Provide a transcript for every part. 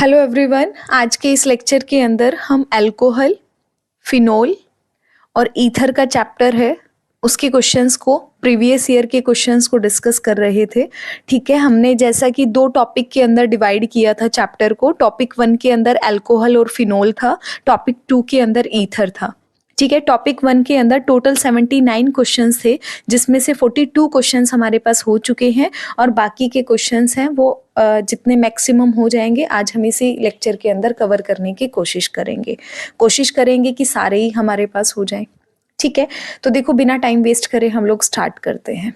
Hello everyone, आज के इस लेक्चर के अंदर हम अल्कोहल, फिनोल और ईथर का चैप्टर है उसके क्वेश्चंस को प्रीवियस ईयर के क्वेश्चंस को डिस्कस कर रहे थे। ठीक है, हमने जैसा कि दो टॉपिक के अंदर डिवाइड किया था चैप्टर को। टॉपिक 1 के अंदर अल्कोहल और फिनोल था, टॉपिक 2 के अंदर ईथर था। ठीक है, टॉपिक 1 के अंदर टोटल 79 क्वेश्चंस थे, जिसमें से 42 क्वेश्चंस हमारे पास हो चुके हैं और बाकी के क्वेश्चंस हैं वो जितने मैक्सिमम हो जाएंगे आज हम इसी लेक्चर के अंदर कवर करने की कोशिश करेंगे कि सारे ही हमारे पास हो जाएं। ठीक है, तो देखो बिना टाइम वेस्ट करे हम लोग स्टार्ट करते हैं।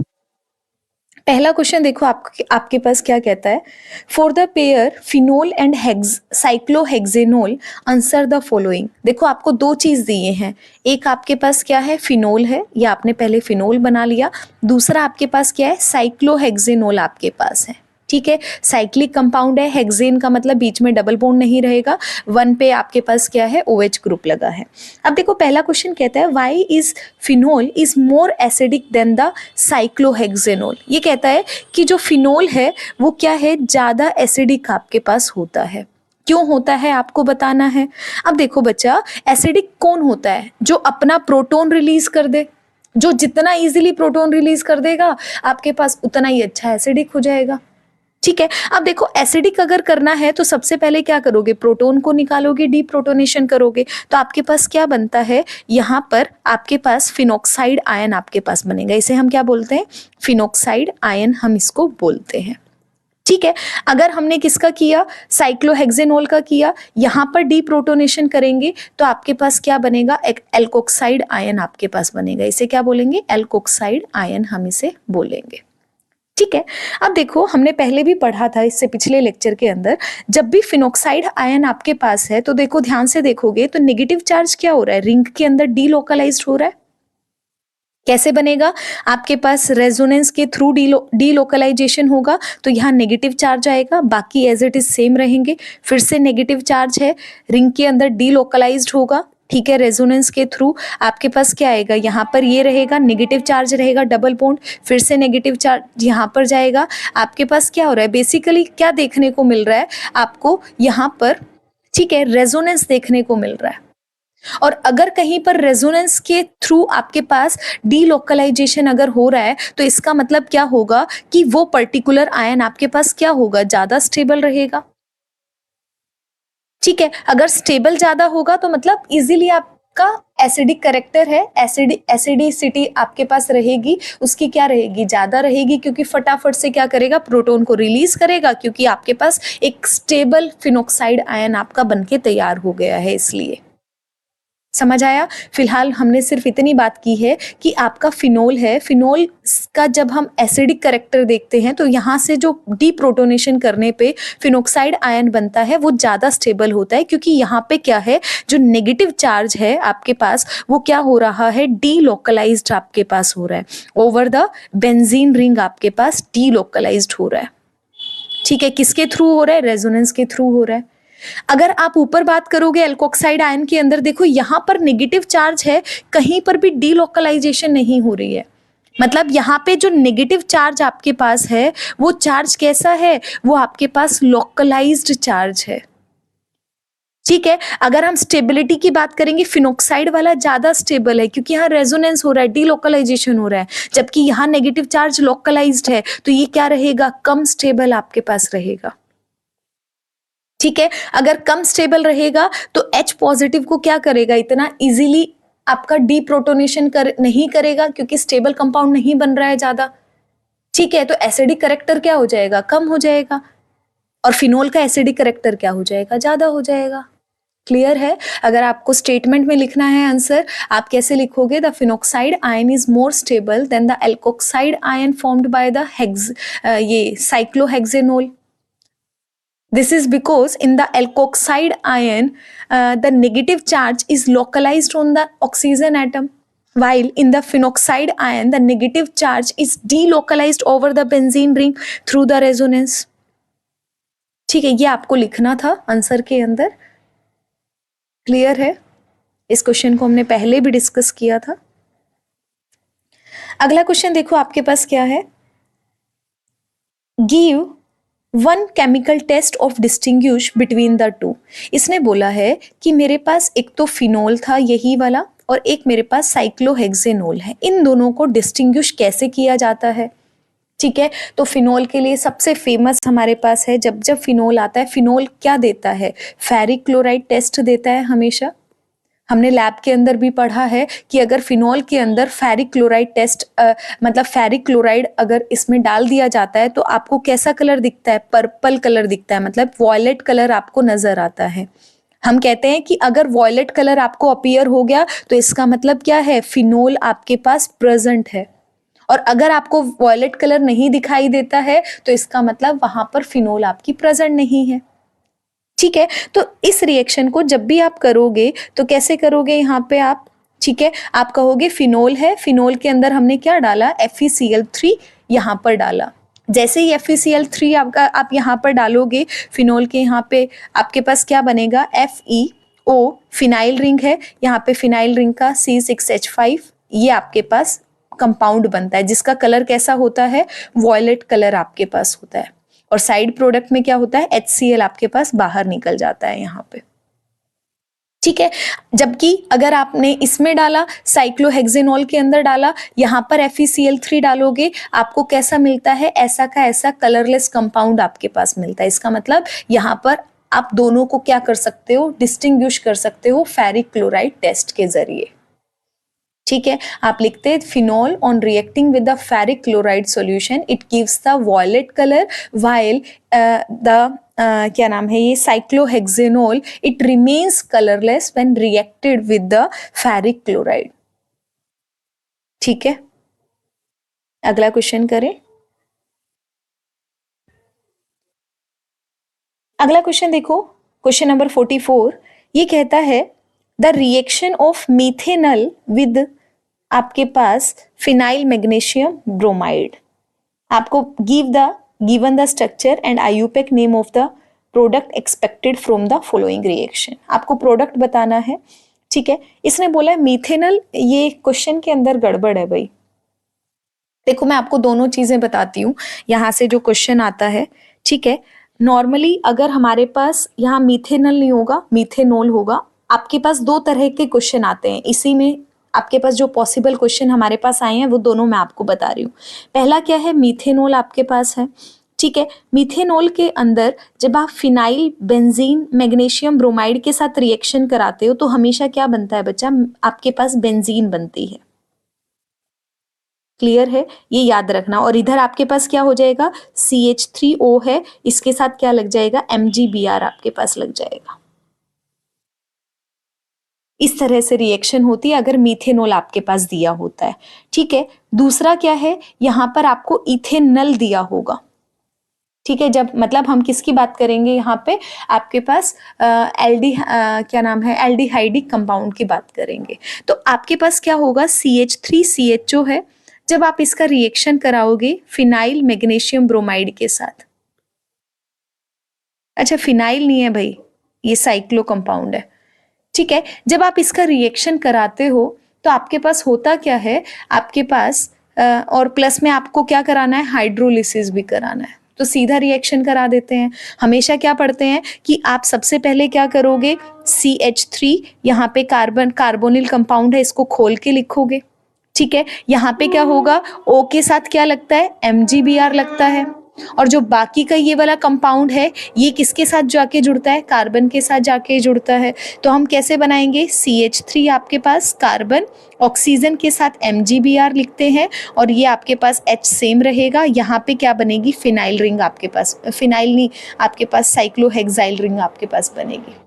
पहला क्वेश्चन देखो आपके पास क्या कहता है। For the pair phenol and cyclohexanol answer the following. देखो आपको दो चीज दिए हैं, एक आपके पास क्या है, फिनोल है, या आपने पहले फिनोल बना लिया। दूसरा आपके पास क्या है, साइक्लोहेक्सेनोल आपके पास है। ठीक है, साइक्लिक कंपाउंड है, हेक्सेन का मतलब बीच में डबल बॉन्ड नहीं रहेगा। 1 पे आपके पास क्या है, OH ग्रुप लगा है। अब देखो पहला क्वेश्चन कहता है why is phenol is more acidic than the cyclohexanol. ये कहता है कि जो फिनोल है वो क्या है, ज्यादा एसिडिक आपके पास होता है। क्यों होता है आपको बताना है। अब देखो बच्चा, एसिडिक कौन होता है, जो अपना प्रोटोन रिलीज कर दे। जो जितना इजीली प्रोटोन रिलीज कर देगा आपके पास उतना ही अच्छा एसिडिक हो जाएगा। ठीक है, अब देखो एसिडिक अगर करना है तो सबसे पहले क्या करोगे, प्रोटोन को निकालोगे, डीप्रोटोनेशन करोगे, तो आपके पास क्या बनता है, यहाँ पर आपके पास फिनोक्साइड आयन आपके पास बनेगा। इसे हम क्या बोलते हैं, फिनोक्साइड आयन हम इसको बोलते हैं। ठीक है, अगर हमने किसका किया, साइक्लोहेक्सेनोल का किया, यहां पर डीप्रोटोनेशन करेंगे तो आपके पास क्या बनेगा, एक एल्कोक्साइड आयन आपके पास बनेगा। इसे क्या बोलेंगे, एल्कोक्साइड आयन हम इसे बोलेंगे। ठीक है, अब देखो हमने पहले भी पढ़ा था इससे पिछले लेक्चर के अंदर, जब भी फिनोक्साइड आयन आपके पास है तो देखो ध्यान से देखोगे तो नेगेटिव चार्ज क्या हो रहा है, रिंग के अंदर डीलोकलाइज्ड हो रहा है। कैसे बनेगा, आपके पास रेजोनेंस के थ्रू डीलोकलाइजेशन होगा तो यहाँ नेगेटिव चार्ज आएगा, बाकी एज इट इज सेम रहेंगे। फिर से नेगेटिव चार्ज है, रिंग के अंदर डीलोकलाइज्ड होगा। ठीक है, रेजोनेंस के थ्रू आपके पास क्या आएगा, यहाँ पर ये रहेगा, नेगेटिव चार्ज रहेगा, डबल बॉन्ड, फिर से नेगेटिव चार्ज यहाँ पर जाएगा। आपके पास क्या हो रहा है, बेसिकली क्या देखने को मिल रहा है आपको यहाँ पर, ठीक है, रेजोनेंस देखने को मिल रहा है। और अगर कहीं पर रेजोनेंस के थ्रू आपके पास डीलोकलाइजेशन अगर हो रहा है तो इसका मतलब क्या होगा कि वो पर्टिकुलर आयन आपके पास क्या होगा, ज्यादा स्टेबल रहेगा। ठीक है, अगर स्टेबल ज्यादा होगा तो मतलब इजीली आपका एसिडिक करेक्टर है, एसिडिसिटी आपके पास रहेगी, उसकी क्या रहेगी, ज्यादा रहेगी, क्योंकि फटाफट से क्या करेगा, प्रोटोन को रिलीज करेगा, क्योंकि आपके पास एक स्टेबल फिनोक्साइड आयन आपका बनके तैयार हो गया है। इसलिए समझ आया। फिलहाल हमने सिर्फ इतनी बात की है कि आपका फिनोल है, फिनोल का जब हम एसिडिक करेक्टर देखते हैं तो यहाँ से जो डीप्रोटोनेशन करने पे फिनोक्साइड आयन बनता है वो ज्यादा स्टेबल होता है, क्योंकि यहाँ पे क्या है, जो नेगेटिव चार्ज है आपके पास वो क्या हो रहा है, डीलोकलाइज्ड आपके पास हो रहा है, ओवर द बेंजीन रिंग आपके पास डीलोकलाइज्ड हो रहा है। ठीक है, किसके थ्रू हो रहा है, रेजोनेंस के थ्रू हो रहा है। अगर आप ऊपर बात करोगे एल्कोक्साइड आयन के अंदर, देखो यहां पर नेगेटिव चार्ज है, कहीं पर भी डीलोकलाइजेशन नहीं हो रही है। मतलब यहाँ पे जो नेगेटिव चार्ज आपके पास है वो चार्ज कैसा है, वो आपके पास लोकलाइज्ड चार्ज है। ठीक है, अगर हम स्टेबिलिटी की बात करेंगे, फिनोक्साइड वाला ज्यादा स्टेबल है क्योंकि यहाँ रेजोनेंस हो रहा है, डीलोकलाइजेशन हो रहा है, जबकि यहाँ नेगेटिव चार्ज लोकलाइज्ड है, तो ये क्या रहेगा, कम स्टेबल आपके पास रहेगा। ठीक है, अगर कम स्टेबल रहेगा तो H पॉजिटिव को क्या करेगा, इतना इजीली आपका डीप्रोटोनेशन नहीं करेगा, क्योंकि स्टेबल कंपाउंड नहीं बन रहा है ज्यादा। ठीक है, तो एसिडिक करेक्टर क्या हो जाएगा, कम हो जाएगा, और फिनोल का एसिडिक करेक्टर क्या हो जाएगा, ज्यादा हो जाएगा। क्लियर है। अगर आपको स्टेटमेंट में लिखना है आंसर, आप कैसे लिखोगे, the phenoxide ion is more stable then the alkoxide ion formed by the ये cyclohexanol. This is because in the alkoxide ion, the negative charge is localized on the oxygen atom, while in the phenoxide ion, the negative charge is delocalized over the benzene ring through the resonance. ठीक है, ये आपको लिखना था answer के अंदर। Clear है, इस क्वेश्चन को हमने पहले भी डिस्कस किया था। अगला क्वेश्चन देखो आपके पास क्या है, give one chemical test of distinguish between the two. इसने बोला है कि मेरे पास एक तो फिनोल था यही वाला और एक मेरे पास साइक्लोहेक्सेनोल है, इन दोनों को डिस्टिंग्विश कैसे किया जाता है। ठीक है, तो फिनोल के लिए सबसे फेमस हमारे पास है, जब जब फिनोल आता है, फिनोल क्या देता है, फेरिक क्लोराइड टेस्ट देता है हमेशा। हमने लैब के अंदर भी पढ़ा है कि अगर फिनोल के अंदर फेरिक क्लोराइड टेस्ट मतलब फेरिक क्लोराइड अगर इसमें डाल दिया जाता है तो आपको कैसा कलर दिखता है, पर्पल कलर दिखता है, मतलब वॉयलेट कलर आपको नजर आता है। हम कहते हैं कि अगर वॉयलेट कलर आपको अपीयर हो गया तो इसका मतलब क्या है, फिनोल आपके पास प्रेजेंट है। और अगर आपको वॉयलेट कलर नहीं दिखाई देता है तो इसका मतलब वहां पर फिनोल आपकी प्रेजेंट नहीं है। ठीक है, तो इस रिएक्शन को जब भी आप करोगे तो कैसे करोगे यहाँ पे आप, ठीक है, आप कहोगे फिनोल है, फिनोल के अंदर हमने क्या डाला, FeCl3 यहाँ पर डाला। जैसे ही FeCl3 आपका आप यहाँ पर डालोगे फिनोल के, यहाँ पे आपके पास क्या बनेगा, FeO, फिनाइल रिंग है, यहाँ पे फिनाइल रिंग का C6H5, ये आपके पास कंपाउंड बनता है जिसका कलर कैसा होता है, वॉयलेट कलर आपके पास होता है। और साइड प्रोडक्ट में क्या होता है, HCl आपके पास बाहर निकल जाता है यहाँ पे। ठीक है, जबकि अगर आपने इसमें डाला, साइक्लोहेक्सेनोल के अंदर डाला, यहाँ पर FeCl3 डालोगे, आपको कैसा मिलता है, ऐसा का ऐसा कलरलेस कंपाउंड आपके पास मिलता है। इसका मतलब यहाँ पर आप दोनों को क्या कर सकते हो, डिस्टिंग्विश कर सकते हो फेरिक क्लोराइड टेस्ट के जरिए। ठीक है, आप लिखते हैं phenol on reacting with the ferric chloride solution it gives the violet colour, while the क्या नाम है ये, cyclohexanol it remains colourless when reacted with the ferric chloride. ठीक है, अगला क्वेश्चन करें। अगला क्वेश्चन देखो, क्वेश्चन नंबर 44, ये कहता है the reaction of methanal with आपके पास फिनाइल मैग्नीशियम ब्रोमाइड। आपको given the structure and IUPAC name of the product expected from the following reaction. आपको प्रोडक्ट बताना है। ठीक है, इसने बोला है मीथेनल, ये क्वेश्चन के अंदर गड़बड़ है भाई। देखो मैं आपको दोनों चीजें बताती हूँ, यहाँ से जो क्वेश्चन आता है। ठीक है, नॉर्मली अगर हमारे पास यहाँ मीथेनल नहीं होगा, मीथेनॉल होगा। आपके पास दो तरह के क्वेश्चन आते हैं इसी में, आपके पास जो पॉसिबल क्वेश्चन हमारे पास आए हैं वो दोनों मैं आपको बता रही हूँ। पहला क्या है, मीथेनॉल आपके पास है। ठीक है, मीथेनॉल के अंदर जब आप फिनाइल बेंजीन मैग्नीशियम ब्रोमाइड के साथ रिएक्शन कराते हो तो हमेशा क्या बनता है बच्चा, आपके पास बेंजीन बनती है। क्लियर है, ये याद रखना। और इधर आपके पास क्या हो जाएगा, CH3O है, इसके साथ क्या लग जाएगा, MgBr आपके पास लग जाएगा। इस तरह से रिएक्शन होती है अगर मीथेनॉल आपके पास दिया होता है। ठीक है, दूसरा क्या है, यहां पर आपको इथेनल दिया होगा। ठीक है, जब मतलब हम किसकी बात करेंगे यहाँ पे, आपके पास क्या नाम है, एल्डिहाइडिक कंपाउंड की बात करेंगे। तो आपके पास क्या होगा, CH3CHO है। जब आप इसका रिएक्शन कराओगे फिनाइल मैग्नीशियम ब्रोमाइड के साथ, अच्छा फिनाइल नहीं है भाई, ये साइक्लो कंपाउंड है। ठीक है, जब आप इसका रिएक्शन कराते हो तो आपके पास होता क्या है, आपके पास और प्लस में आपको क्या कराना है, हाइड्रोलिसिस भी कराना है। तो सीधा रिएक्शन करा देते हैं। हमेशा क्या पढ़ते हैं कि आप सबसे पहले क्या करोगे, CH3 यहाँ पे कार्बोनिल कंपाउंड है, इसको खोल के लिखोगे। ठीक है, यहाँ पे क्या होगा, O के साथ क्या लगता है, MgBr लगता है। और जो बाकी का ये वाला कंपाउंड है ये किसके साथ जाके जुड़ता है, कार्बन के साथ जाके जुड़ता है। तो हम कैसे बनाएंगे, CH3 आपके पास कार्बन, ऑक्सीजन के साथ MgBr लिखते हैं और ये आपके पास H सेम रहेगा। यहाँ पे क्या बनेगी, फिनाइल रिंग आपके पास, फिनाइल नहीं, आपके पास साइक्लोहेक्साइल रिंग आपके पास बनेगी।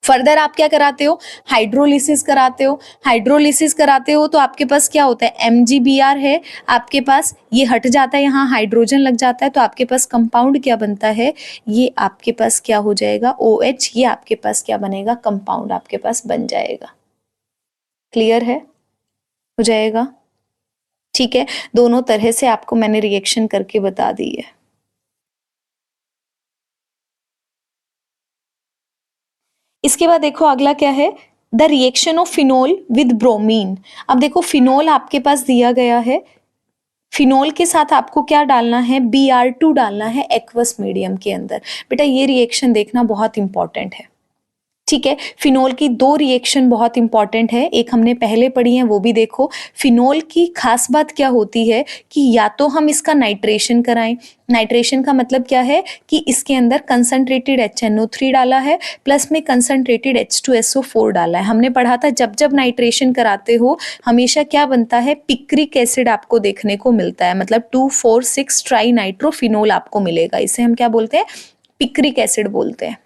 फर्दर आप क्या कराते हो, हाइड्रोलिसिस कराते हो। हाइड्रोलिसिस कराते हो तो आपके पास क्या होता है, MgBr है आपके पास, ये हट जाता है, यहाँ हाइड्रोजन लग जाता है, तो आपके पास कंपाउंड क्या बनता है, ये आपके पास क्या हो जाएगा, OH, ये आपके पास क्या बनेगा, कंपाउंड आपके पास बन जाएगा। क्लियर है, हो जाएगा। ठीक है, दोनों तरह से आपको मैंने रिएक्शन करके बता दी है। इसके बाद देखो अगला क्या है, the reaction of phenol with bromine. अब देखो फिनोल आपके पास दिया गया है, फिनोल के साथ आपको क्या डालना है, Br2 डालना है एक्वस मीडियम के अंदर। बेटा ये रिएक्शन देखना बहुत इंपॉर्टेंट है, ठीक है। फिनोल की दो रिएक्शन बहुत इंपॉर्टेंट है, एक हमने पहले पढ़ी है वो भी देखो। फिनोल की खास बात क्या होती है कि या तो हम इसका नाइट्रेशन कराएं, नाइट्रेशन का मतलब क्या है कि इसके अंदर कंसंट्रेटेड HNO3 डाला है प्लस में कंसंट्रेटेड H2SO4 डाला है। हमने पढ़ा था जब जब नाइट्रेशन कराते हो हमेशा क्या बनता है, पिक्रिक एसिड आपको देखने को मिलता है, मतलब 2,4,6 ट्राई नाइट्रोफिनोल आपको मिलेगा। इसे हम क्या बोलते हैं, पिक्रिक एसिड बोलते हैं,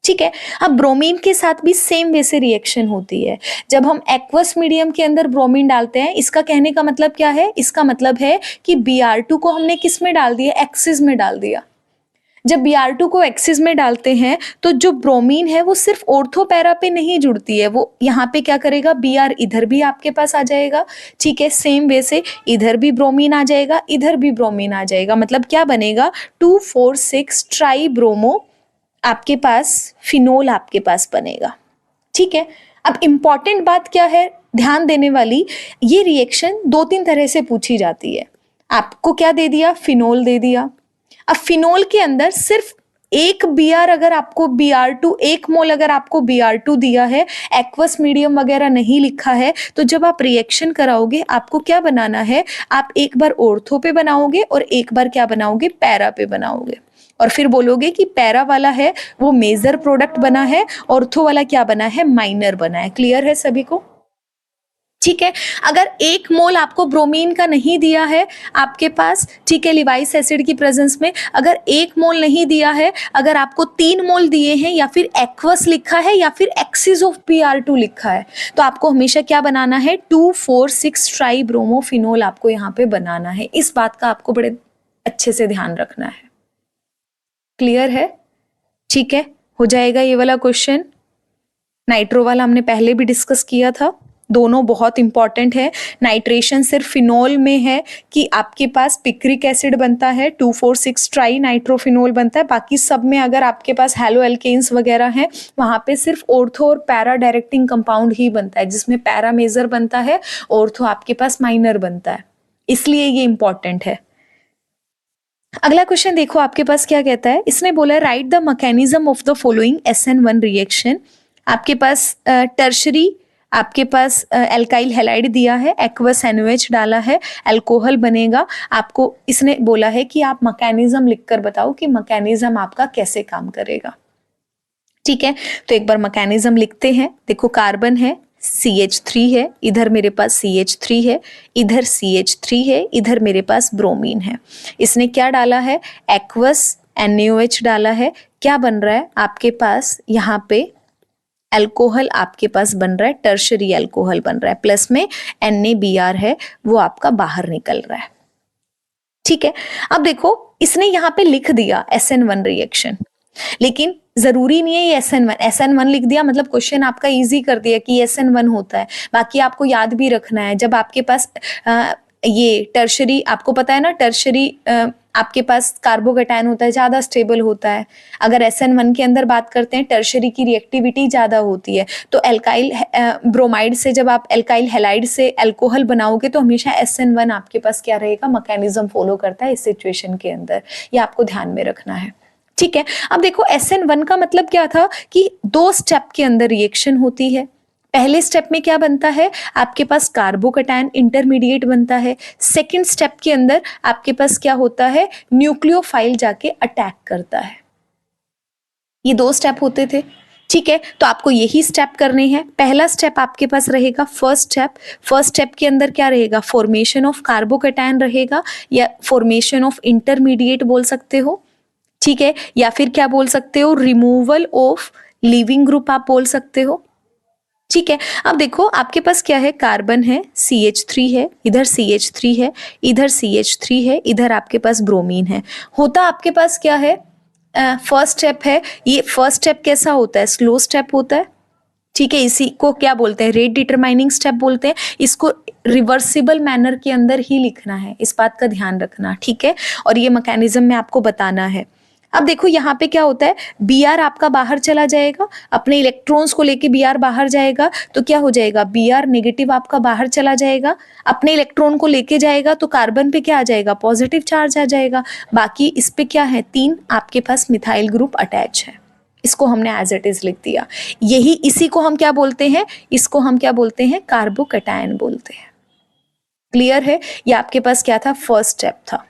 ठीक है। अब ब्रोमीन के साथ भी सेम वे से रिएक्शन होती है। जब हम एक्वस मीडियम के अंदर ब्रोमीन डालते हैं, इसका कहने का मतलब क्या है, इसका मतलब है कि Br2 को हमने किस में डाल दिया, एक्सिस में डाल दिया। जब Br2 को एक्सिस में डालते हैं तो जो ब्रोमीन है वो सिर्फ ऑर्थो पैरा पे नहीं जुड़ती है, वो यहाँ पे क्या करेगा, Br इधर भी आपके पास आ जाएगा, ठीक है। सेम वे से इधर भी ब्रोमीन आ जाएगा, इधर भी ब्रोमीन आ जाएगा, मतलब क्या बनेगा, 2,4,6 ट्राई ब्रोमो आपके पास फिनोल आपके पास बनेगा, ठीक है। अब इंपॉर्टेंट बात क्या है ध्यान देने वाली, ये रिएक्शन दो तीन तरह से पूछी जाती है। आपको क्या दे दिया, फिनोल दे दिया। अब फिनोल के अंदर सिर्फ एक Br अगर आपको Br2 एक मोल अगर आपको Br2 दिया है, एक्वस मीडियम वगैरह नहीं लिखा है, तो जब आप रिएक्शन कराओगे आपको क्या बनाना है, आप एक बार ऑर्थो पे बनाओगे और एक बार क्या बनाओगे, पैरा पे बनाओगे, और फिर बोलोगे कि पैरा वाला है वो मेजर प्रोडक्ट बना है, ऑर्थो वाला क्या बना है, माइनर बना है। क्लियर है सभी को, ठीक है। अगर एक मोल आपको ब्रोमीन का नहीं दिया है आपके पास, ठीक है, लिवाइस एसिड की प्रेजेंस में, अगर एक मोल नहीं दिया है, अगर आपको 3 मोल दिए हैं या फिर एक्वस लिखा है या फिर एक्सिस ऑफ Br2 लिखा है, तो आपको हमेशा क्या बनाना है, 2,4,6 ट्राई ब्रोमोफिनोल आपको यहाँ पे बनाना है। इस बात का आपको बड़े अच्छे से ध्यान रखना है। क्लियर है, ठीक है। हो जाएगा ये वाला क्वेश्चन। नाइट्रो वाला हमने पहले भी डिस्कस किया था, दोनों बहुत इंपॉर्टेंट है। नाइट्रेशन सिर्फ फिनोल में है कि आपके पास पिक्रिक एसिड बनता है, 2,4,6 ट्राई नाइट्रोफिनोल बनता है, बाकी सब में अगर आपके पास हैलो एल्केन्स वगैरह हैं वहां पे सिर्फ ऑर्थो और पैरा डायरेक्टिंग कंपाउंड ही बनता है, जिसमें पैरा मेजर बनता है, ऑर्थो आपके पास माइनर बनता है, इसलिए ये इंपॉर्टेंट है। अगला क्वेश्चन देखो आपके पास क्या कहता है, इसने बोला right the mechanism of the following SN1 reaction. आपके पास टर्शरी आपके पास एल्काइल हैलाइड दिया है, एक्वस NOH डाला है, अल्कोहल बनेगा। आपको इसने बोला है कि आप मैकेनिज्म लिखकर बताओ कि मैकेनिज्म आपका कैसे काम करेगा, ठीक है। तो एक बार मैकेनिज्म लिखते हैं। देखो कार्बन है, CH3 है, इधर मेरे पास CH3 है, इधर CH3 है, इधर मेरे पास ब्रोमीन है। इसने क्या डाला है, एक्वस NaOH डाला है। क्या बन रहा है आपके पास, यहाँ पे अल्कोहल आपके पास बन रहा है, टर्शरी अल्कोहल बन रहा है, प्लस में NaBr है वो आपका बाहर निकल रहा है, ठीक है। अब देखो इसने यहाँ पे लिख दिया SN1 रिएक्शन, लेकिन जरूरी नहीं है ये SN1 लिख दिया मतलब क्वेश्चन आपका इजी कर दिया कि SN1 होता है। बाकी आपको याद भी रखना है, जब आपके पास ये टर्शरी, आपको पता है ना टर्शरी आपके पास कार्बोकैटायन होता है, ज्यादा स्टेबल होता है। अगर SN1 के अंदर बात करते हैं टर्शरी की रिएक्टिविटी ज्यादा होती है, तो एल्काइल ब्रोमाइड से जब आप एल्काइल हैलाइड से अल्कोहल बनाओगे तो हमेशा SN1 आपके पास क्या रहेगा, मैकेनिज्म फॉलो करता है इस सिचुएशन के अंदर, ये आपको ध्यान में रखना है, ठीक है। अब देखो SN1 का मतलब क्या था कि 2 स्टेप के अंदर रिएक्शन होती है। पहले स्टेप में क्या बनता है, आपके पास कार्बोकैटायन इंटरमीडिएट बनता है। सेकंड स्टेप के अंदर आपके पास क्या होता है, न्यूक्लियोफाइल जाके अटैक करता है। ये 2 स्टेप होते थे, ठीक है। तो आपको यही स्टेप करने हैं। पहला स्टेप आपके पास रहेगा फर्स्ट स्टेप के अंदर क्या रहेगा, फॉर्मेशन ऑफ कार्बोकैटायन रहेगा, या फॉर्मेशन ऑफ इंटरमीडिएट बोल सकते हो, ठीक है, या फिर क्या बोल सकते हो, रिमूवल ऑफ लीविंग ग्रुप आप बोल सकते हो, ठीक है। अब देखो आपके पास क्या है, कार्बन है, CH3 है, इधर CH3 है, इधर CH3 है, इधर आपके पास ब्रोमीन है। होता आपके पास क्या है, फर्स्ट स्टेप है। ये फर्स्ट स्टेप कैसा होता है, स्लो स्टेप होता है, ठीक है। इसी को क्या बोलते हैं, रेट डिटरमाइनिंग स्टेप बोलते हैं। इसको रिवर्सिबल मैनर के अंदर ही लिखना है, इस बात का ध्यान रखना, ठीक है। और ये मैकेनिज्म में आपको बताना है। अब देखो यहाँ पे क्या होता है, Br आपका बाहर चला जाएगा, अपने इलेक्ट्रॉन्स को लेके Br बाहर जाएगा, तो क्या हो जाएगा, Br नेगेटिव आपका बाहर चला जाएगा, अपने इलेक्ट्रॉन को लेके जाएगा, तो कार्बन पे क्या आ जाएगा, पॉजिटिव चार्ज आ जाएगा। बाकी इस पे क्या है, 3 आपके पास मिथाइल ग्रुप अटैच है। इसको हमने एज इट इज लिख दिया। यही इसी को हम क्या बोलते हैं, इसको हम क्या बोलते हैं, कार्बोकैटायन बोलते हैं। क्लियर है, ये आपके पास क्या था, फर्स्ट स्टेप था।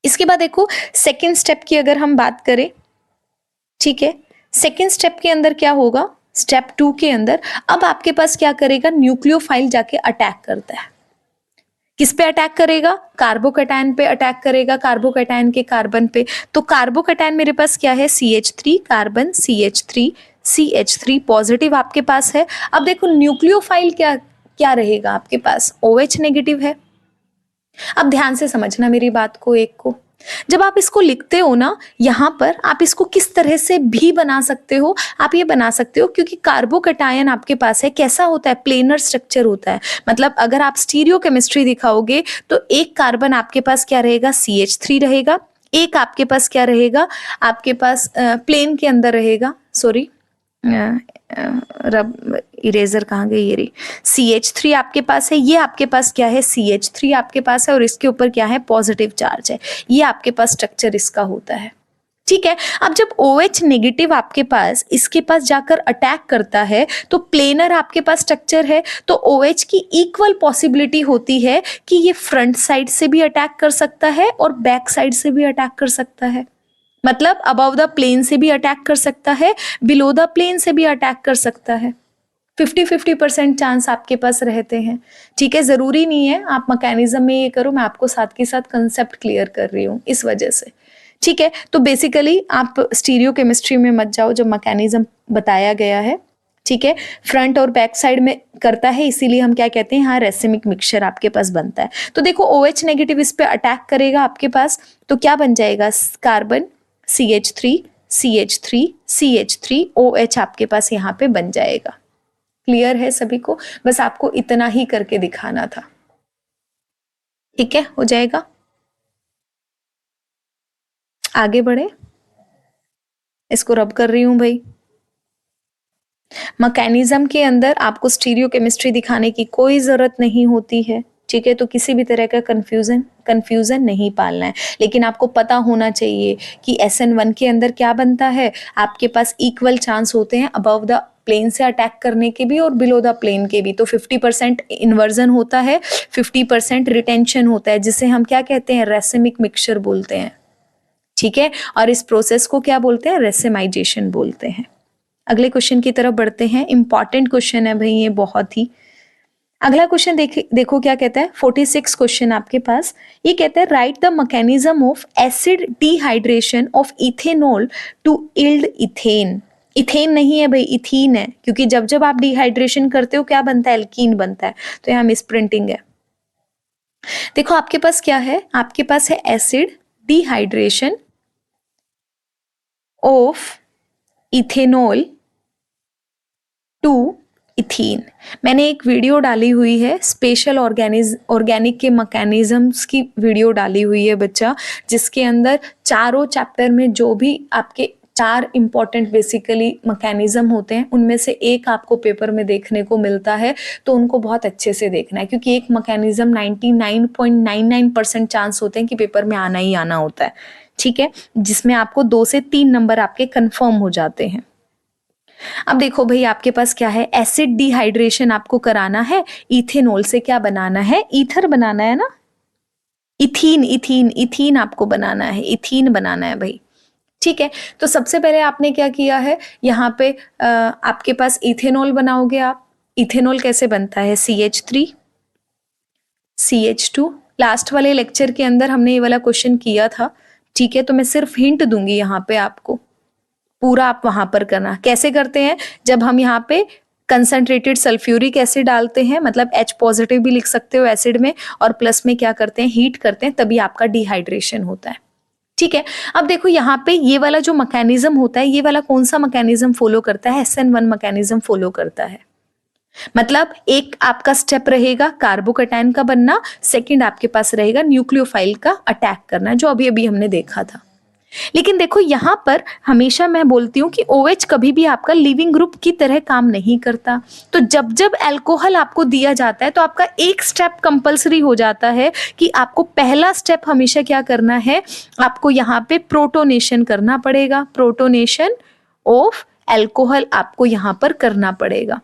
इसके बाद देखो सेकेंड स्टेप की अगर हम बात करें, ठीक है, सेकेंड स्टेप के अंदर क्या होगा, स्टेप 2 के अंदर अब आपके पास क्या करेगा, न्यूक्लियोफाइल जाके अटैक करता है। किस पे अटैक करेगा, कार्बोकैटायन पे अटैक करेगा, कार्बोकैटायन के कार्बन पे। तो कार्बोकैटायन मेरे पास क्या है, CH3 carbon, CH3 CH3 positive आपके पास है। अब देखो न्यूक्लियोफाइल क्या क्या रहेगा आपके पास, OH नेगेटिव है। अब ध्यान से समझना मेरी बात को, एक को जब आप इसको लिखते हो ना, यहां पर आप इसको किस तरह से भी बना सकते हो, आप ये बना सकते हो, क्योंकि कार्बोकैटायन आपके पास है, कैसा होता है, प्लेनर स्ट्रक्चर होता है। मतलब अगर आप स्टीरियो केमिस्ट्री दिखाओगे तो एक कार्बन आपके पास क्या रहेगा, CH3 रहेगा, एक आपके पास क्या रहेगा, आपके पास प्लेन के अंदर रहेगा, सॉरी रब इरेजर कहाँ गई, ये रही, CH3 आपके पास है, ये आपके पास क्या है, CH3 आपके पास है, और इसके ऊपर क्या है, पॉजिटिव चार्ज है। ये आपके पास स्ट्रक्चर इसका होता है, ठीक है। अब जब OH नेगेटिव आपके पास इसके पास जाकर अटैक करता है, तो प्लेनर आपके पास स्ट्रक्चर है, तो OH की इक्वल पॉसिबिलिटी होती है कि ये फ्रंट साइड से भी अटैक कर सकता है और बैक साइड से भी अटैक कर सकता है। मतलब अबव द प्लेन से भी अटैक कर सकता है, बिलो द प्लेन से भी अटैक कर सकता है। 50-50% चांस आपके पास रहते हैं, ठीक है। जरूरी नहीं है आप मैकेनिज्म में ये करो, मैं आपको साथ के साथ कंसेप्ट क्लियर कर रही हूँ इस वजह से, ठीक है। तो बेसिकली आप स्टीरियो केमिस्ट्री में मत जाओ, जब मैकेनिज्म बताया गया है, ठीक है, फ्रंट और बैक साइड में करता है, इसीलिए हम क्या कहते हैं, हाँ रेसिमिक मिक्सचर आपके पास बनता है। तो देखो OH नेगेटिव इस पे अटैक करेगा आपके पास, तो क्या बन जाएगा, carbon CH3 CH3 CH3 OH आपके पास यहाँ पे बन जाएगा। क्लियर है सभी को, बस आपको इतना ही करके दिखाना था, ठीक है, हो जाएगा। आगे बढ़े, इसको रब कर रही हूं भाई। मैकेनिज्म के अंदर आपको स्टीरियो केमिस्ट्री दिखाने की कोई जरूरत नहीं होती है, ठीक है। तो किसी भी तरह का कंफ्यूजन नहीं पालना है, लेकिन आपको पता होना चाहिए कि SN1 के अंदर क्या बनता है, आपके पास इक्वल चांस होते हैं अबव द प्लेन से अटैक करने के भी और बिलो द प्लेन के भी। तो 50% इन्वर्जन होता है, 50% रिटेंशन होता है, जिसे हम क्या कहते हैं, रेसिमिक मिक्सचर बोलते हैं, ठीक है। और इस प्रोसेस को क्या बोलते हैं, रेसिमाइजेशन बोलते हैं। अगले क्वेश्चन की तरफ बढ़ते हैं, इंपॉर्टेंट क्वेश्चन है भाई ये बहुत ही। अगला क्वेश्चन देखो क्या कहता है, 46 क्वेश्चन आपके पास। ये कहता है write the mechanism of acid dehydration of ethanol to yield ethane. Ethane नहीं है भाई, इथीन है, क्योंकि जब जब आप डिहाइड्रेशन करते हो क्या बनता है, एल्कीन बनता है। तो यहाँ मिस प्रिंटिंग है। देखो आपके पास क्या है, आपके पास है acid dehydration of ethanol to ethene. मैंने एक वीडियो डाली हुई है, स्पेशल ऑर्गेनिक के मैकेनिज्म्स की वीडियो डाली हुई है बच्चा, जिसके अंदर चारों चैप्टर में जो भी आपके 4 इंपॉर्टेंट बेसिकली मैकेनिज्म होते हैं, उनमें से एक आपको पेपर में देखने को मिलता है, तो उनको बहुत अच्छे से देखना है, क्योंकि एक मैकेनिज्म 99.99% चांस होते हैं कि पेपर में आना ही आना होता है, ठीक है, जिसमें आपको 2 से 3 नंबर आपके कंफर्म हो जाते हैं। अब देखो भाई आपके पास क्या है, एसिड डिहाइड्रेशन आपको कराना है, इथेनॉल से क्या बनाना है, ईथर बनाना है ना, इथीन आपको बनाना है, इथीन बनाना है भाई, ठीक है। तो सबसे पहले आपने क्या किया है, यहाँ पे आपके पास इथेनॉल बनाओगे आप। इथेनॉल कैसे बनता है, CH3 CH2। लास्ट वाले लेक्चर के अंदर हमने ये वाला क्वेश्चन किया था, ठीक है। तो मैं सिर्फ हिंट दूंगी यहाँ पे आपको, पूरा आप वहां पर करना। कैसे करते हैं, जब हम यहाँ पे कंसंट्रेटेड सल्फ्यूरिक एसिड डालते हैं, मतलब H पॉजिटिव भी लिख सकते हो एसिड में, और प्लस में क्या करते हैं, हीट करते हैं, तभी आपका डिहाइड्रेशन होता है, ठीक है। अब देखो यहाँ पे ये वाला जो मैकेनिज्म होता है, ये वाला कौन सा मैकेनिज्म फॉलो करता है, SN1 मैकेनिज्म फॉलो करता है। मतलब एक आपका स्टेप रहेगा कार्बोकैटायन का बनना, सेकंड आपके पास रहेगा न्यूक्लियोफाइल का अटैक करना, जो अभी अभी हमने देखा था। लेकिन देखो यहाँ पर हमेशा मैं बोलती हूँ कि OH कभी भी आपका लिविंग ग्रुप की तरह काम नहीं करता। तो जब जब अल्कोहल आपको दिया जाता है तो आपका एक स्टेप कंपलसरी हो जाता है कि आपको पहला स्टेप हमेशा क्या करना है, आपको यहाँ पे प्रोटोनेशन करना पड़ेगा। प्रोटोनेशन ऑफ अल्कोहल आपको यहाँ पर करना पड़ेगा,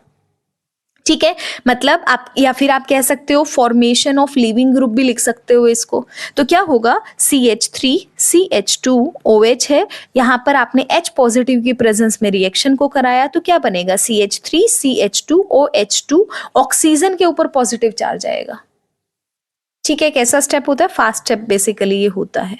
ठीक है। मतलब आप, या फिर आप कह सकते हो फॉर्मेशन ऑफ लिविंग ग्रुप भी लिख सकते हो इसको। तो क्या होगा, CH3CH2OH है, यहाँ पर आपने H पॉजिटिव की प्रेजेंस में रिएक्शन को कराया तो क्या बनेगा, CH3CH2OH2, ऑक्सीजन के ऊपर पॉजिटिव चार्ज आएगा, ठीक है। कैसा स्टेप होता है, फास्ट स्टेप बेसिकली ये होता है।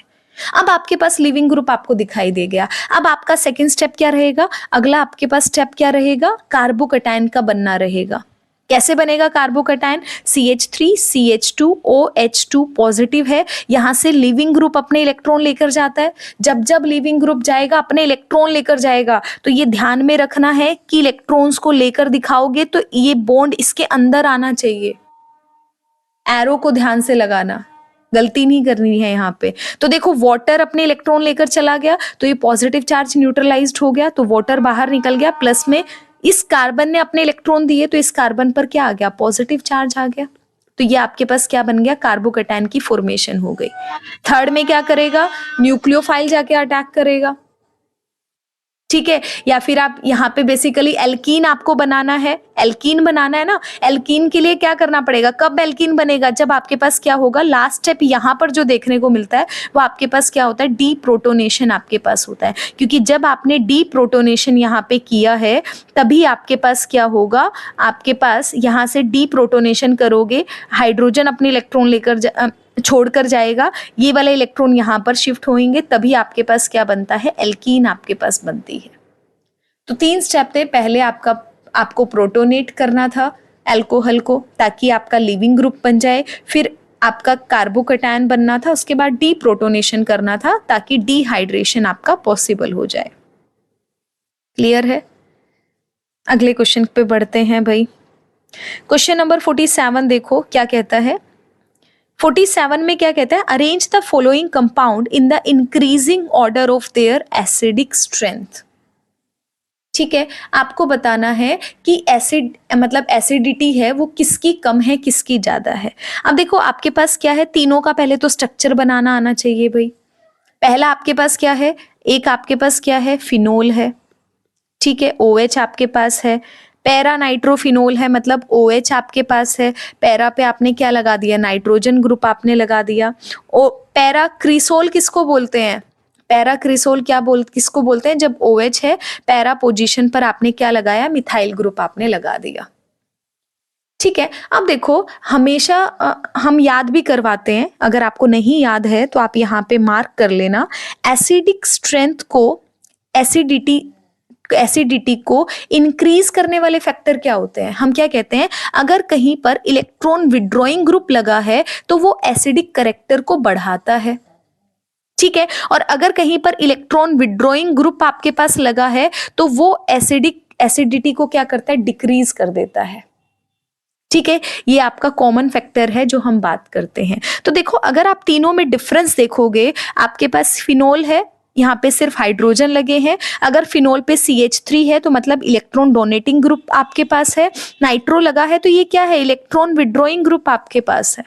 अब आपके पास लिविंग ग्रुप आपको दिखाई दे गया। अब आपका सेकंड स्टेप क्या रहेगा, अगला आपके पास स्टेप क्या रहेगा, कार्बोकैटायन का बनना रहेगा। कैसे बनेगा कार्बोकैटायन, CH3CH2OH2 पॉजिटिव है, यहां से लिविंग ग्रुप अपने इलेक्ट्रॉन लेकर जाता है। जब जब लिविंग ग्रुप जाएगा अपने इलेक्ट्रॉन लेकर जाएगा, तो ये ध्यान में रखना है कि इलेक्ट्रॉन्स को लेकर दिखाओगे तो ये बॉन्ड इसके अंदर आना चाहिए। एरो को ध्यान से लगाना, गलती नहीं करनी है यहाँ पे। तो देखो वाटर अपने इलेक्ट्रॉन लेकर चला गया तो ये पॉजिटिव चार्ज न्यूट्रलाइज्ड हो गया, तो वाटर बाहर निकल गया, प्लस में इस कार्बन ने अपने इलेक्ट्रॉन दिए तो इस कार्बन पर क्या आ गया, पॉजिटिव चार्ज आ गया। तो ये आपके पास क्या बन गया, कार्बोकैटायन की फॉर्मेशन हो गई। थर्ड में क्या करेगा, न्यूक्लियोफाइल जाके अटैक करेगा, ठीक है। या फिर आप यहाँ पे बेसिकली एल्कीन आपको बनाना है, एल्कीन बनाना है ना। एल्कीन के लिए क्या करना पड़ेगा, कब एल्कीन बनेगा, जब आपके पास क्या होगा, लास्ट स्टेप यहाँ पर जो देखने को मिलता है वो आपके पास क्या होता है, डी प्रोटोनेशन आपके पास होता है। क्योंकि जब आपने डी प्रोटोनेशन यहाँ पे किया है तभी आपके पास क्या होगा, आपके पास यहाँ से डी प्रोटोनेशन करोगे, हाइड्रोजन अपने इलेक्ट्रॉन लेकर छोड़कर जाएगा, ये वाला इलेक्ट्रॉन यहाँ पर शिफ्ट होंगे, तभी आपके पास क्या बनता है, एल्कीन आपके पास बनती है। तो 3 स्टेप थे, पहले आपको प्रोटोनेट करना था अल्कोहल को ताकि आपका लिविंग ग्रुप बन जाए, फिर आपका कार्बोकैटायन बनना था, उसके बाद डी प्रोटोनेशन करना था ताकि डिहाइड्रेशन आपका पॉसिबल हो जाए। क्लियर है। अगले क्वेश्चन पे बढ़ते हैं भाई। क्वेश्चन नंबर 47 देखो क्या कहता है। 47 में क्या कहता है, arrange the following compound in the increasing order of their acidic strength. ठीक है, आपको बताना है कि एसिड मतलब एसिडिटी है वो किसकी कम है किसकी ज्यादा है। अब देखो आपके पास क्या है, तीनों का पहले तो स्ट्रक्चर बनाना आना चाहिए भाई। पहला आपके पास क्या है, एक आपके पास क्या है, फिनोल है, ठीक है, OH आपके पास है, पैरा नाइट्रोफिनोल है, मतलब OH आपके पास है, पैरा पे आपने क्या लगा दिया, नाइट्रोजन ग्रुप आपने लगा दिया। ओ पैरा क्रिसोल किसको बोलते हैं, पैरा क्रिसोल किसको बोलते हैं, जब OH है पैरा पोजीशन पर आपने क्या लगाया, मिथाइल ग्रुप आपने लगा दिया। ठीक है, अब देखो हमेशा हम याद भी करवाते हैं, अगर आपको नहीं याद है तो आप यहाँ पे मार्क कर लेना, एसिडिक स्ट्रेंथ को एसिडिटी को इंक्रीज करने वाले फैक्टर क्या होते हैं, हम क्या कहते हैं, अगर कहीं पर इलेक्ट्रॉन विड्रॉइंग ग्रुप लगा है तो वो एसिडिक करेक्टर को बढ़ाता है, ठीक है। और अगर कहीं पर इलेक्ट्रॉन विड्रॉइंग ग्रुप आपके पास लगा है तो वो एसिडिटी को क्या करता है, डिक्रीज कर देता है, ठीक है। ये आपका कॉमन फैक्टर है जो हम बात करते हैं। तो देखो अगर आप तीनों में डिफरेंस देखोगे, आपके पास फिनोल है, यहाँ पे सिर्फ हाइड्रोजन लगे हैं, अगर फिनोल पे CH3 है तो मतलब इलेक्ट्रॉन डोनेटिंग ग्रुप आपके पास है, नाइट्रो लगा है तो ये क्या है, इलेक्ट्रॉन विड्रॉइंग ग्रुप आपके पास है,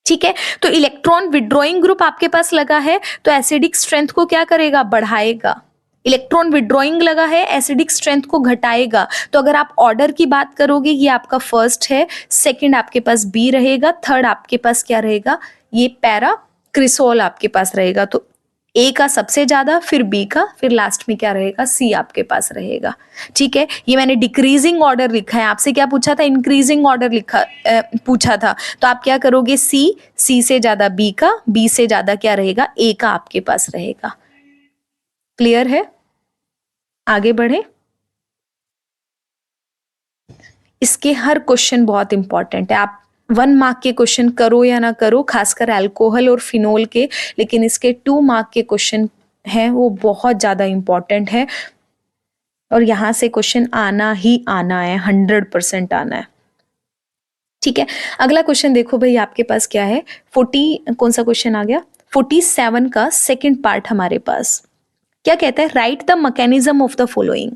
ठीक है। तो इलेक्ट्रॉन विड्रॉइंग ग्रुप आपके पास लगा है तो एसिडिक स्ट्रेंथ को क्या करेगा, बढ़ाएगा। इलेक्ट्रॉन विड्रॉइंग लगा है, एसिडिक स्ट्रेंथ को घटाएगा। तो अगर आप ऑर्डर की बात करोगे, ये आपका फर्स्ट है, सेकंड आपके पास बी रहेगा, थर्ड आपके पास क्या रहेगा, ये पैरा क्रिसोल आपके पास रहेगा। तो ए का सबसे ज्यादा, फिर बी का, फिर लास्ट में क्या रहेगा, सी आपके पास रहेगा, ठीक है। ये मैंने डिक्रीजिंग ऑर्डर लिखा है, आपसे क्या पूछा था, इंक्रीजिंग ऑर्डर पूछा था, तो आप क्या करोगे, सी से ज्यादा बी का, बी से ज्यादा क्या रहेगा, ए का आपके पास रहेगा। क्लियर है, आगे बढ़े। इसके हर क्वेश्चन बहुत इंपॉर्टेंट है, आप 1 मार्क के क्वेश्चन करो या ना करो, खासकर अल्कोहल और फिनोल के, लेकिन इसके 2 मार्क के क्वेश्चन हैं वो बहुत ज्यादा इंपॉर्टेंट है और यहां से क्वेश्चन आना ही आना है, 100% आना है, ठीक है। अगला क्वेश्चन देखो भाई, आपके पास क्या है, कौन सा क्वेश्चन आ गया, 47 का सेकंड पार्ट हमारे पास क्या कहता है, write the mechanism of the following.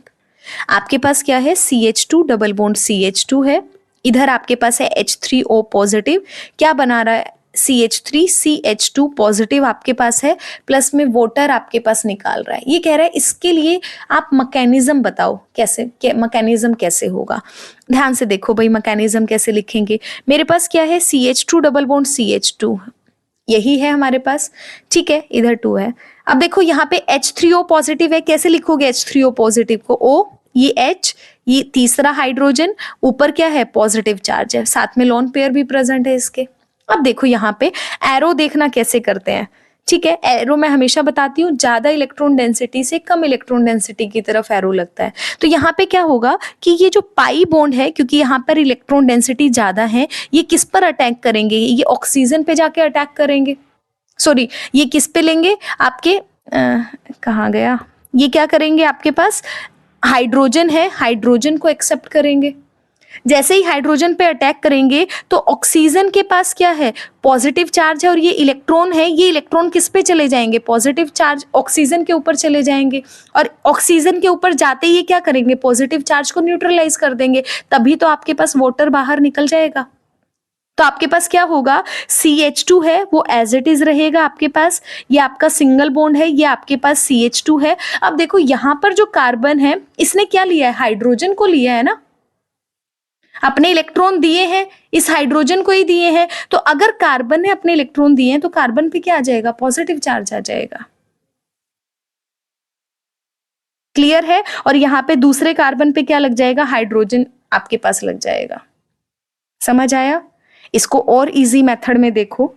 आपके पास क्या है, CH2 डबल बॉन्ड CH2 है, इधर आपके पास है H3O पॉजिटिव, क्या बना रहा है, CH3 CH2 पॉजिटिव आपके पास है, प्लस में वाटर आपके पास निकाल रहा है। ये कह रहा है इसके लिए आप मैकेनिज्म बताओ, कैसे मैकेनिज्म कैसे होगा। ध्यान से देखो भाई, मैकेनिज्म कैसे लिखेंगे। मेरे पास क्या है, CH2 डबल बॉन्ड CH2, यही है हमारे पास, ठीक है, इधर 2 है। अब देखो यहाँ पे H3O पॉजिटिव है, कैसे लिखोगे H3O पॉजिटिव को, O, ये H, ये तीसरा हाइड्रोजन, ऊपर क्या है, पॉजिटिव चार्ज है, साथ में लोन पेयर भी प्रेजेंट है इसके। अब देखो यहाँ पे एरो देखना कैसे करते हैं, ठीक है। एरो मैं हमेशा बताती हूँ, ज्यादा इलेक्ट्रॉन डेंसिटी से कम इलेक्ट्रॉन डेंसिटी की तरफ एरो लगता है। तो यहाँ पे क्या होगा कि ये जो पाई बॉन्ड है, क्योंकि यहाँ पर इलेक्ट्रॉन डेंसिटी ज्यादा है, ये किस पर अटैक करेंगे, ये ऑक्सीजन पे जाके अटैक करेंगे, सॉरी ये किस पे लेंगे, आपके कहाँ गया, ये क्या करेंगे, आपके पास हाइड्रोजन है, हाइड्रोजन को एक्सेप्ट करेंगे। जैसे ही हाइड्रोजन पे अटैक करेंगे तो ऑक्सीजन के पास क्या है, पॉजिटिव चार्ज है, और ये इलेक्ट्रॉन है, ये इलेक्ट्रॉन किस पे चले जाएंगे, पॉजिटिव चार्ज ऑक्सीजन के ऊपर चले जाएंगे, और ऑक्सीजन के ऊपर जाते ही ये क्या करेंगे, पॉजिटिव चार्ज को न्यूट्रलाइज कर देंगे, तभी तो आपके पास वाटर बाहर निकल जाएगा। तो आपके पास क्या होगा, CH2 है वो एज इट इज रहेगा आपके पास, ये आपका सिंगल बॉन्ड है, ये आपके पास CH2 है। अब देखो यहां पर जो कार्बन है, इसने क्या लिया है, हाइड्रोजन को लिया है ना, अपने इलेक्ट्रॉन दिए हैं, इस हाइड्रोजन को ही दिए हैं। तो अगर कार्बन ने अपने इलेक्ट्रॉन दिए हैं तो कार्बन पे क्या आ जाएगा, पॉजिटिव चार्ज आ जाएगा। क्लियर है। और यहां पे दूसरे कार्बन पे क्या लग जाएगा, हाइड्रोजन आपके पास लग जाएगा। समझ आया। इसको और इजी मेथड में देखो,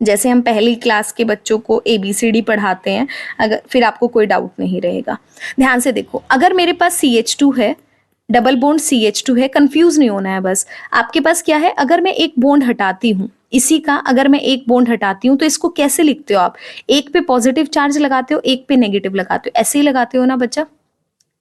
जैसे हम पहली क्लास के बच्चों को ABCD पढ़ाते हैं, अगर फिर आपको कोई डाउट नहीं रहेगा। ध्यान से देखो, अगर मेरे पास CH2 है, डबल बॉन्ड CH2 है, कंफ्यूज नहीं होना है बस। आपके पास क्या है, अगर मैं एक बॉन्ड हटाती हूँ इसी का, अगर मैं एक बॉन्ड हटाती हूँ तो इसको कैसे लिखते हो आप, एक पे पॉजिटिव चार्ज लगाते हो, एक पे नेगेटिव लगाते हो, ऐसे ही लगाते हो ना बच्चा,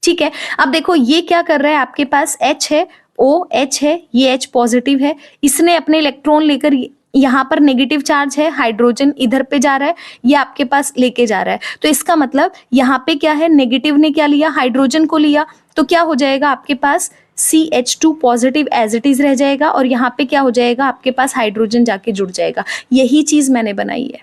ठीक है। अब देखो ये क्या कर रहा है, आपके पास H है, OH है, ये H पॉजिटिव है, इसने अपने इलेक्ट्रॉन लेकर यहाँ पर नेगेटिव चार्ज है, हाइड्रोजन इधर पे जा रहा है, ये आपके पास लेके जा रहा है। तो इसका मतलब यहाँ पे क्या है, नेगेटिव ने क्या लिया, हाइड्रोजन को लिया, तो क्या हो जाएगा आपके पास CH2 positive as it is रह जाएगा, और यहाँ पे क्या हो जाएगा, आपके पास हाइड्रोजन जाके जुड़ जाएगा। यही चीज मैंने बनाई है।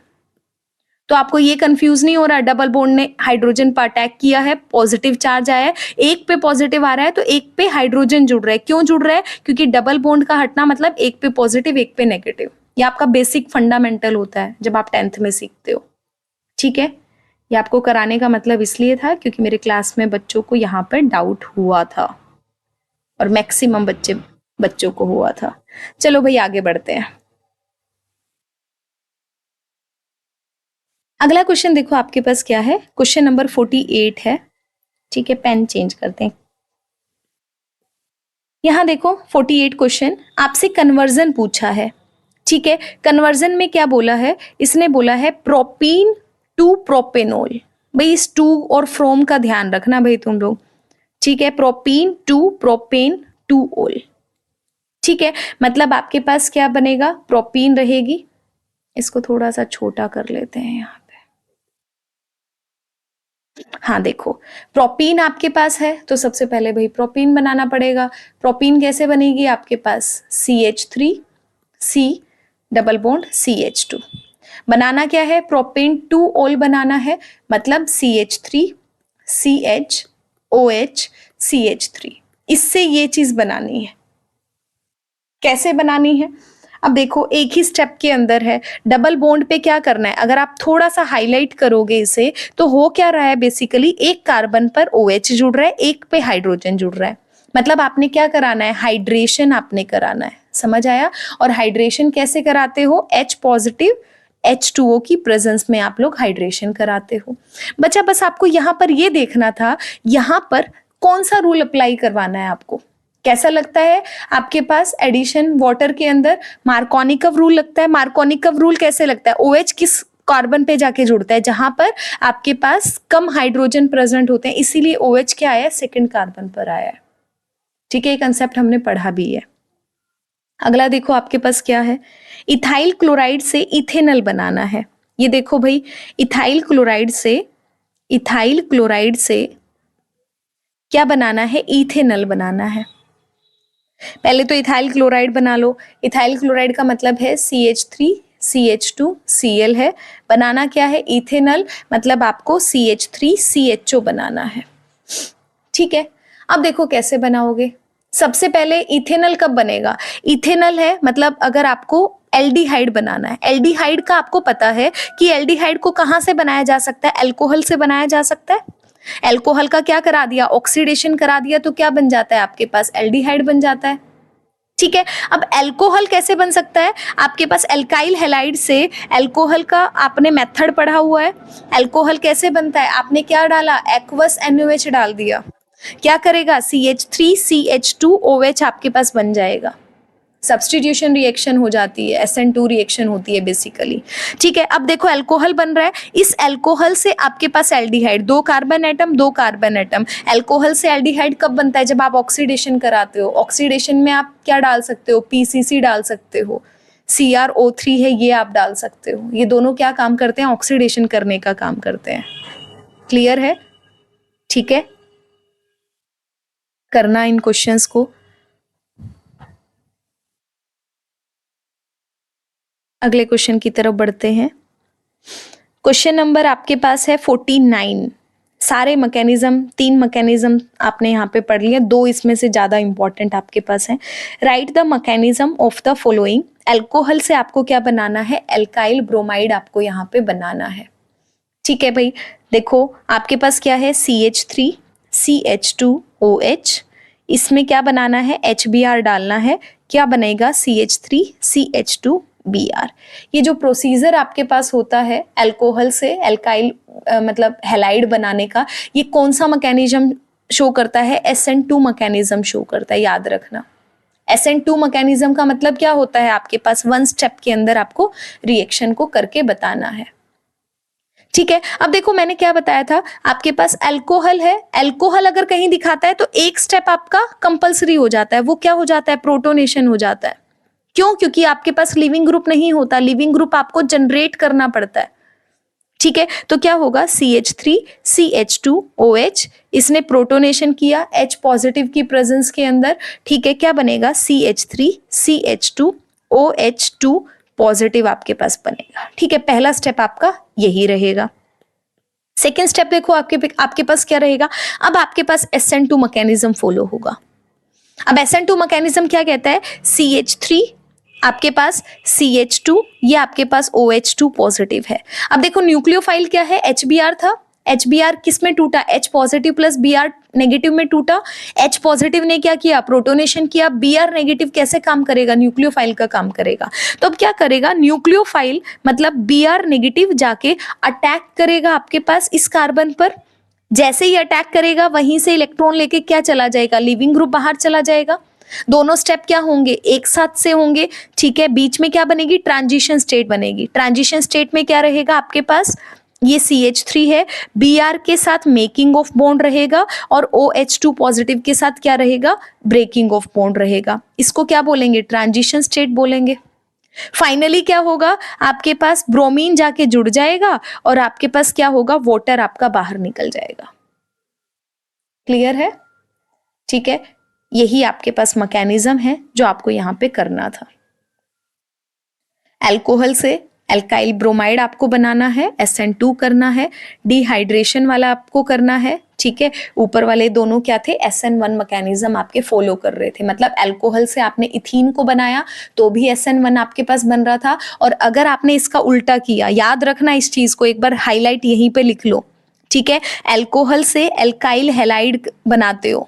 तो आपको ये कंफ्यूज नहीं हो रहा, डबल बॉन्ड ने हाइड्रोजन पर अटैक किया है, पॉजिटिव चार्ज आया है, एक पे पॉजिटिव आ रहा है तो एक पे हाइड्रोजन जुड़ रहा है। क्यों जुड़ रहा है, क्योंकि डबल बॉन्ड का हटना मतलब एक पे पॉजिटिव एक पे नेगेटिव। ये आपका बेसिक फंडामेंटल होता है जब आप 10th में सीखते हो, ठीक है। ये आपको कराने का मतलब इसलिए था क्योंकि मेरे क्लास में बच्चों को यहाँ पर डाउट हुआ था, और मैक्सिमम बच्चों को हुआ था। चलो भाई आगे बढ़ते हैं। अगला क्वेश्चन देखो आपके पास क्या है, क्वेश्चन नंबर 48 है, ठीक है। पेन चेंज करते हैं। यहां देखो 48 क्वेश्चन आपसे कन्वर्जन पूछा है, ठीक है। कन्वर्जन में क्या बोला है, इसने बोला है प्रोपीन टू प्रोपेनॉल। भाई इस टू और फ्रोम का ध्यान रखना भाई तुम लोग, ठीक है। Propene to propan two ol, ठीक है। मतलब आपके पास क्या बनेगा, प्रोपीन रहेगी, इसको थोड़ा सा छोटा कर लेते हैं यहाँ। हाँ देखो, प्रोपीन आपके पास है तो सबसे पहले भाई प्रोपीन बनाना पड़ेगा। प्रोपीन कैसे बनेगी, आपके पास CH3 C double bond CH2। बनाना क्या है, प्रोपेन टू ऑल बनाना है, मतलब CH3 CH OH CH3, इससे ये चीज बनानी है। कैसे बनानी है, अब देखो एक ही स्टेप के अंदर है। डबल बॉन्ड पे क्या करना है, अगर आप थोड़ा सा हाईलाइट करोगे इसे तो हो क्या रहा है, बेसिकली एक कार्बन पर OH जुड़ रहा है, एक पे हाइड्रोजन जुड़ रहा है। मतलब आपने क्या कराना है, हाइड्रेशन आपने कराना है। समझ आया। और हाइड्रेशन कैसे कराते हो, H पॉजिटिव H2O की प्रेजेंस में आप लोग हाइड्रेशन कराते हो। बच्चा बस आपको यहाँ पर ये देखना था, यहाँ पर कौन सा रूल अप्लाई करवाना है आपको। कैसा लगता है आपके पास एडिशन वाटर के अंदर मार्कोनिकव रूल लगता है। मार्कोनिकव रूल कैसे लगता है, OH किस कार्बन पे जाके जुड़ता है, जहां पर आपके पास कम हाइड्रोजन प्रेजेंट होते हैं, इसीलिए OH क्या आया, सेकंड कार्बन पर आया है, ठीक है। ये कंसेप्ट हमने पढ़ा भी है। अगला देखो आपके पास क्या है, इथाइल क्लोराइड से इथेनॉल बनाना है, ये देखो भाई, इथाइल क्लोराइड से क्या बनाना है, इथेनॉल बनाना है। पहले तो इथाइल क्लोराइड बना लो। इथाइल क्लोराइड का मतलब है CH3CH2Cl है। बनाना क्या है, इथेनॉल, मतलब आपको CH3CHO बनाना है। ठीक है, अब देखो कैसे बनाओगे। सबसे पहले इथेनॉल कब बनेगा, इथेनॉल है मतलब अगर आपको एल्डिहाइड बनाना है, एल्डिहाइड का आपको पता है कि एल्डिहाइड को कहां से बनाया जा सकता है, अल्कोहल से बनाया जा सकता है। अल्कोहल का क्या करा दिया, ऑक्सीडेशन करा दिया, तो क्या बन जाता है आपके पास, एल्डिहाइड बन जाता है। ठीक है, अब अल्कोहल कैसे बन सकता है, आपके पास एल्काइल हैलाइड से अल्कोहल का आपने मेथड पढ़ा हुआ है। अल्कोहल कैसे बनता है, आपने क्या डाला, एक्वस NaOH डाल दिया, क्या करेगा, CH3CH2OH आपके पास बन जाएगा। सब्स्टिट्यूशन रिएक्शन हो जाती है, SN2 रिएक्शन होती है बेसिकली। ठीक है, अब देखो अल्कोहल बन रहा है, इस अल्कोहल से आपके पास एल्डिहाइड, 2 कार्बन एटम। अल्कोहल से एल्डिहाइड कब बनता है, जब आप ऑक्सीडेशन कराते हो। ऑक्सीडेशन में आप क्या डाल सकते हो, PCC डाल सकते हो, CrO3 है ये आप डाल सकते हो। ये दोनों क्या काम करते हैं, ऑक्सीडेशन करने का काम करते हैं। क्लियर है, ठीक है, करना इन क्वेश्चंस को। अगले क्वेश्चन की तरफ बढ़ते हैं। क्वेश्चन नंबर आपके पास है 49। सारे मैकेनिज्म, 3 मैकेनिज्म आपने यहाँ पे पढ़ लिया, 2 इसमें से ज्यादा इंपॉर्टेंट आपके पास है। Write the mechanism of the following. Alcohol से आपको क्या बनाना है, एल्काइल ब्रोमाइड आपको यहाँ पे बनाना है। ठीक है भाई, देखो आपके पास क्या है, CH3CH2OH, इसमें क्या बनाना है, HBr डालना है, क्या बनेगा, CH3CH2Br। ये जो प्रोसीजर आपके पास होता है अल्कोहल से एल्काइल मतलब हैलाइड बनाने का, ये कौन सा मैकेनिज्म शो करता है, SN2 मैकेनिज्म शो करता है, याद रखना। SN2 मैकेनिज्म का मतलब क्या होता है, आपके पास 1 स्टेप के अंदर आपको रिएक्शन को करके बताना है। ठीक है, अब देखो मैंने क्या बताया था, आपके पास अल्कोहल है, अल्कोहल अगर कहीं दिखाता है तो एक स्टेप आपका कंपलसरी हो जाता है, वो क्या हो जाता है, प्रोटोनेशन हो जाता है। क्यों, क्योंकि आपके पास लिविंग ग्रुप नहीं होता, लिविंग ग्रुप आपको जनरेट करना पड़ता है। ठीक है, तो क्या होगा, CH3CH2OH, इसने प्रोटोनेशन किया H पॉजिटिव की प्रेजेंस के अंदर। ठीक है, क्या बनेगा, CH3CH2OH2 पॉजिटिव आपके पास बनेगा। ठीक है, पहला स्टेप आपका यही रहेगा। सेकेंड स्टेप देखो आपके पास क्या रहेगा, अब आपके पास SN2 मैकेनिज्म फॉलो होगा। अब SN2 मैकेनिज्म क्या कहता है, CH3 आपके पास CH2, ये आपके पास OH2 पॉजिटिव है। अब देखो न्यूक्लियोफाइल क्या है, HBr था, HBr किस में टूटा, H positive plus Br negative में टूटा। H पॉजिटिव ने क्या किया, प्रोटोनेशन किया। Br नेगेटिव कैसे काम करेगा, न्यूक्लियोफाइल का काम करेगा। तो अब क्या करेगा, न्यूक्लियोफाइल मतलब Br नेगेटिव जाके अटैक करेगा आपके पास इस कार्बन पर। जैसे ही अटैक करेगा वहीं से इलेक्ट्रॉन लेके क्या चला जाएगा, लिविंग ग्रुप बाहर चला जाएगा। दोनों स्टेप क्या होंगे, एक साथ से होंगे। ठीक है, बीच में क्या बनेगी, ट्रांजिशन स्टेट बनेगी। ट्रांजिशन स्टेट में क्या रहेगा आपके पास, ये CH3 है, Br के साथ मेकिंग ऑफ बॉन्ड रहेगा और OH2 पॉजिटिव के साथ क्या रहेगा, ब्रेकिंग ऑफ बॉन्ड रहेगा। इसको क्या बोलेंगे, ट्रांजिशन स्टेट बोलेंगे। फाइनली क्या होगा, आपके पास ब्रोमीन जाके जुड़ जाएगा और आपके पास क्या होगा, वाटर आपका बाहर निकल जाएगा। क्लियर है, ठीक है, यही आपके पास मैकेनिज्म है जो आपको यहां पे करना था। अल्कोहल से एल्काइल ब्रोमाइड आपको बनाना है, SN2 करना है, डिहाइड्रेशन वाला आपको करना है। ठीक है, ऊपर वाले दोनों क्या थे, SN1 मैकेनिज्म आपके फॉलो कर रहे थे। मतलब अल्कोहल से आपने इथीन को बनाया तो भी SN1 आपके पास बन रहा था, और अगर आपने इसका उल्टा किया, याद रखना इस चीज को, एक बार हाईलाइट यहीं पे लिख लो। ठीक है, अल्कोहल से एल्काइल हैलाइड बनाते हो,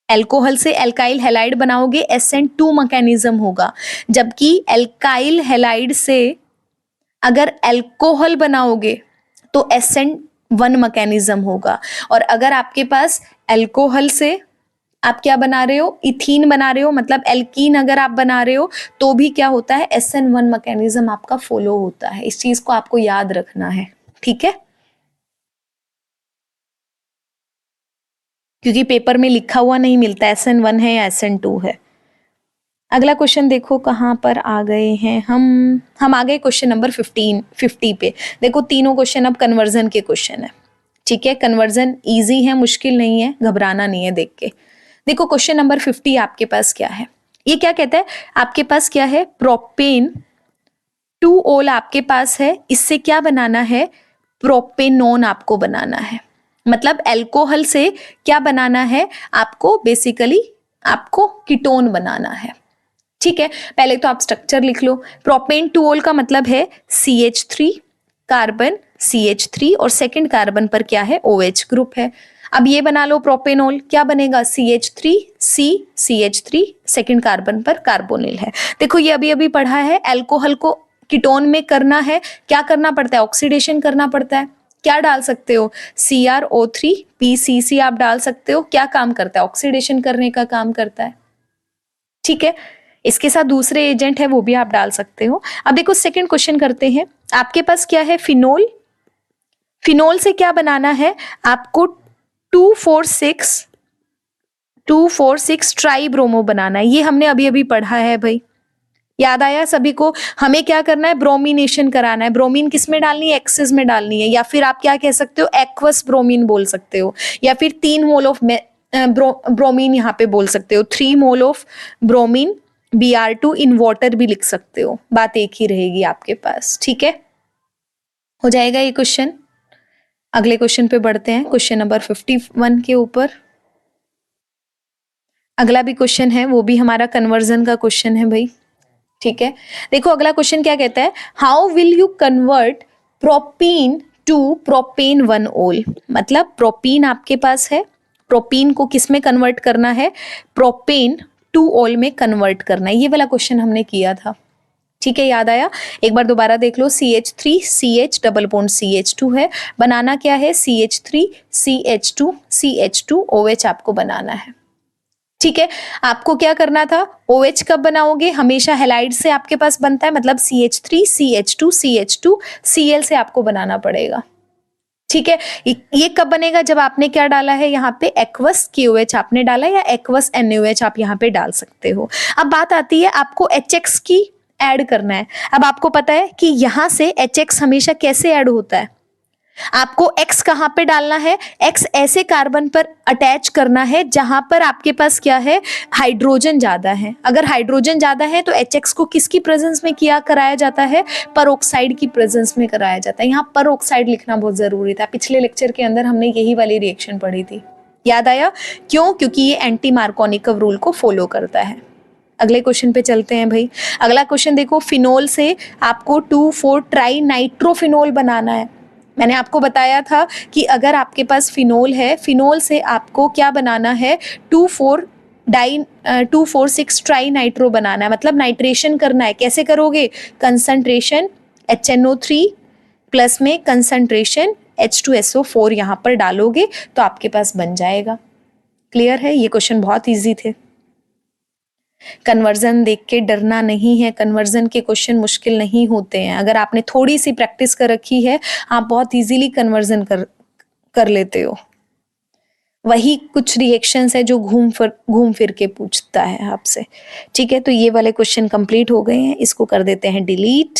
अल्कोहल से एल्काइल हैलाइड बनाओगे, SN2 मैकेनिज्म होगा। जबकि एल्काइल हैलाइड से अगर अल्कोहल बनाओगे तो SN1 मैकेनिज्म होगा। और अगर आपके पास अल्कोहल से आप क्या बना रहे हो, इथीन बना रहे हो, मतलब एल्कीन अगर आप बना रहे हो तो भी क्या होता है, SN1 मैकेनिज्म आपका फॉलो होता है। इस चीज को आपको याद रखना है। ठीक है, क्योंकि पेपर में लिखा हुआ नहीं मिलता SN1 है या SN2 है। अगला क्वेश्चन देखो कहाँ पर आ गए हैं हम आ गए क्वेश्चन नंबर 50 पे। देखो तीनों क्वेश्चन अब कन्वर्जन के क्वेश्चन है, ठीक है। कन्वर्जन इजी है, मुश्किल नहीं है, घबराना नहीं है देख के। देखो क्वेश्चन नंबर 50 आपके पास क्या है, ये क्या कहता है, आपके पास क्या है, प्रोपेन 2 ओल आपके पास है, इससे क्या बनाना है, प्रोपेनोन आपको बनाना है। मतलब अल्कोहल से क्या बनाना है आपको, बेसिकली आपको कीटोन बनाना है, ठीक है। पहले तो आप स्ट्रक्चर लिख लो। प्रोपेन 2 ओल का मतलब है CH3 कार्बन, CH3 और सेकंड कार्बन पर क्या है, OH ग्रुप है। अब ये बना लो प्रोपेनोल, क्या बनेगा, CH3 C CH3 second carbon पर कार्बोनिल है। देखो ये अभी अभी पढ़ा है, अल्कोहल को कीटोन में करना है, क्या करना पड़ता है, ऑक्सीडेशन करना पड़ता है। क्या डाल सकते हो, CrO3 PCC आप डाल सकते हो, क्या काम करता है, ऑक्सीडेशन करने का काम करता है, ठीक है। इसके साथ दूसरे एजेंट है वो भी आप डाल सकते हो। अब देखो सेकंड क्वेश्चन करते हैं, आपके पास क्या है, फिनोल। फिनोल से क्या बनाना है आपको, 246 ट्राइब्रोमो बनाना है। ये हमने अभी अभी पढ़ा है भाई, याद आया सभी को। हमें क्या करना है, ब्रोमिनेशन कराना है। ब्रोमीन किस में डालनी है, एक्सेस में डालनी है, या फिर आप क्या कह सकते हो, एक्वस ब्रोमीन बोल सकते हो, या फिर 3 मोल ऑफ ब्रोमीन यहाँ पे बोल सकते हो, 3 mole of bromine Br2 in water भी लिख सकते हो, बात एक ही रहेगी आपके पास, ठीक है। हो जाएगा ये क्वेश्चन। अगले क्वेश्चन पे बढ़ते हैं, क्वेश्चन नंबर 51 के ऊपर। अगला भी क्वेश्चन है, वो भी हमारा कन्वर्जन का क्वेश्चन है भाई, ठीक है। देखो अगला क्वेश्चन क्या कहता है, how will you convert propene to propan 1 ol. मतलब प्रोपीन आपके पास है, प्रोपीन को किस में कन्वर्ट करना है, प्रोपेन 2 ओल में कन्वर्ट करना है। ये वाला क्वेश्चन हमने किया था, ठीक है, याद आया। एक बार दोबारा देख लो, CH3 CH double bond CH2 है, बनाना क्या है, CH3 CH2 OH आपको बनाना है, ठीक है। आपको क्या करना था, OH कब बनाओगे, हमेशा हेलाइड से आपके पास बनता है, मतलब CH3 CH2 Cl से आपको बनाना पड़ेगा, ठीक है। ये कब बनेगा, जब आपने क्या डाला है यहाँ पे, एक्वस KOH आपने डाला, या एक्वस NaOH आप यहाँ पे डाल सकते हो। अब बात आती है आपको HX की ऐड करना है। अब आपको पता है कि यहां से HX हमेशा कैसे ऐड होता है, आपको X कहां पे डालना है, X ऐसे कार्बन पर अटैच करना है जहां पर आपके पास क्या है, हाइड्रोजन ज्यादा है। अगर हाइड्रोजन ज्यादा है तो HX को किसकी प्रेजेंस में किया कराया जाता है, परऑक्साइड की प्रेजेंस में कराया जाता है। यहाँ परऑक्साइड लिखना बहुत जरूरी था, पिछले लेक्चर के अंदर हमने यही वाली रिएक्शन पढ़ी थी, याद आया क्यों, क्योंकि ये एंटी मार्कोनिकव रूल को फॉलो करता है। अगले क्वेश्चन पे चलते हैं भाई। अगला क्वेश्चन देखो, फिनोल से आपको 2,4 ट्राई नाइट्रोफिनोल बनाना है। मैंने आपको बताया था कि अगर आपके पास फिनोल है, फिनोल से आपको क्या बनाना है, 2,4 ट्राई नाइट्रो बनाना है, मतलब नाइट्रेशन करना है। कैसे करोगे, कंसंट्रेशन HNO3 प्लस में कंसंट्रेशन H2SO4 यहाँ पर डालोगे तो आपके पास बन जाएगा। क्लियर है, ये क्वेश्चन बहुत इजी थे। कन्वर्जन देख के डरना नहीं है, कन्वर्जन के क्वेश्चन मुश्किल नहीं होते हैं। अगर आपने थोड़ी सी प्रैक्टिस कर रखी है, आप बहुत इजीली कन्वर्जन कर लेते हो। वही कुछ रिएक्शंस है जो घूम फिर के पूछता है आपसे, ठीक है। तो ये वाले क्वेश्चन कंप्लीट हो गए हैं, इसको कर देते हैं डिलीट।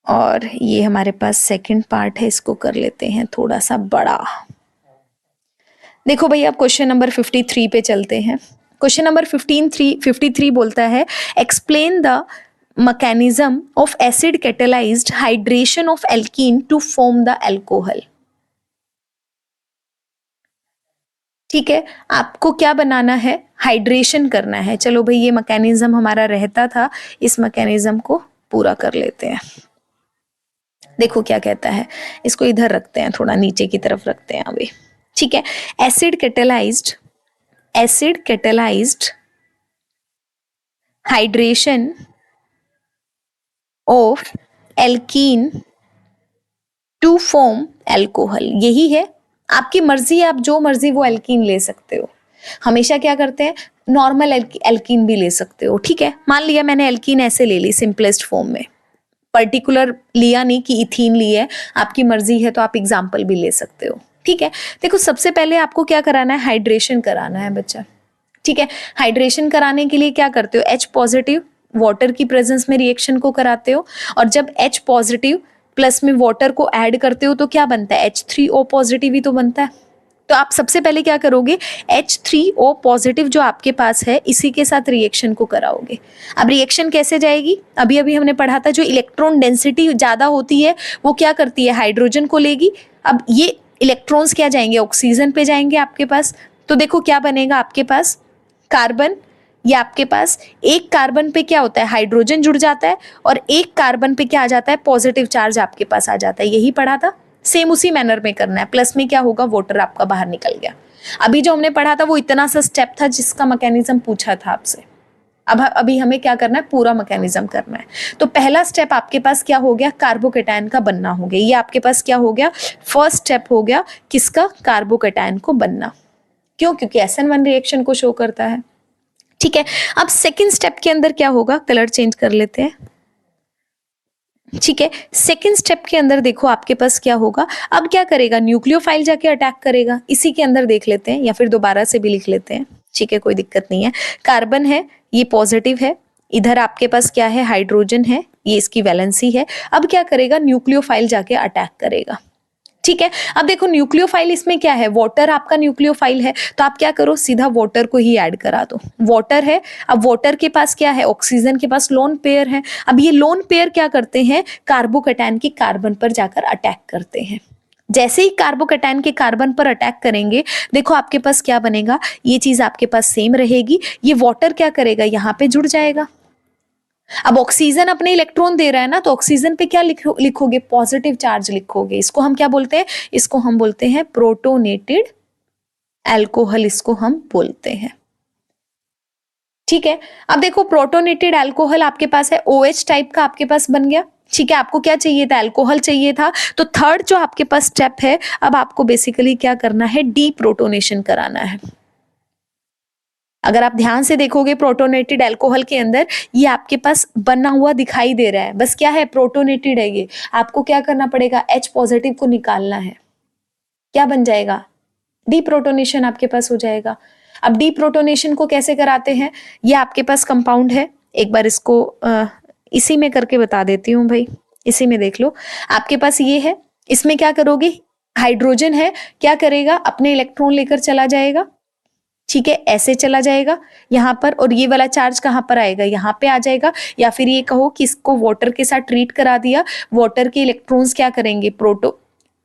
और ये हमारे पास सेकंड पार्ट है, इसको कर लेते हैं थोड़ा सा बड़ा। देखो भाई अब क्वेश्चन नंबर 53 पे चलते हैं। क्वेश्चन नंबर 53 बोलता है, explain the mechanism of acid catalysed hydration of alkene to form the alcohol. ठीक है, आपको क्या बनाना है, हाइड्रेशन करना है। चलो भाई ये मैकेनिज्म हमारा रहता था, इस मैकेनिज्म को पूरा कर लेते हैं। देखो क्या कहता है, इसको इधर रखते हैं, थोड़ा नीचे की तरफ रखते हैं अभी, ठीक है। Acid catalysed hydration of alkene to form alcohol, यही है। आपकी मर्जी है, आप जो मर्जी वो एल्कीन ले सकते हो। हमेशा क्या करते हैं, नॉर्मल एल्कीन भी ले सकते हो, ठीक है। मान लिया मैंने एल्कीन ऐसे ले ली सिंपलेस्ट फॉर्म में, पर्टिकुलर लिया नहीं कि इथीन ली है, आपकी मर्जी है तो आप एग्जाम्पल भी ले सकते हो, ठीक है। देखो सबसे पहले आपको क्या कराना है, हाइड्रेशन कराना है बच्चा, ठीक है। हाइड्रेशन कराने के लिए क्या करते हो, H पॉजिटिव वाटर की प्रेजेंस में रिएक्शन को कराते हो, और जब H पॉजिटिव प्लस में वाटर को ऐड करते हो तो क्या बनता है, H3O पॉजिटिव ही तो बनता है। तो आप सबसे पहले क्या करोगे, H3O पॉजिटिव जो आपके पास है इसी के साथ रिएक्शन को कराओगे। अब रिएक्शन कैसे जाएगी, अभी अभी हमने पढ़ा था, जो इलेक्ट्रॉन डेंसिटी ज्यादा होती है वो क्या करती है, हाइड्रोजन को लेगी। अब ये इलेक्ट्रॉन्स क्या जाएंगे, ऑक्सीजन पे जाएंगे आपके पास। तो देखो क्या बनेगा आपके पास, कार्बन, ये आपके पास एक कार्बन पे क्या होता है, हाइड्रोजन जुड़ जाता है, और एक कार्बन पे क्या आ जाता है, पॉजिटिव चार्ज आपके पास आ जाता है। यही पढ़ा था, सेम उसी मैनर में करना है। प्लस में क्या होगा, वाटर आपका बाहर निकल गया। अभी जो हमने पढ़ा था वो इतना सा स्टेप था जिसका मैकेनिज्म पूछा था आपसे। अब अभी हमें क्या करना है, पूरा मैकेनिज्म करना है। तो पहला स्टेप आपके पास क्या हो गया, कार्बोकेटायन का बनना हो गया। ये आपके पास क्या हो गया, फर्स्ट स्टेप हो गया किसका, कार्बोकेटायन को बनना। क्यों, क्योंकि SN1 रिएक्शन को शो करता है। ठीक है। अब सेकेंड स्टेप के अंदर क्या होगा, कलर चेंज कर लेते हैं। ठीक है, सेकेंड स्टेप के अंदर देखो आपके पास क्या होगा, अब क्या करेगा, न्यूक्लियोफाइल जाके अटैक करेगा। इसी के अंदर देख लेते हैं, या फिर दोबारा से भी लिख लेते हैं। ठीक है, कोई दिक्कत नहीं है। कार्बन है, ये पॉजिटिव है, इधर आपके पास क्या है, हाइड्रोजन है, ये इसकी वैलेंसी है। अब क्या करेगा, न्यूक्लियोफाइल जाके अटैक करेगा। ठीक है। अब देखो न्यूक्लियोफाइल इसमें क्या है, वाटर आपका न्यूक्लियोफाइल है, तो आप क्या करो, सीधा वाटर को ही ऐड करा दो। वाटर है, अब वाटर के पास क्या है, ऑक्सीजन के पास लोन पेयर है। अब ये लोन पेयर क्या करते हैं, कार्बोकेटायन की कार्बन पर जाकर अटैक करते हैं। जैसे ही कार्बोकेटायन के कार्बन पर अटैक करेंगे, देखो आपके पास क्या बनेगा, ये चीज आपके पास सेम रहेगी। ये वाटर क्या करेगा, यहाँ पे जुड़ जाएगा। अब ऑक्सीजन अपने इलेक्ट्रॉन दे रहा है ना, तो ऑक्सीजन पे क्या लिखोगे, पॉजिटिव चार्ज लिखोगे। इसको हम क्या बोलते हैं, इसको हम बोलते हैं प्रोटोनेटेड अल्कोहल, इसको हम बोलते हैं। ठीक है। अब देखो प्रोटोनेटेड अल्कोहल आपके पास है, OH टाइप का आपके पास बन गया। ठीक है, आपको क्या चाहिए था, अल्कोहल चाहिए था। तो थर्ड जो आपके पास स्टेप है, अब आपको बेसिकली क्या करना है, डीप्रोटोनेशन कराना है। अगर आप ध्यान से देखोगे प्रोटोनेटेड अल्कोहल के अंदर ये आपके पास बना हुआ दिखाई दे रहा है, बस क्या है, प्रोटोनेटेड है ये। आपको क्या करना पड़ेगा, H पॉजिटिव को निकालना है। क्या बन जाएगा, डीप्रोटोनेशन आपके पास हो जाएगा। अब डीप्रोटोनेशन को कैसे कराते हैं, ये आपके पास कंपाउंड है, एक बार इसको इसी में करके बता देती हूँ भाई, इसी में देख लो। आपके पास ये है, इसमें क्या करोगे, हाइड्रोजन है, क्या करेगा, अपने इलेक्ट्रॉन लेकर चला जाएगा। ठीक है, ऐसे चला जाएगा यहाँ पर, और ये वाला चार्ज कहाँ पर आएगा, यहाँ पे आ जाएगा। या फिर ये कहो कि इसको वाटर के साथ ट्रीट करा दिया, वाटर के इलेक्ट्रॉन्स क्या करेंगे,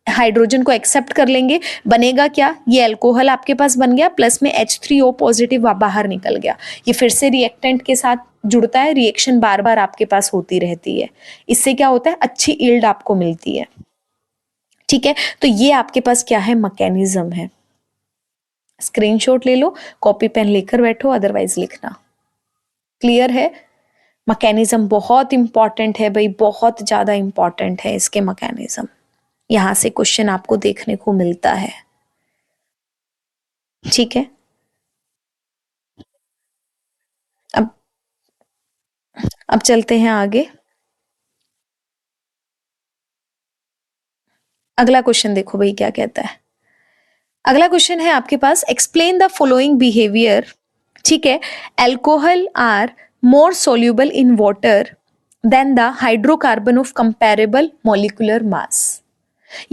हाइड्रोजन को एक्सेप्ट कर लेंगे। बनेगा क्या, ये अल्कोहल आपके पास बन गया, प्लस में H3O पॉजिटिव बाहर निकल गया। ये फिर से रिएक्टेंट के साथ जुड़ता है, रिएक्शन बार बार आपके पास होती रहती है। इससे क्या होता है, अच्छी यील्ड आपको मिलती है। ठीक है, तो ये आपके पास क्या है, मैकेनिज्म है। स्क्रीनशॉट ले लो, कॉपी पेन लेकर बैठो, अदरवाइज लिखना। क्लियर है, मैकेनिज्म बहुत इंपॉर्टेंट है भाई, बहुत ज्यादा इंपॉर्टेंट है इसके मैकेनिज्म। यहां से क्वेश्चन आपको देखने को मिलता है। ठीक है, अब अब चलते हैं आगे। अगला क्वेश्चन देखो भाई क्या कहता है। अगला क्वेश्चन है आपके पास, एक्सप्लेन द फॉलोइंग बिहेवियर। ठीक है, alcohol are more soluble in water than the hydrocarbon of comparable molecular mass.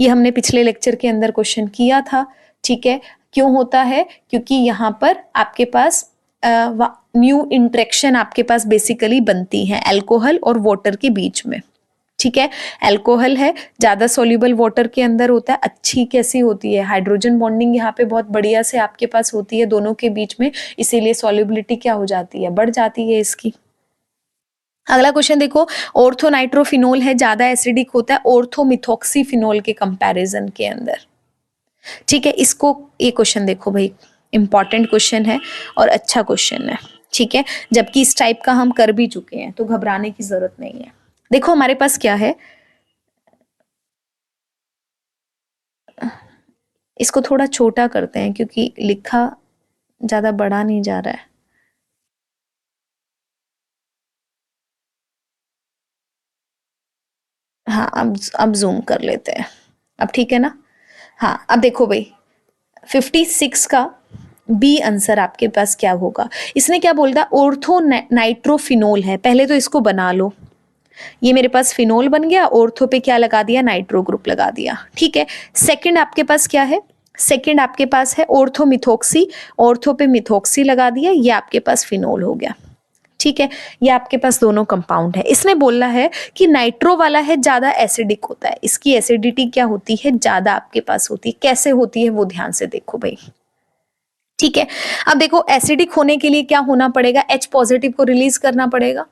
ये हमने पिछले लेक्चर के अंदर क्वेश्चन किया था। ठीक है, क्यों होता है, क्योंकि यहाँ पर आपके पास न्यू इंट्रैक्शन आपके पास बेसिकली बनती है अल्कोहल और वाटर के बीच में। ठीक है, अल्कोहल है, ज्यादा सोल्यूबल वाटर के अंदर होता है। अच्छी कैसी होती है, हाइड्रोजन बॉन्डिंग यहाँ पे बहुत बढ़िया से आपके पास होती है दोनों के बीच में, इसीलिए सॉल्युबिलिटी क्या हो जाती है, बढ़ जाती है इसकी। अगला क्वेश्चन देखो, ऑर्थो नाइट्रोफिनोल है, ज्यादा एसिडिक होता है ऑर्थो मिथॉक्सीफिनोल के कंपैरिजन के अंदर। ठीक है, इसको ये क्वेश्चन देखो भाई, इंपॉर्टेंट क्वेश्चन है और अच्छा क्वेश्चन है। ठीक है, जबकि इस टाइप का हम कर भी चुके हैं, तो घबराने की जरूरत नहीं है। देखो हमारे पास क्या है, इसको थोड़ा छोटा करते हैं क्योंकि लिखा ज्यादा बड़ा नहीं जा रहा है। हाँ, अब जूम कर लेते हैं, अब ठीक है ना। हाँ, अब देखो भाई 56 का बी आंसर आपके पास क्या होगा। इसने क्या बोल दिया, ऑर्थो नाइट्रोफिनोल है। पहले तो इसको बना लो, ये मेरे पास फिनोल बन गया, ऑर्थो पे क्या लगा दिया, नाइट्रो ग्रुप लगा दिया, ठीक है। सेकंड आपके पास क्या है, सेकंड आपके पास है ऑर्थो मिथोक्सी, ऑर्थो पे मिथोक्सी लगा दिया, ये आपके पास फिनोल हो गया, ठीक है। ये आपके पास दोनों कंपाउंड है। इसने बोला है कि नाइट्रो वाला है ज्यादा एसिडिक होता है, इसकी एसिडिटी क्या होती है, ज्यादा आपके पास होती है। कैसे होती है वो ध्यान से देखो भाई, ठीक है। अब देखो एसिडिक होने के लिए क्या होना पड़ेगा, H पॉजिटिव को रिलीज करना पड़ेगा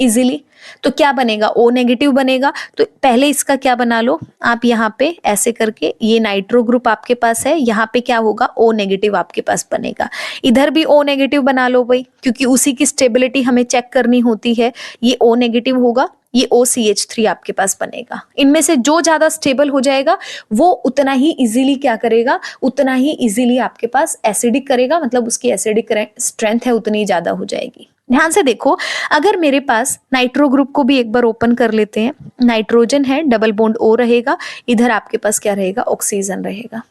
इजीली, तो क्या बनेगा, O नेगेटिव बनेगा। तो पहले इसका क्या बना लो आप, यहाँ पे ऐसे करके, ये नाइट्रो ग्रुप आपके पास है, यहाँ पे क्या होगा, O नेगेटिव आपके पास बनेगा। इधर भी O नेगेटिव बना लो भाई, क्योंकि उसी की स्टेबिलिटी हमें चेक करनी होती है। ये O नेगेटिव होगा, ये OCH3 आपके पास बनेगा। इनमें से जो ज्यादा स्टेबल हो जाएगा वो उतना ही इजीली क्या करेगा, उतना ही इजीली आपके पास एसिडिक करेगा, मतलब उसकी एसिडिक स्ट्रेंथ है उतनी ज्यादा हो जाएगी। ध्यान से देखो, अगर मेरे पास नाइट्रो ग्रुप को भी एक बार ओपन कर लेते हैं, नाइट्रोजन है, डबल बॉन्ड O रहेगा, इधर आपके पास क्या रहेगा, ऑक्सीजन रहेगा,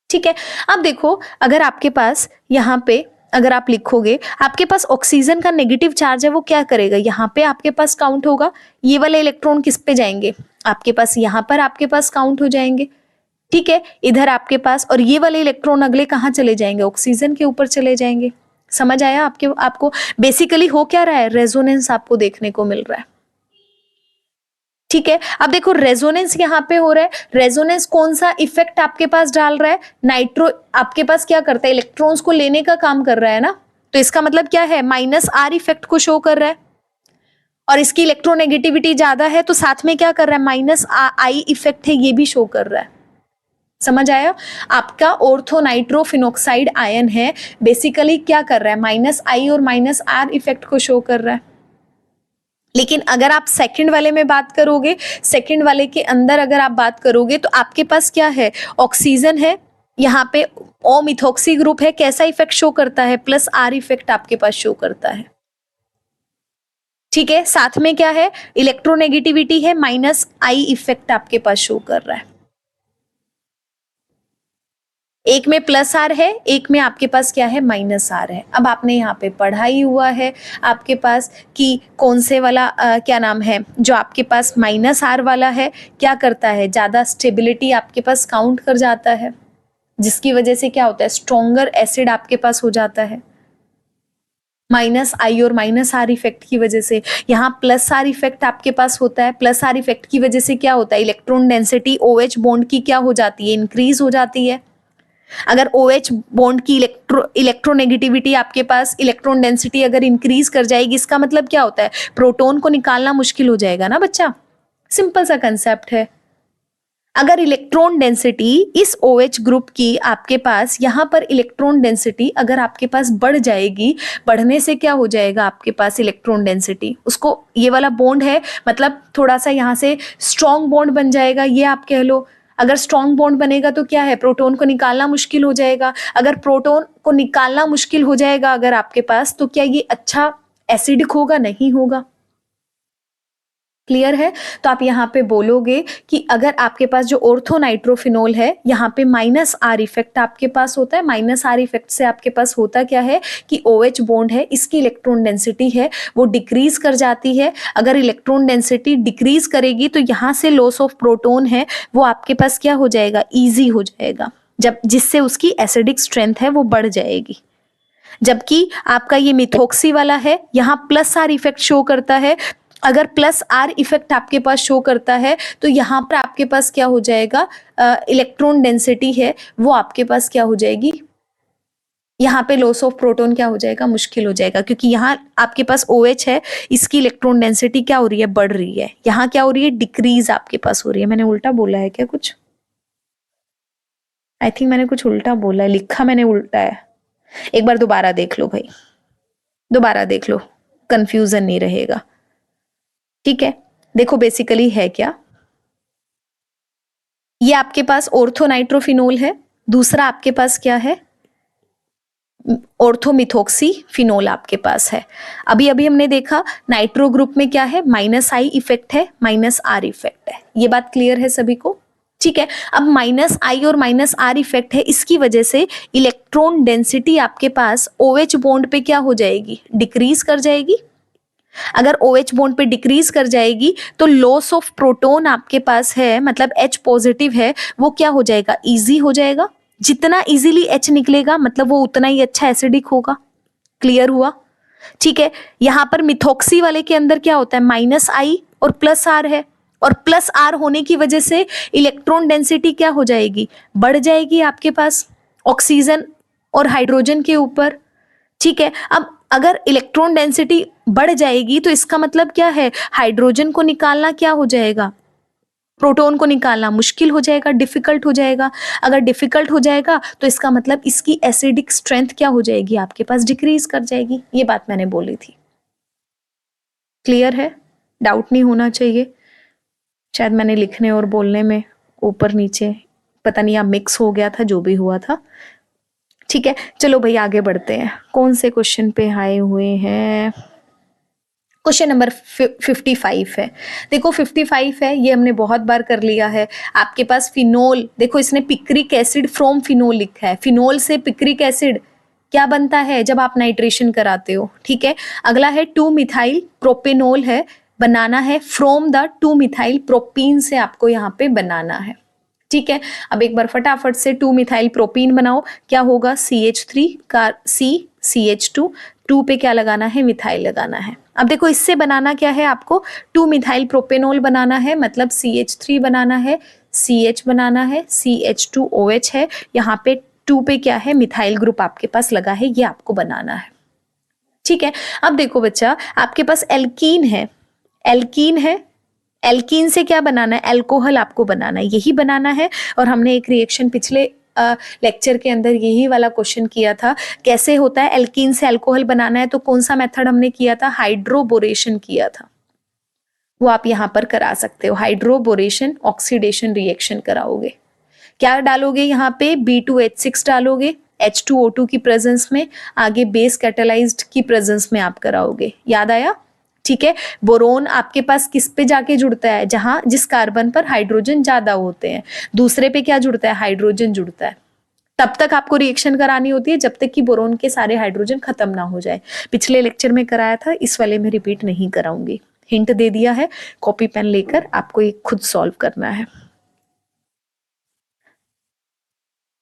ठीक है। अब देखो, अगर आपके पास यहाँ पे अगर आप लिखोगे, आपके पास ऑक्सीजन का नेगेटिव चार्ज है, वो क्या करेगा, यहाँ पे आपके पास काउंट होगा, ये वाले इलेक्ट्रॉन किस पे जाएंगे, आपके पास यहाँ पर आपके पास काउंट हो जाएंगे, ठीक है। इधर आपके पास, और ये वाले इलेक्ट्रॉन अगले कहाँ चले जाएंगे, ऑक्सीजन के ऊपर चले जाएंगे। समझ आया आपको बेसिकली हो क्या रहा है, रेजोनेंस आपको देखने को मिल रहा है, ठीक है। अब देखो रेजोनेंस यहाँ पे हो रहा है, रेजोनेंस कौन सा इफेक्ट आपके पास डाल रहा है, नाइट्रो आपके पास क्या करता है, इलेक्ट्रॉन्स को लेने का काम कर रहा है ना, तो इसका मतलब क्या है, -R इफेक्ट को शो कर रहा है, और इसकी इलेक्ट्रोनेगेटिविटी ज्यादा है, तो साथ में क्या कर रहा है, -I इफेक्ट है, ये भी शो कर रहा है। समझ आया, आपका ऑर्थो नाइट्रोफिनोक्साइड आयन है, बेसिकली क्या कर रहा है, -I और -R इफेक्ट को शो कर रहा है। लेकिन अगर आप सेकंड वाले में बात करोगे, सेकंड वाले के अंदर अगर आप बात करोगे, तो आपके पास क्या है, ऑक्सीजन है, यहाँ पे O मिथोक्सी ग्रुप है, कैसा इफेक्ट शो करता है, +R इफेक्ट आपके पास शो करता है, ठीक है। साथ में क्या है, इलेक्ट्रोनेगेटिविटी है, -I इफेक्ट आपके पास शो कर रहा है। एक में +R है, एक में आपके पास क्या है, -R है। अब आपने यहाँ पे पढ़ा ही हुआ है आपके पास कि कौन से वाला क्या नाम है, जो आपके पास -R वाला है, क्या करता है, ज्यादा स्टेबिलिटी आपके पास काउंट कर जाता है, जिसकी वजह से क्या होता है, स्ट्रॉन्गर एसिड आपके पास हो जाता है, -I और -R इफेक्ट की वजह से। यहाँ +R इफेक्ट आपके पास होता है, +R इफेक्ट की वजह से क्या होता है, इलेक्ट्रॉन डेंसिटी OH बॉन्ड की क्या हो जाती है, इंक्रीज हो जाती है। अगर OH बॉन्ड की इलेक्ट्रोनेगेटिविटी आपके पास, इलेक्ट्रॉन डेंसिटी अगर इंक्रीज कर जाएगी, इसका मतलब क्या होता है, प्रोटॉन को निकालना मुश्किल हो जाएगा ना बच्चा, सिंपल सा कंसेप्ट है। अगर इलेक्ट्रॉन डेंसिटी इस OH ग्रुप की आपके पास, यहाँ पर इलेक्ट्रॉन डेंसिटी अगर आपके पास बढ़ जाएगी, बढ़ने से क्या हो जाएगा आपके पास, इलेक्ट्रॉन डेंसिटी, उसको ये वाला बॉन्ड है, मतलब थोड़ा सा यहाँ से स्ट्रॉन्ग बॉन्ड बन जाएगा, ये आप कह लो। अगर स्ट्रॉन्ग बॉन्ड बनेगा तो क्या है, प्रोटॉन को निकालना मुश्किल हो जाएगा। अगर प्रोटॉन को निकालना मुश्किल हो जाएगा अगर आपके पास, तो क्या ये अच्छा एसिडिक होगा, नहीं होगा। क्लियर है, तो आप यहाँ पे बोलोगे कि अगर आपके पास जो ऑर्थो नाइट्रोफिनोल है, यहाँ पे -R इफेक्ट आपके पास होता है, -R इफेक्ट से आपके पास होता क्या है कि OH बॉन्ड है, इसकी इलेक्ट्रॉन डेंसिटी है वो डिक्रीज कर जाती है। अगर इलेक्ट्रॉन डेंसिटी डिक्रीज करेगी तो यहाँ से लॉस ऑफ प्रोटॉन है वो आपके पास क्या हो जाएगा, ईजी हो जाएगा, जब जिससे उसकी एसिडिक स्ट्रेंथ है वो बढ़ जाएगी। जबकि आपका ये मिथोक्सी वाला है, यहाँ +R इफेक्ट शो करता है। अगर +R इफेक्ट आपके पास शो करता है तो यहाँ पर आपके पास क्या हो जाएगा, इलेक्ट्रॉन डेंसिटी है वो आपके पास क्या हो जाएगी, यहाँ पे लॉस ऑफ प्रोटॉन क्या हो जाएगा, मुश्किल हो जाएगा, क्योंकि यहाँ आपके पास OH है, इसकी इलेक्ट्रॉन डेंसिटी क्या हो रही है, बढ़ रही है। यहाँ क्या हो रही है, डिक्रीज आपके पास हो रही है। मैंने उल्टा बोला है क्या कुछ, आई थिंक मैंने कुछ उल्टा बोला है, लिखा मैंने उल्टा है। एक बार दोबारा देख लो भाई, दोबारा देख लो, कंफ्यूजन नहीं रहेगा, ठीक है। देखो बेसिकली है क्या, ये आपके पास ऑर्थो नाइट्रोफिनोल है, दूसरा आपके पास क्या है, ऑर्थोमिथोक्सी फिनोल आपके पास है। अभी अभी हमने देखा नाइट्रो ग्रुप में क्या है, -I इफेक्ट है, -R इफेक्ट है। ये बात क्लियर है सभी को, ठीक है। अब माइनस आई और माइनस आर इफेक्ट है, इसकी वजह से इलेक्ट्रॉन डेंसिटी आपके पास OH बॉन्ड पे क्या हो जाएगी, डिक्रीज कर जाएगी। अगर OH बॉन्ड पे डिक्रीज कर जाएगी तो लॉस ऑफ प्रोटॉन आपके पास है, मतलब H पॉजिटिव है, वो क्या हो जाएगा, इजी हो जाएगा। जितना इजीली H निकलेगा मतलब वो उतना ही अच्छा एसिडिक होगा। क्लियर हुआ? ठीक है। यहां पर मिथॉक्सी वाले के अंदर क्या होता है, माइनस आई और प्लस आर है, और प्लस आर होने की वजह से इलेक्ट्रॉन डेंसिटी क्या हो जाएगी, बढ़ जाएगी आपके पास ऑक्सीजन और हाइड्रोजन के ऊपर। ठीक है। अब अगर इलेक्ट्रॉन डेंसिटी बढ़ जाएगी तो इसका मतलब क्या है, हाइड्रोजन को निकालना क्या हो जाएगा, प्रोटॉन को निकालना मुश्किल हो जाएगा, डिफिकल्ट हो जाएगा। अगर डिफिकल्ट हो जाएगा तो इसका मतलब इसकी एसिडिक स्ट्रेंथ क्या हो जाएगी, आपके पास डिक्रीज कर जाएगी। ये बात मैंने बोली थी। क्लियर है? डाउट नहीं होना चाहिए। शायद मैंने लिखने और बोलने में ऊपर नीचे पता नहीं या मिक्स हो गया था, जो भी हुआ था। ठीक है, चलो भाई आगे बढ़ते हैं। कौन से क्वेश्चन पे आए हुए हैं? क्वेश्चन नंबर 55 है। देखो 55 है, ये हमने बहुत बार कर लिया है। आपके पास फिनोल, देखो इसने पिक्रिक एसिड फ्रॉम फिनोल लिखा है। फिनोल से पिक्रिक एसिड क्या बनता है जब आप नाइट्रेशन कराते हो। ठीक है। अगला है 2 मिथाइल प्रोपेनोल है, बनाना है फ्रॉम द 2 मिथाइल प्रोपीन से आपको यहाँ पे बनाना है। ठीक है। अब एक बार फटाफट से 2 मिथाइल प्रोपीन बनाओ। क्या होगा, CH3 का CH2, 2 पे क्या लगाना है, मिथाइल लगाना है। अब देखो इससे बनाना क्या है, आपको 2 मिथाइल प्रोपेनोल बनाना है, मतलब CH3 बनाना है, CH बनाना है, CH2OH है, यहाँ पे 2 पे क्या है, मिथाइल ग्रुप आपके पास लगा है, ये आपको बनाना है। ठीक है। अब देखो बच्चा, आपके पास एल्कीन है, एल्कीन है, एल्कीन से क्या बनाना है, एल्कोहल आपको बनाना है, यही बनाना है। और हमने एक रिएक्शन पिछले लेक्चर के अंदर यही वाला क्वेश्चन किया था, कैसे होता है एल्कीन से अल्कोहल बनाना है, तो कौन सा मेथड हमने किया था, हाइड्रोबोरेशन किया था। वो आप यहां पर करा सकते हो, हाइड्रोबोरेशन ऑक्सीडेशन रिएक्शन कराओगे। क्या डालोगे यहाँ पे, B2H6 डालोगे H2O2 की प्रेजेंस में, आगे बेस कैटेलाइज्ड की प्रेजेंस में आप कराओगे। याद आया? ठीक है। बोरोन आपके पास किस पे जाके जुड़ता है, जहां जिस कार्बन पर हाइड्रोजन ज्यादा होते हैं, दूसरे पे क्या जुड़ता है, हाइड्रोजन जुड़ता है। तब तक आपको रिएक्शन करानी होती है जब तक कि बोरोन के सारे हाइड्रोजन खत्म ना हो जाए। पिछले लेक्चर में कराया था, इस वाले में रिपीट नहीं कराऊंगी। हिंट दे दिया है, कॉपी पेन लेकर आपको ये खुद सॉल्व करना है।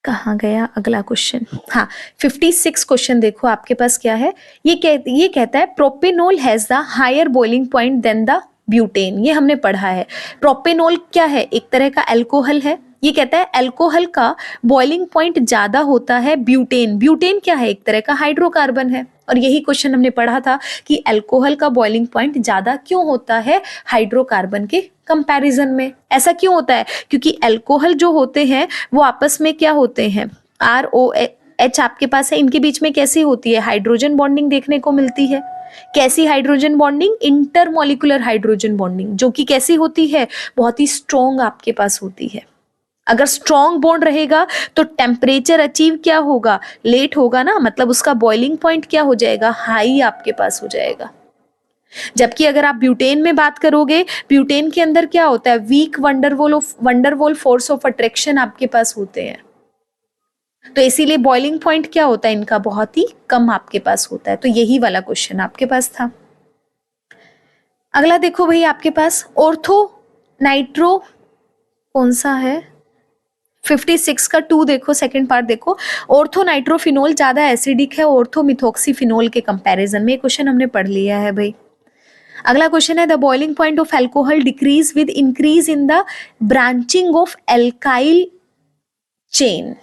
कहाँ गया अगला क्वेश्चन? हाँ, 56 क्वेश्चन देखो आपके पास क्या है, ये कहता है propanol has the higher boiling point than the butane. ये हमने पढ़ा है। प्रोपेनोल क्या है, एक तरह का अल्कोहल है। ये कहता है अल्कोहल का बॉइलिंग पॉइंट ज्यादा होता है ब्यूटेन। ब्यूटेन क्या है, एक तरह का हाइड्रोकार्बन है। और यही क्वेश्चन हमने पढ़ा था कि अल्कोहल का बॉइलिंग पॉइंट ज्यादा क्यों होता है हाइड्रोकार्बन के कंपैरिजन में। ऐसा क्यों होता है, क्योंकि अल्कोहल जो होते हैं वो आपस में क्या होते हैं, ROH आपके पास है, इनके बीच में कैसी होती है, हाइड्रोजन बॉन्डिंग देखने को मिलती है। कैसी hydrogen bonding, intermolecular hydrogen bonding, जो कि कैसी होती है, बहुत ही स्ट्रॉन्ग आपके पास होती है। अगर स्ट्रॉन्ग बॉन्ड रहेगा तो टेम्परेचर अचीव क्या होगा, लेट होगा ना, मतलब उसका बॉइलिंग पॉइंट क्या हो जाएगा, हाई आपके पास हो जाएगा। जबकि अगर आप ब्यूटेन में बात करोगे, ब्यूटेन के अंदर क्या होता है, weak van der Waals force of attraction आपके पास होते हैं, तो इसीलिए बॉइलिंग पॉइंट क्या होता है इनका, बहुत ही कम आपके पास होता है। तो यही वाला क्वेश्चन आपके पास था। अगला देखो भाई, आपके पास ऑर्थो नाइट्रो कौन सा है, 56 का 2 देखो, सेकंड पार्ट देखो। ऑर्थो नाइट्रोफिनोल ज्यादा एसिडिक है ऑर्थो मिथॉक्सीफिनोल के कंपैरिजन में। क्वेश्चन हमने पढ़ लिया है भाई। अगला क्वेश्चन है, the boiling point of alcohol decrease with increase in the branching of alkyl chain.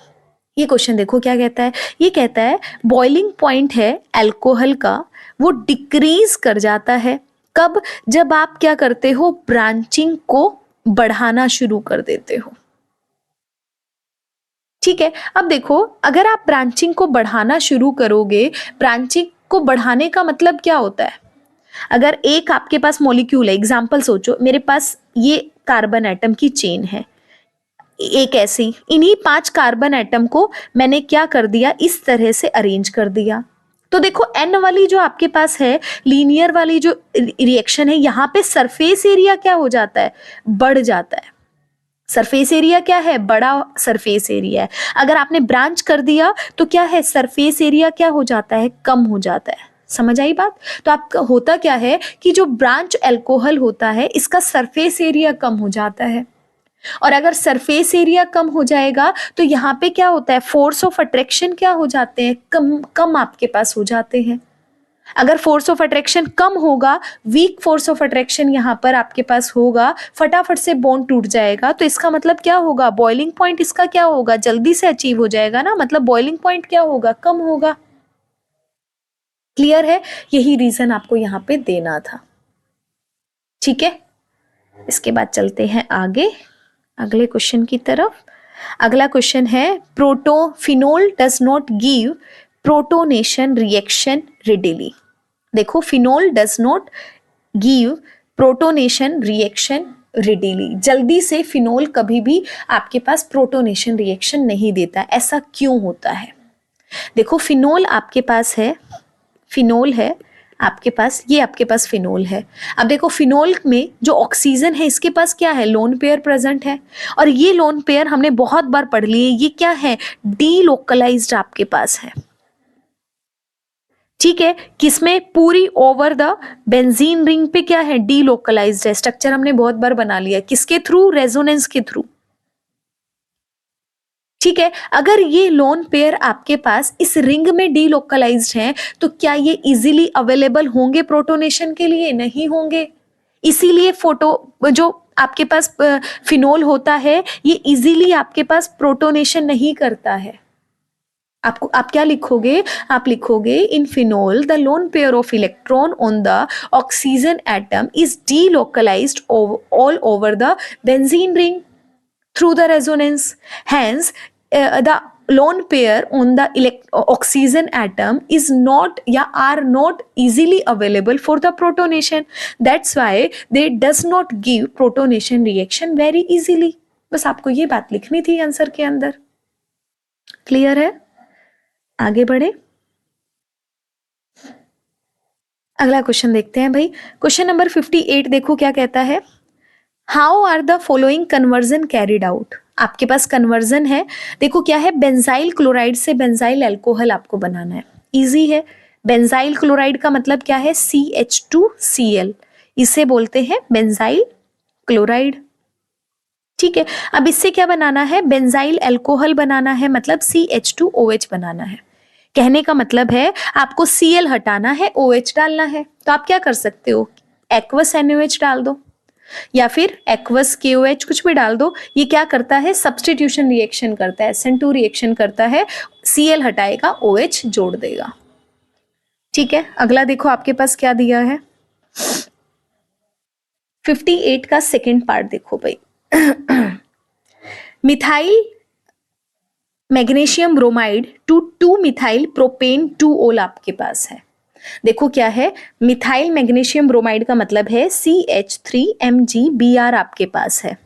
ये क्वेश्चन देखो क्या कहता है, ये कहता है बॉइलिंग पॉइंट है अल्कोहल का, वो डिक्रीज कर जाता है कब, जब आप क्या करते हो, ब्रांचिंग को बढ़ाना शुरू कर देते हो। ठीक है। अब देखो, अगर आप ब्रांचिंग को बढ़ाना शुरू करोगे, ब्रांचिंग को बढ़ाने का मतलब क्या होता है, अगर एक आपके पास मॉलिक्यूल है, एग्जांपल सोचो, मेरे पास ये कार्बन एटम की चेन है, एक ऐसी, इन्हीं 5 कार्बन एटम को मैंने क्या कर दिया, इस तरह से अरेंज कर दिया। तो देखो N वाली जो आपके पास है, लीनियर वाली जो रिएक्शन है, यहाँ पे सरफेस एरिया क्या हो जाता है, बढ़ जाता है। सरफेस एरिया क्या है, बड़ा सरफेस एरिया है। अगर आपने ब्रांच कर दिया तो क्या है, सरफेस एरिया क्या हो जाता है, कम हो जाता है। समझ आई बात? तो आपका होता क्या है कि जो ब्रांच अल्कोहल होता है इसका सरफेस एरिया कम हो जाता है, और अगर सरफेस एरिया कम हो जाएगा तो यहाँ पे क्या होता है, फोर्स ऑफ अट्रैक्शन क्या हो जाते हैं, कम कम आपके पास हो जाते हैं। अगर फोर्स ऑफ अट्रैक्शन कम होगा, वीक फोर्स ऑफ अट्रैक्शन यहाँ पर आपके पास होगा, फटाफट से बॉन्ड टूट जाएगा, तो इसका मतलब क्या होगा, बॉइलिंग पॉइंट इसका क्या होगा, जल्दी से अचीव हो जाएगा ना, मतलब बॉइलिंग पॉइंट क्या होगा, कम होगा। क्लियर है? यही रीजन आपको यहाँ पे देना था। ठीक है, इसके बाद चलते हैं आगे अगले क्वेश्चन की तरफ। अगला क्वेश्चन है, phenol does not give protonation reaction readily. देखो, phenol does not give protonation reaction readily, जल्दी से फिनोल कभी भी आपके पास प्रोटोनेशन रिएक्शन नहीं देता। ऐसा क्यों होता है? देखो, फिनोल आपके पास है, फिनोल है आपके पास, ये आपके पास फिनोल है। अब देखो, फिनोल में जो ऑक्सीजन है इसके पास क्या है, लोन पेयर प्रेजेंट है, और ये लोन पेयर हमने बहुत बार पढ़ लिए, ये क्या है, डीलोकलाइज्ड आपके पास है। ठीक है, किसमें, पूरी ओवर द बेंजीन रिंग पे क्या है, डीलोकलाइज्ड है। स्ट्रक्चर हमने बहुत बार बना लिया, किसके थ्रू, रेजोनेंस के थ्रू। ठीक है, अगर ये लोन पेयर आपके पास इस रिंग में डीलोकलाइज्ड हैं तो क्या ये इजीली अवेलेबल होंगे प्रोटोनेशन के लिए, नहीं होंगे। इसीलिए जो आपके पास फिनोल होता है ये इजीली आपके पास प्रोटोनेशन नहीं करता है। आप क्या लिखोगे, आप लिखोगे, in phenol the lone pair of electron on the oxygen atom is delocalised all over the benzene ring through the resonance. Hence, the lone pair on the oxygen atom is not are not easily available for the protonation. That's why they does not give protonation reaction very easily. बस आपको ये बात लिखनी थी answer के अंदर। Clear है? आगे बढ़े, अगला क्वेश्चन देखते हैं भाई। क्वेश्चन नंबर 58 देखो क्या कहता है, how are the following conversion carried out. आपके पास कन्वर्जन है, देखो क्या है, बेंजाइल क्लोराइड से बेंजाइल अल्कोहल आपको बनाना है। इजी है, बेंजाइल क्लोराइड का मतलब क्या है, CH2Cl, इसे बोलते हैं बेंजाइल क्लोराइड। ठीक है, अब इससे क्या बनाना है, बेंजाइल अल्कोहल बनाना है, मतलब CH2OH बनाना है। कहने का मतलब है आपको Cl हटाना है, OH डालना है। तो आप क्या कर सकते हो, एक्वस NaOH डाल दो या फिर एक्वस KOH, कुछ भी डाल दो। ये क्या करता है, सब्स्टिट्यूशन रिएक्शन करता है, SN2 रिएक्शन करता है, Cl हटाएगा, OH जोड़ देगा। ठीक है, अगला देखो आपके पास क्या दिया है, 58 का सेकेंड पार्ट देखो भाई। Methyl magnesium bromide to 2 methyl propane 2 आपके पास है। देखो क्या है, मिथाइल मैग्नीशियम ब्रोमाइड का मतलब है CH3MgBr आपके पास है।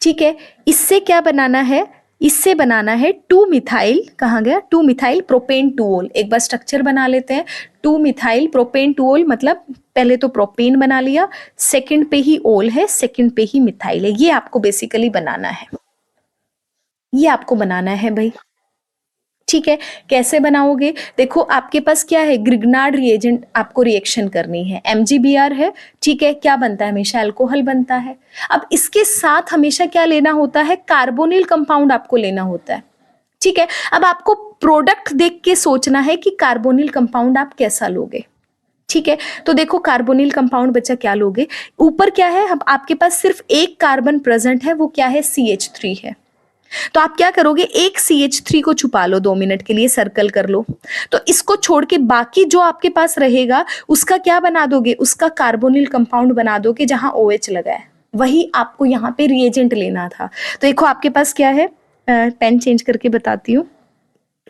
ठीक है, इससे क्या बनाना है, इससे बनाना है 2 मिथाइल, कहाँ गया, 2 मिथाइल प्रोपेन 2 एक बार स्ट्रक्चर बना लेते हैं। 2 मिथाइल प्रोपेन 2 मतलब पहले तो प्रोपेन बना लिया, सेकंड पे ही ओल है, सेकंड पे ही मिथाइल है। ये आपको बेसिकली बनाना है, ये आपको बनाना है भाई। ठीक है, कैसे बनाओगे, देखो आपके पास क्या है, ग्रिग्नार्ड रिएजेंट आपको रिएक्शन करनी है, MgBr है। ठीक है, क्या बनता है, हमेशा अल्कोहल बनता है। अब इसके साथ हमेशा क्या लेना होता है, कार्बोनिल कंपाउंड आपको लेना होता है। ठीक है, अब आपको प्रोडक्ट देख के सोचना है कि कार्बोनिल कंपाउंड आप कैसा लोगे। ठीक है, तो देखो कार्बोनिल कंपाउंड बच्चा क्या लोगे, ऊपर क्या है, अब आपके पास सिर्फ एक कार्बन प्रेजेंट है, वो क्या है, CH3 है। तो आप क्या करोगे, एक CH3 को छुपा लो, 2 मिनट के लिए सर्कल कर लो। तो इसको छोड़ के बाकी जो आपके पास रहेगा उसका क्या बना दोगे, उसका कार्बोनिल कंपाउंड बना दोगे जहां OH लगा है। वही आपको यहाँ पे रिएजेंट लेना था। तो देखो आपके पास क्या है, पेन चेंज करके बताती हूँ,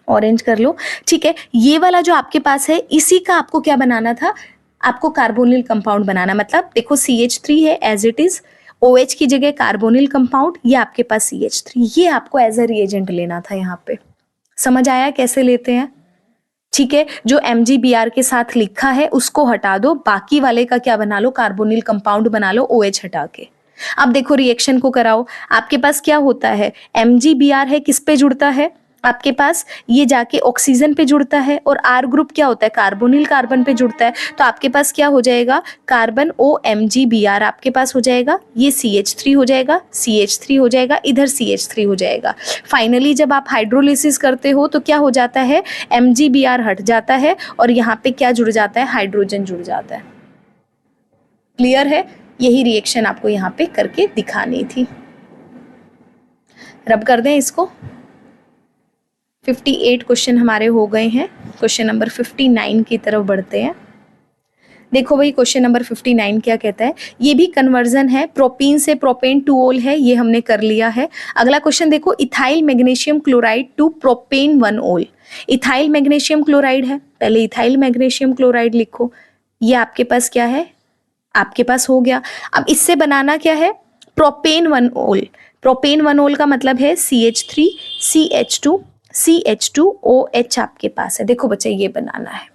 ऑरेंज कर लो। ठीक है, ये वाला जो आपके पास है इसी का आपको क्या बनाना था, आपको कार्बोनिल कंपाउंड बनाना। मतलब देखो CH3 है एज इट इज, OH की जगह कार्बोनिल कंपाउंड, ये आपके पास CH3, ये आपको एज अ रिएजेंट लेना था यहाँ पे। समझ आया कैसे लेते हैं? ठीक है, जो MgBr के साथ लिखा है उसको हटा दो, बाकी वाले का क्या बना लो, कार्बोनिल कंपाउंड बना लो OH हटा के। अब देखो रिएक्शन को कराओ, आपके पास क्या होता है, MgBr है, किस पे जुड़ता है आपके पास, ये जाके ऑक्सीजन पे जुड़ता है, और R ग्रुप क्या होता है, कार्बोनिल कार्बन पे जुड़ता है, तो आपके पास क्या हो जाएगा, कार्बन OMgBr आपके पास हो जाएगा, ये CH3 हो जाएगा, CH3 हो जाएगा, इधर CH3 हो जाएगा। फाइनली जब आप हाइड्रोलिसिस करते हो तो क्या हो जाता है, MgBr हट जाता है और यहाँ पे क्या जुड़ जाता है, हाइड्रोजन जुड़ जाता है। क्लियर है, यही रिएक्शन आपको यहाँ पे करके दिखानी थी। रब कर दें इसको। 58 क्वेश्चन हमारे हो गए हैं, क्वेश्चन नंबर 59 की तरफ बढ़ते हैं। देखो भाई क्वेश्चन नंबर 59 क्या कहता है, ये भी कन्वर्जन है, प्रोपीन से प्रोपेन टू ओल है, ये हमने कर लिया है। अगला क्वेश्चन देखो, ethyl magnesium chloride to propan 1 ol. Ethyl magnesium chloride है, पहले इथाइल मैग्नीशियम क्लोराइड लिखो, ये आपके पास क्या है, आपके पास हो गया। अब इससे बनाना क्या है, प्रोपेन 1 ओल। प्रोपेन 1 ओल का मतलब है CH3 CH2 CH2OH आपके पास है। देखो बच्चे ये बनाना है,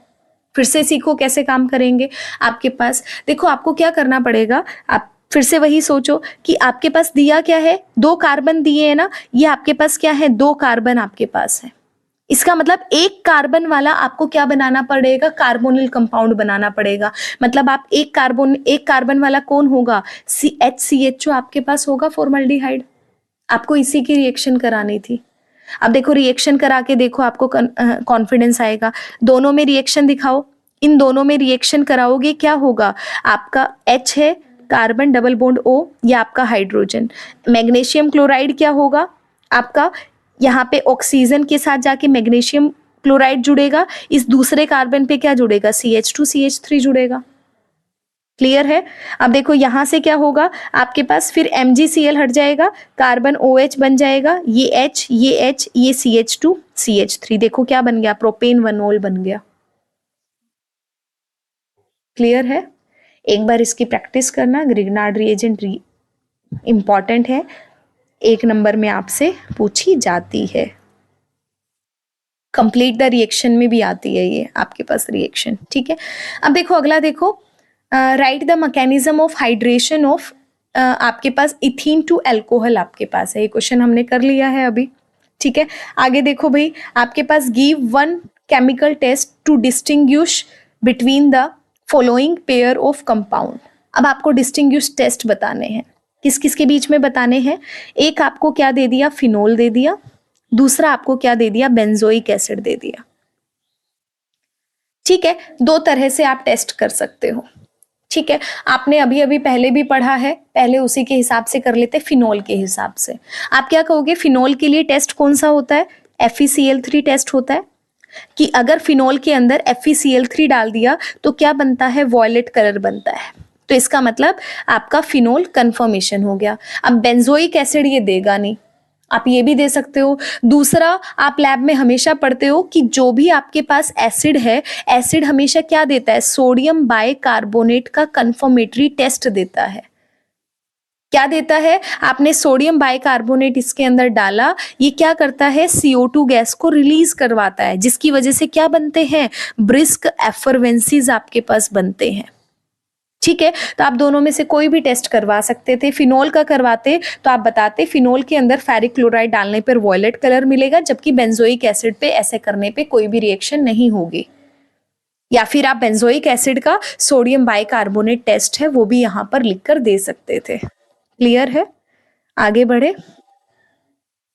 फिर से सीखो कैसे काम करेंगे। आपके पास देखो, आपको क्या करना पड़ेगा, आप फिर से वही सोचो कि आपके पास दिया क्या है, 2 कार्बन दिए है ना, ये आपके पास क्या है, 2 कार्बन आपके पास है। इसका मतलब एक कार्बन वाला आपको क्या बनाना पड़ेगा, कार्बोनिल कंपाउंड बनाना पड़ेगा। मतलब आप एक कार्बन वाला कौन होगा, HCHO आपके पास होगा, फॉर्मल्डिहाइड। आपको इसी की रिएक्शन करानी थी। अब देखो रिएक्शन करा के देखो, आपको कॉन्फिडेंस आएगा। दोनों में रिएक्शन दिखाओ, इन दोनों में रिएक्शन कराओगे, क्या होगा, आपका H है, कार्बन डबल बॉन्ड O, ये आपका हाइड्रोजन। मैग्नीशियम क्लोराइड क्या होगा आपका, यहाँ पे ऑक्सीजन के साथ जाके मैग्नीशियम क्लोराइड जुड़ेगा, इस दूसरे कार्बन पे क्या जुड़ेगा, CH2 CH3 जुड़ेगा। क्लियर है। अब देखो यहां से क्या होगा, आपके पास फिर MgCl हट जाएगा, कार्बन OH बन जाएगा, ये H ये H ये CH2 CH3, देखो क्या बन गया, प्रोपेन 1 ओल बन गया। क्लियर है। एक बार इसकी प्रैक्टिस करना, ग्रिग्नार्ड रिएजेंट इंपॉर्टेंट है, 1 नंबर में आपसे पूछी जाती है। कंप्लीट द रिएक्शन में भी आती है ये आपके पास रिएक्शन, ठीक है। अब देखो अगला देखो, right the mechanism of hydration of, आपके पास इथीन टू अल्कोहल आपके पास है, ये क्वेश्चन हमने कर लिया है अभी, ठीक है। आगे देखो भाई, आपके पास give 1 chemical test to distinguish between the following pair of compound. अब आपको डिस्टिंग्विश टेस्ट बताने हैं, किस किस के बीच में बताने हैं। एक आपको क्या दे दिया, फिनोल दे दिया, दूसरा आपको क्या दे दिया, बेंजोइक एसिड दे दिया, ठीक है। 2 तरह से आप टेस्ट कर सकते हो, ठीक है। आपने अभी अभी पहले भी पढ़ा है, पहले उसी के हिसाब से कर लेते, फिनोल के हिसाब से। आप क्या कहोगे, फिनोल के लिए टेस्ट कौन सा होता है, FeCl3 टेस्ट होता है, कि अगर फिनोल के अंदर FeCl3 डाल दिया तो क्या बनता है, वॉयलेट कलर बनता है, तो इसका मतलब आपका फिनोल कन्फर्मेशन हो गया। अब बेंजोइक एसिड ये देगा नहीं, आप ये भी दे सकते हो। दूसरा, आप लैब में हमेशा पढ़ते हो कि जो भी आपके पास एसिड है, एसिड हमेशा क्या देता है, सोडियम बाइकार्बोनेट का कन्फर्मेटरी टेस्ट देता है। क्या देता है, आपने सोडियम बाइकार्बोनेट इसके अंदर डाला, ये क्या करता है, CO2 गैस को रिलीज करवाता है, जिसकी वजह से क्या बनते हैं, ब्रिस्क एफरवेंसीज आपके पास बनते हैं, ठीक है। तो आप दोनों में से कोई भी टेस्ट करवा सकते थे। फिनोल का करवाते तो आप बताते फिनोल के अंदर फेरिक क्लोराइड डालने पर वॉयलेट कलर मिलेगा, जबकि बेंजोइक एसिड पे ऐसे करने पे कोई भी रिएक्शन नहीं होगी। या फिर आप बेंजोइक एसिड का सोडियम बाइकार्बोनेट टेस्ट है वो भी यहां पर लिखकर दे सकते थे। क्लियर है। आगे बढ़े,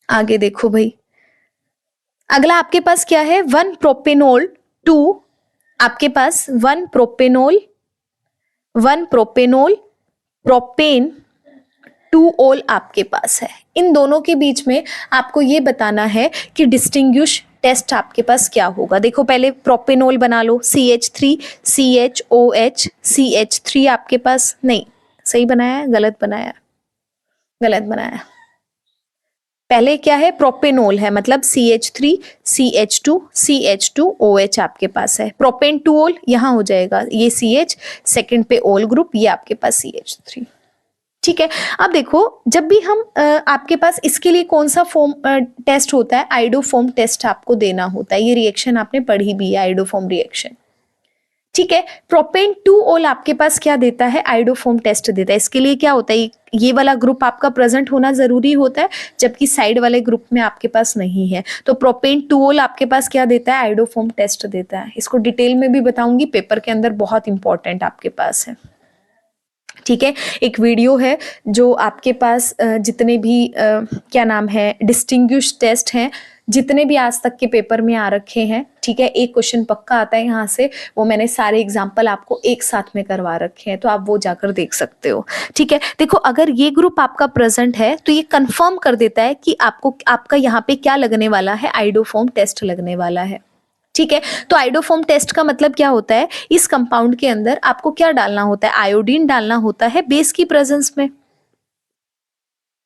आगे देखो भाई, अगला आपके पास क्या है, 1 प्रोपेनोल टू, आपके पास 1 प्रोपेनोल प्रोपेन 2 ओल आपके पास है। इन दोनों के बीच में आपको ये बताना है कि डिस्टिंग्विश टेस्ट आपके पास क्या होगा। देखो पहले प्रोपेनोल बना लो, CH3 CHOH CH3 आपके पास, नहीं सही बनाया है, गलत बनाया है, गलत बनाया। पहले क्या है, प्रोपेनोल है, मतलब CH3 CH2 CH2OH आपके पास है। प्रोपेन 2 ओल यहां हो जाएगा, ये CH सेकंड पे ओल ग्रुप, ये आपके पास CH3, ठीक है। अब देखो जब भी हम आपके पास इसके लिए कौन सा फॉर्म टेस्ट होता है, आइडोफॉर्म टेस्ट आपको देना होता है। ये रिएक्शन आपने पढ़ी भी है, आइडोफॉर्म रिएक्शन, ठीक है। प्रोपेन 2-ऑल आपके पास क्या देता है, आयोडोफोम टेस्ट देता है। इसके लिए क्या होता है, ये वाला ग्रुप आपका प्रेजेंट होना जरूरी होता है, जबकि साइड वाले ग्रुप में आपके पास नहीं है। तो प्रोपेन 2-ऑल आपके पास क्या देता है, आयोडोफोम टेस्ट देता है। इसको डिटेल में भी बताऊंगी, पेपर के अंदर बहुत इंपॉर्टेंट आपके पास है। ठीक है, एक वीडियो है जो आपके पास जितने भी क्या नाम है, डिस्टिंग्विश टेस्ट हैं, जितने भी आज तक के पेपर में आ रखे हैं, ठीक है, एक क्वेश्चन पक्का आता है यहाँ से, वो मैंने सारे एग्जाम्पल आपको एक साथ में करवा रखे हैं, तो आप वो जाकर देख सकते हो। ठीक है, देखो अगर ये ग्रुप आपका प्रेजेंट है तो ये कंफर्म कर देता है कि आपको आपका यहाँ पे क्या लगने वाला है, आयोडोफोम टेस्ट लगने वाला है। ठीक है, तो आयोडोफोम टेस्ट का मतलब क्या होता है, इस कंपाउंड के अंदर आपको क्या डालना होता है, आयोडीन डालना होता है बेस की प्रेजेंस में।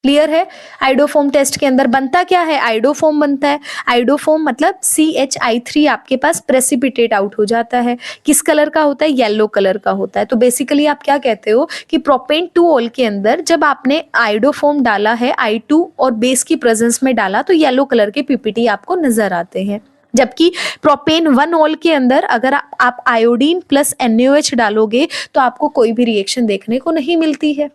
क्लियर है। आयोडोफोम टेस्ट के अंदर बनता क्या है, आयोडोफोम बनता है। आयोडोफोम मतलब CH3 आपके पास प्रेसिपिटेट आउट हो जाता है। किस कलर का होता है, येलो कलर का होता है। तो बेसिकली आप क्या कहते हो कि प्रोपेन 2-ऑल के अंदर जब आपने आयोडोफोम डाला है, I2 और बेस की प्रेजेंस में डाला, तो येलो कलर के पीपीटी आपको नजर आते हैं। जबकि प्रोपेन 1-ऑल के अंदर अगर आप आयोडीन प्लस NaOH डालोगे तो आपको कोई भी रिएक्शन देखने को नहीं मिलती है।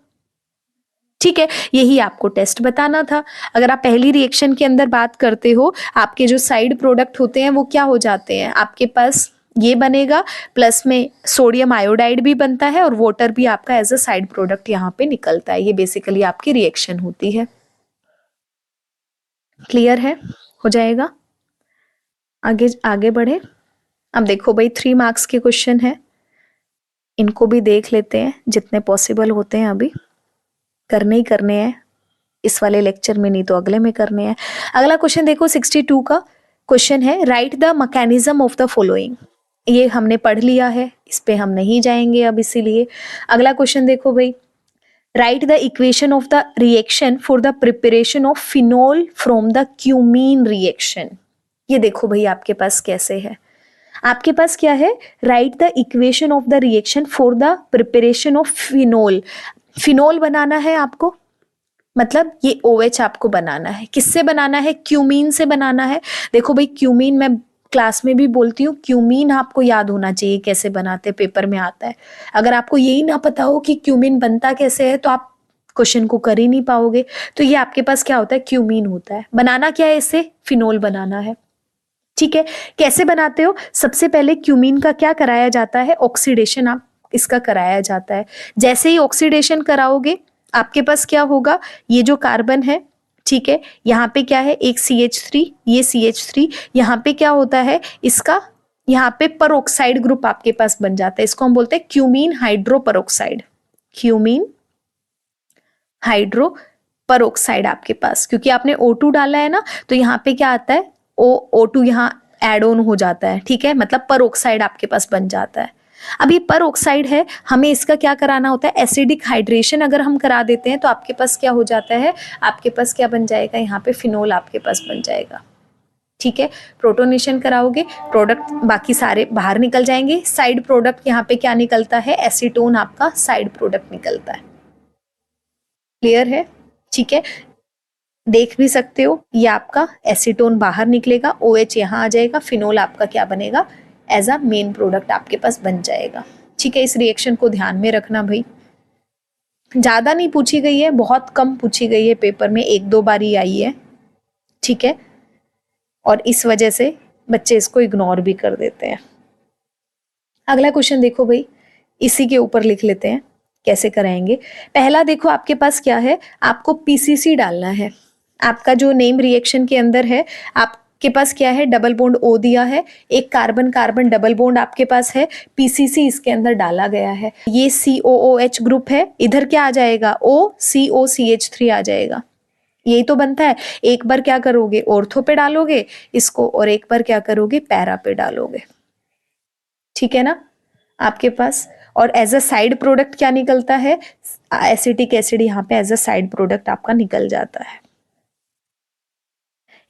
ठीक है, यही आपको टेस्ट बताना था। अगर आप पहली रिएक्शन के अंदर बात करते हो, आपके जो साइड प्रोडक्ट होते हैं वो क्या हो जाते हैं, आपके पास ये बनेगा, प्लस में सोडियम आयोडाइड भी बनता है और वाटर भी आपका एज अ साइड प्रोडक्ट यहाँ पे निकलता है। ये बेसिकली आपकी रिएक्शन होती है। क्लियर है, हो जाएगा। आगे आगे बढ़े। अब देखो भाई, 3 मार्क्स के क्वेश्चन है, इनको भी देख लेते हैं, जितने पॉसिबल होते हैं अभी करने ही करने हैं, इस वाले लेक्चर में नहीं तो अगले में करने हैं। अगला क्वेश्चन देखो, 62 का क्वेश्चन है, write the mechanism of the following. ये हमने पढ़ लिया है, इस पे हम नहीं जाएंगे अब, इसीलिए अगला क्वेश्चन देखो भाई, right the equation of the reaction for the preparation of phenol from the cumene reaction. ये देखो भाई आपके पास कैसे है, आपके पास क्या है, write the equation of the reaction for the preparation of phenol. Phenol बनाना है आपको, मतलब ये OH आपको बनाना है। किससे बनाना है, क्यूमीन से बनाना है। देखो भाई, क्यूमीन मैं क्लास में भी बोलती हूँ, क्यूमीन आपको याद होना चाहिए कैसे बनाते, पेपर में आता है। अगर आपको यही ना पता हो कि क्यूमीन बनता कैसे है तो आप क्वेश्चन को कर ही नहीं पाओगे। तो ये आपके पास क्या होता है, क्यूमीन होता है। बनाना क्या है, इसे फिनोल बनाना है। ठीक है, कैसे बनाते हो, सबसे पहले क्यूमीन का क्या कराया जाता है, ऑक्सीडेशन आप इसका कराया जाता है। जैसे ही ऑक्सीडेशन कराओगे आपके पास क्या होगा, ये जो कार्बन है, ठीक है, यहाँ पे क्या है, एक CH3, ये CH3, यहाँ पे क्या होता है, इसका यहाँ पे परऑक्साइड ग्रुप आपके पास बन जाता है। इसको हम बोलते हैं cumene hydro peroxide, cumene hydro peroxide आपके पास, क्योंकि आपने O2 डाला है ना, तो यहाँ पे क्या आता है, O2 यहाँ एड ऑन हो जाता है। ठीक है, मतलब परऑक्साइड आपके पास बन जाता है। अब ये परऑक्साइड है, हमें इसका क्या कराना होता है, एसिडिक हाइड्रेशन अगर हम करा देते हैं तो आपके पास क्या हो जाता है, आपके पास क्या बन जाएगा, यहाँ पे फिनोल आपके पास बन जाएगा। ठीक है, प्रोटोनेशन कराओगे, प्रोडक्ट बाकी सारे बाहर निकल जाएंगे। साइड प्रोडक्ट यहाँ पे क्या निकलता है, एसीटोन आपका साइड प्रोडक्ट निकलता है। क्लियर है। ठीक है, देख भी सकते हो, ये आपका एसीटोन बाहर निकलेगा, OH यहाँ आ जाएगा, फिनोल आपका क्या बनेगा, एज अ मेन प्रोडक्ट आपके पास बन जाएगा। ठीक है, इस रिएक्शन को ध्यान में रखना भाई, ज्यादा नहीं पूछी गई है, बहुत कम पूछी गई है, पेपर में 1-2 बार ही आई है। ठीक है, और इस वजह से बच्चे इसको इग्नोर भी कर देते हैं। अगला क्वेश्चन देखो भाई, इसी के ऊपर लिख लेते हैं, कैसे कराएंगे। पहला देखो आपके पास क्या है, आपको PCC डालना है। आपका जो नेम रिएक्शन के अंदर है, आपके पास क्या है, डबल बॉन्ड O दिया है, एक कार्बन कार्बन डबल बॉन्ड आपके पास है, PCC इसके अंदर डाला गया है। ये COOH ग्रुप है, इधर क्या आ जाएगा, OCOCH3 आ जाएगा। यही तो बनता है। एक बार क्या करोगे, ऑर्थो पे डालोगे इसको, और एक बार क्या करोगे, पैरा पे डालोगे। ठीक है ना आपके पास। और एज अ साइड प्रोडक्ट क्या निकलता है, एसिटिक एसिड यहाँ पे एज अ साइड प्रोडक्ट आपका निकल जाता है।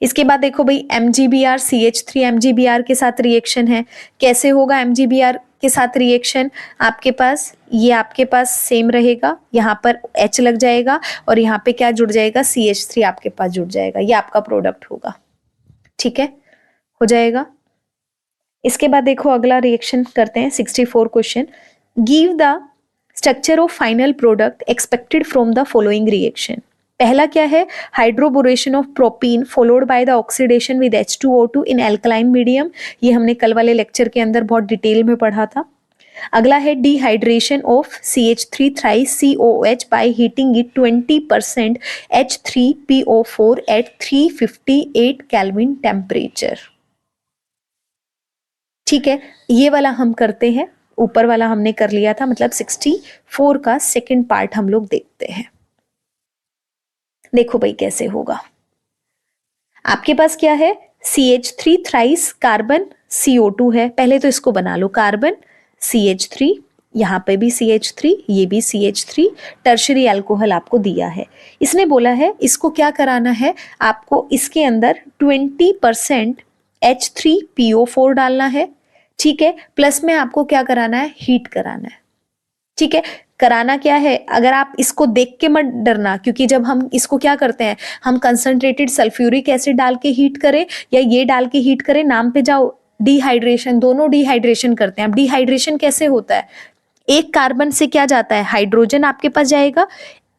इसके बाद देखो भाई, MgBr CH3 MgBr के साथ रिएक्शन है। कैसे होगा MgBr के साथ रिएक्शन, आपके पास ये आपके पास सेम रहेगा, यहाँ पर H लग जाएगा और यहाँ पे क्या जुड़ जाएगा, CH3 आपके पास जुड़ जाएगा, ये आपका प्रोडक्ट होगा। ठीक है, हो जाएगा। इसके बाद देखो अगला रिएक्शन करते हैं 64 question. Give the structure of final product expected from the following reaction. पहला क्या है, hydroboration of propene followed by the oxidation with H2O2 in alkaline medium. ये हमने कल वाले लेक्चर के अंदर बहुत डिटेल में पढ़ा था। अगला है dehydration of CH3 thrice COH by heating it 20% H3PO4 at 358 kelvin temperature. ठीक है, ये वाला हम करते हैं, ऊपर वाला हमने कर लिया था, मतलब 64 का सेकंड पार्ट हम लोग देखते हैं। देखो भाई कैसे होगा। आपके पास क्या है, CH3 थ्राइस कार्बन CO2 है। पहले तो इसको बना लो, कार्बन CH3, यहाँ पे भी CH3, ये भी CH3, टर्शरी अल्कोहल आपको दिया है। इसने बोला है इसको क्या कराना है, आपको इसके अंदर 20% H3PO4 डालना है। ठीक है, प्लस में आपको क्या कराना है, हीट कराना है। ठीक है, कराना क्या है, अगर आप इसको देख के मत डरना, क्योंकि जब हम इसको क्या करते हैं, हम कंसंट्रेटेड सल्फ्यूरिक एसिड डाल के हीट करें या ये डाल के हीट करें, नाम पे जाओ, डिहाइड्रेशन, दोनों डिहाइड्रेशन करते हैं। अब डिहाइड्रेशन कैसे होता है, एक कार्बन से क्या जाता है, हाइड्रोजन आपके पास जाएगा,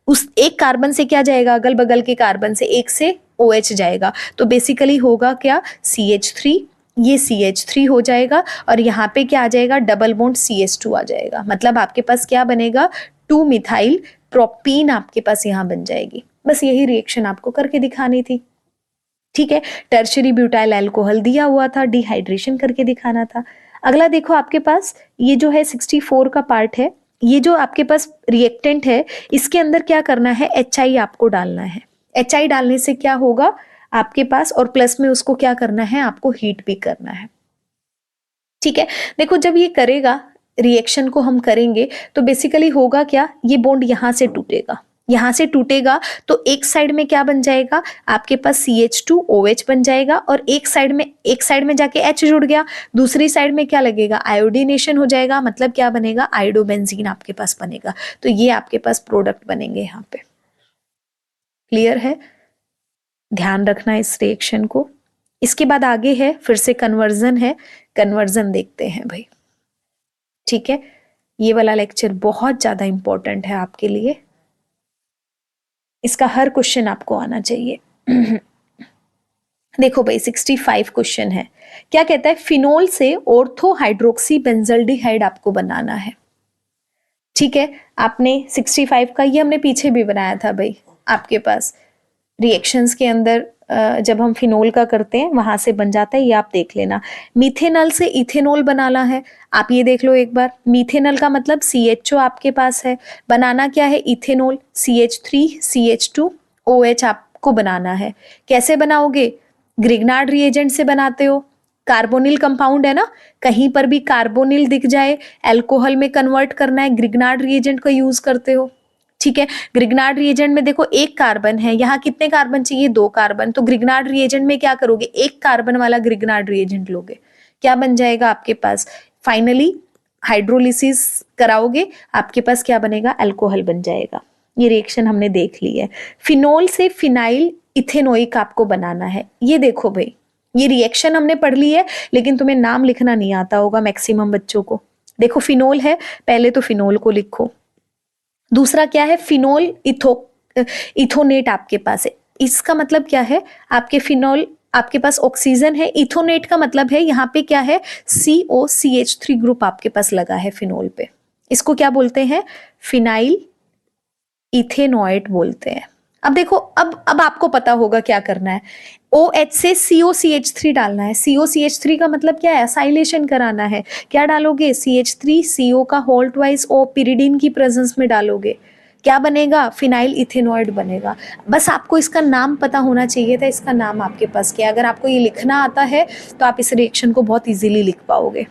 उस एक कार्बन से क्या जाएगा, अगल बगल के कार्बन से एक से OH जाएगा, तो बेसिकली होगा क्या, CH3, ये CH3 हो जाएगा और यहाँ पे क्या आ जाएगा, डबल बॉन्ड CH2 आ जाएगा। मतलब आपके पास क्या बनेगा, 2 मिथाइल प्रोपीन आपके पास यहाँ बन जाएगी। बस यही रिएक्शन आपको करके दिखानी थी। ठीक है, टर्शरी ब्यूटाइल अल्कोहल दिया हुआ था, डिहाइड्रेशन करके दिखाना था। अगला देखो आपके पास ये जो है 64 का पार्ट है, ये जो आपके पास रिएक्टेंट है, इसके अंदर क्या करना है, HI आपको डालना है। HI डालने से क्या होगा आपके पास, और प्लस में उसको क्या करना है, आपको हीट भी करना है। ठीक है, देखो जब ये करेगा, रिएक्शन को हम करेंगे तो बेसिकली होगा क्या, ये बॉन्ड यहां से टूटेगा, यहां से टूटेगा तो एक साइड में क्या बन जाएगा, आपके पास CH2OH बन जाएगा, और एक साइड में जाके H जुड़ गया, दूसरी साइड में क्या लगेगा, आयोडीनेशन हो जाएगा, मतलब क्या बनेगा, आयोडोबेंजीन आपके पास बनेगा। तो ये आपके पास प्रोडक्ट बनेंगे यहाँ पे। क्लियर है, ध्यान रखना इस रिएक्शन को। इसके बाद आगे है, फिर से कन्वर्जन है, कन्वर्जन देखते हैं भाई। ठीक है, ये वाला लेक्चर बहुत ज्यादा इंपॉर्टेंट है आपके लिए, इसका हर क्वेश्चन आपको आना चाहिए। देखो भाई 65 क्वेश्चन है, क्या कहता है, फिनोल से ऑर्थो हाइड्रोक्सी बेंजल्डिहाइड आपको बनाना है। ठीक है, आपने 65 का ये हमने पीछे भी बनाया था भाई, आपके पास रिएक्शंस के अंदर जब हम फिनोल का करते हैं वहां से बन जाता है, ये आप देख लेना। मीथेनॉल से इथेनॉल बनाना है, आप ये देख लो एक बार। मीथेनॉल का मतलब CHO आपके पास है, बनाना क्या है, इथेनॉल, CH3CH2OH आपको बनाना है। कैसे बनाओगे, ग्रिग्नार्ड रिएजेंट से बनाते हो, कार्बोनिल कंपाउंड है ना, कहीं पर भी कार्बोनिल दिख जाए, अल्कोहल में कन्वर्ट करना है, ग्रिग्नार्ड रिएजेंट का यूज करते हो। ठीक है, ग्रिग्नार्ड रिएजेंट में देखो एक कार्बन है, यहाँ कितने कार्बन चाहिए, 2 कार्बन, तो ग्रिग्नार्ड रिएजेंट में क्या करोगे, एक कार्बन वाला ग्रिग्नार्ड रिएजेंट लोगे, क्या बन जाएगा आपके पास, फाइनली हाइड्रोलिसिस कराओगे, आपके पास क्या बनेगा, अल्कोहल बन जाएगा। ये रिएक्शन हमने देख ली है। फिनोल से फिनाइल इथेनोइक आपको बनाना है, ये देखो भाई, ये रिएक्शन हमने पढ़ ली है, लेकिन तुम्हें नाम लिखना नहीं आता होगा मैक्सिमम बच्चों को। देखो फिनोल है, पहले तो फिनोल को लिखो, दूसरा क्या है, फिनोल इथोनेट आपके पास है, इसका मतलब क्या है, आपके फिनोल, आपके पास ऑक्सीजन है, इथोनेट का मतलब है यहाँ पे क्या है, COCH3 ग्रुप आपके पास लगा है फिनोल पे, इसको क्या बोलते हैं, फिनाइल इथेनॉइड बोलते हैं। अब देखो, अब आपको पता होगा क्या करना है, OH से COCH3 डालना है, COCH3 का मतलब क्या है, एसाइलेशन कराना है। क्या डालोगे, CH3CO का होल्ट वाइज O पिरिडीन की प्रेजेंस में डालोगे, क्या बनेगा, फिनाइल इथेनॉइड बनेगा। बस आपको इसका नाम पता होना चाहिए था, इसका नाम आपके पास क्या, अगर आपको ये लिखना आता है तो आप इस रिएक्शन को बहुत इजीली लिख पाओगे।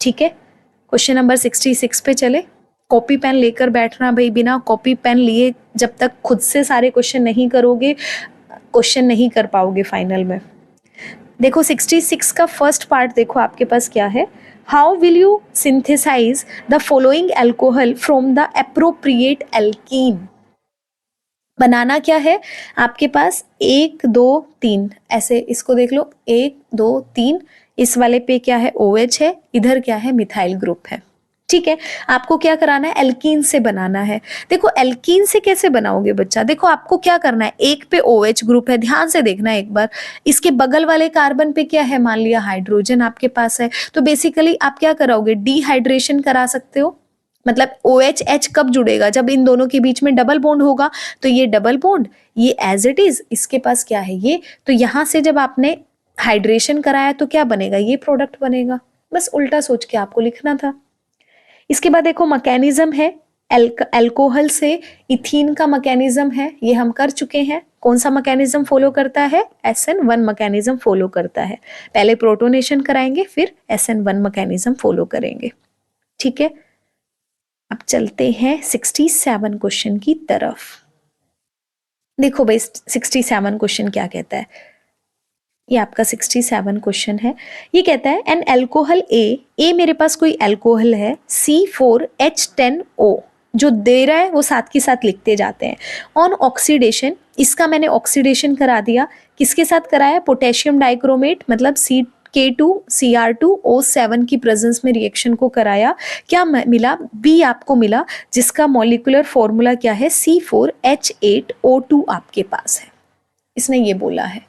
ठीक है, क्वेश्चन नंबर 66 पे चले। कॉपी पेन लेकर बैठना भाई, बिना कॉपी पेन लिए जब तक खुद से सारे क्वेश्चन नहीं करोगे, क्वेश्चन नहीं कर पाओगे फाइनल में। देखो 66 का फर्स्ट पार्ट देखो आपके पास क्या है, how will you synthesise the following alcohol from the appropriate alkene. बनाना क्या है आपके पास, 1 2 3, ऐसे इसको देख लो, 1 2 3, इस वाले पे क्या है OH है, इधर क्या है मिथाइल ग्रुप है। ठीक है, आपको क्या कराना है, एल्कीन से बनाना है। देखो एल्कीन से कैसे बनाओगे बच्चा, देखो आपको क्या करना है, एक पे OH ग्रुप है, ध्यान से देखना एक बार, इसके बगल वाले कार्बन पे क्या है, मान लिया हाइड्रोजन आपके पास है, तो बेसिकली आप क्या कराओगे, डिहाइड्रेशन करा सकते हो। मतलब OH कब जुड़ेगा, जब इन दोनों के बीच में डबल बॉन्ड होगा, तो ये डबल बॉन्ड, ये एज इट इज, इसके पास क्या है ये, तो यहां से जब आपने हाइड्रेशन कराया तो क्या बनेगा, ये प्रोडक्ट बनेगा। बस उल्टा सोच के आपको लिखना था। इसके बाद देखो मैकेनिज्म है, अल्कोहल से इथीन का मैकेनिज्म है, ये हम कर चुके हैं। कौन सा मैकेनिज्म फॉलो करता है, SN1 मैकेनिज्म फॉलो करता है। पहले प्रोटोनेशन कराएंगे, फिर SN1 मैकेनिज्म फॉलो करेंगे। ठीक है, अब चलते हैं 67 क्वेश्चन की तरफ। देखो भाई 67 क्वेश्चन क्या कहता है, ये आपका 67 क्वेश्चन है। ये कहता है एन एल्कोहल ए मेरे पास कोई एल्कोहल है, C4H10O, जो दे रहा है वो साथ के साथ लिखते जाते हैं। ऑन ऑक्सीडेशन, इसका मैंने ऑक्सीडेशन करा दिया, किसके साथ कराया, पोटेशियम डाइक्रोमेट मतलब K2Cr2O7 की प्रेजेंस में रिएक्शन को कराया। क्या मिला, बी आपको मिला, जिसका मॉलिक्यूलर फॉर्मूला क्या है, C4H8O2 आपके पास है। इसने ये बोला है।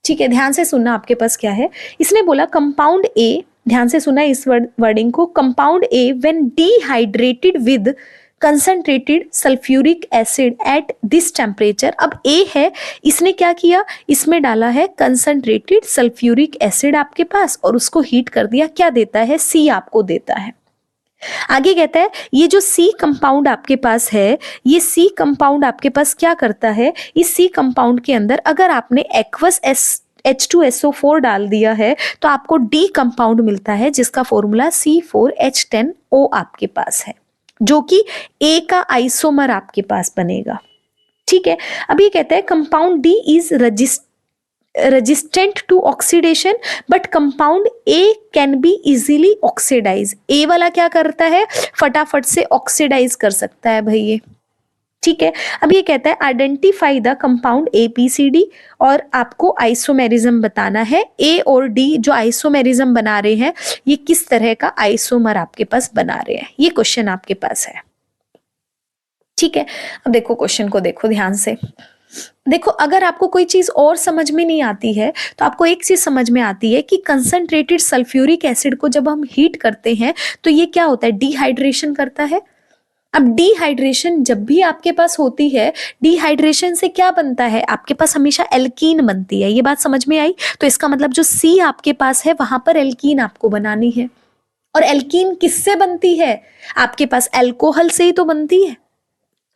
ठीक है, ध्यान से सुनना, आपके पास क्या है, इसने बोला कंपाउंड ए, ध्यान से सुना इस वर्डिंग को, compound A when dehydrated with concentrated sulphuric acid at this temperature. अब ए है, इसने क्या किया, इसमें डाला है कंसंट्रेटेड सल्फ्यूरिक एसिड आपके पास और उसको हीट कर दिया, क्या देता है, सी आपको देता है। आगे कहता है ये जो सी कंपाउंड आपके पास है, ये सी कंपाउंड आपके पास क्या करता है, इस सी कंपाउंड के अंदर अगर आपने एक्वस H2SO4 डाल दिया है तो आपको डी कंपाउंड मिलता है, जिसका फॉर्मूला C4H10O आपके पास है, जो कि ए का आइसोमर आपके पास बनेगा। ठीक है, अब ये कहता है compound D is resistant to oxidation but compound A can be easily oxidized। ए वाला क्या करता है, फटाफट से ऑक्सीडाइज कर सकता है भाई ये। ठीक है, अब ये कहता है आइडेंटिफाई द कंपाउंड ABCD, और आपको आइसोमेरिज्म बताना है, ए और डी जो आइसोमेरिज्म बना रहे हैं ये किस तरह का आइसोमर आपके पास बना रहे हैं, ये क्वेश्चन आपके पास है। ठीक है, अब देखो क्वेश्चन को देखो ध्यान से। देखो अगर आपको कोई चीज और समझ में नहीं आती है तो आपको एक चीज समझ में आती है कि कंसंट्रेटेड सल्फ्यूरिक एसिड को जब हम हीट करते हैं तो ये क्या होता है, डिहाइड्रेशन करता है। अब डिहाइड्रेशन जब भी आपके पास होती है, डिहाइड्रेशन से क्या बनता है, आपके पास हमेशा एल्कीन बनती है। ये बात समझ में आई, तो इसका मतलब जो सी आपके पास है वहां पर एल्कीन आपको बनानी है। और एल्कीन किससे बनती है, आपके पास एल्कोहल से ही तो बनती है।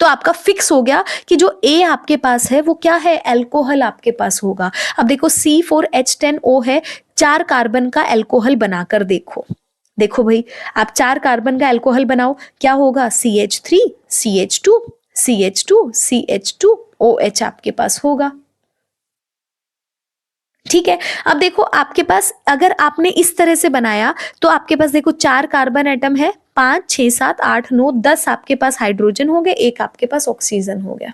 तो आपका फिक्स हो गया कि जो ए आपके पास है वो क्या है, एल्कोहल आपके पास होगा। अब देखो C4H10O है, 4 कार्बन का एल्कोहल बनाकर देखो। देखो भाई आप 4 कार्बन का एल्कोहल बनाओ, क्या होगा, CH3 CH2 CH2 CH2 OH आपके पास होगा। ठीक है, अब देखो आपके पास अगर आपने इस तरह से बनाया तो आपके पास देखो 4 कार्बन एटम है, 5 6 7 8 9 10 आपके पास हाइड्रोजन हो गए, एक आपके पास ऑक्सीजन हो गया।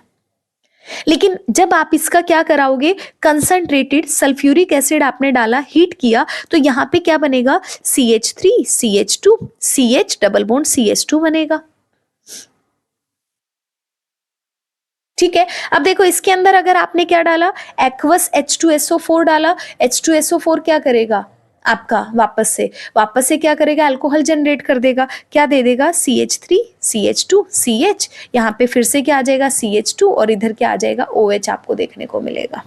लेकिन जब आप इसका क्या कराओगे, कंसंट्रेटेड सल्फ्यूरिक एसिड आपने डाला, हीट किया, तो यहां पे क्या बनेगा, CH3 CH2 CH double bond CH2 बनेगा। ठीक है, अब देखो इसके अंदर अगर आपने क्या डाला, एक्वस H2SO4 डाला, H2SO4 क्या करेगा, आपका वापस से क्या करेगा, अल्कोहल जनरेट कर देगा, क्या दे देगा, CH3 CH2 CH, यहाँ पे फिर से क्या आ जाएगा, CH2, और इधर क्या आ जाएगा, OH आपको देखने को मिलेगा।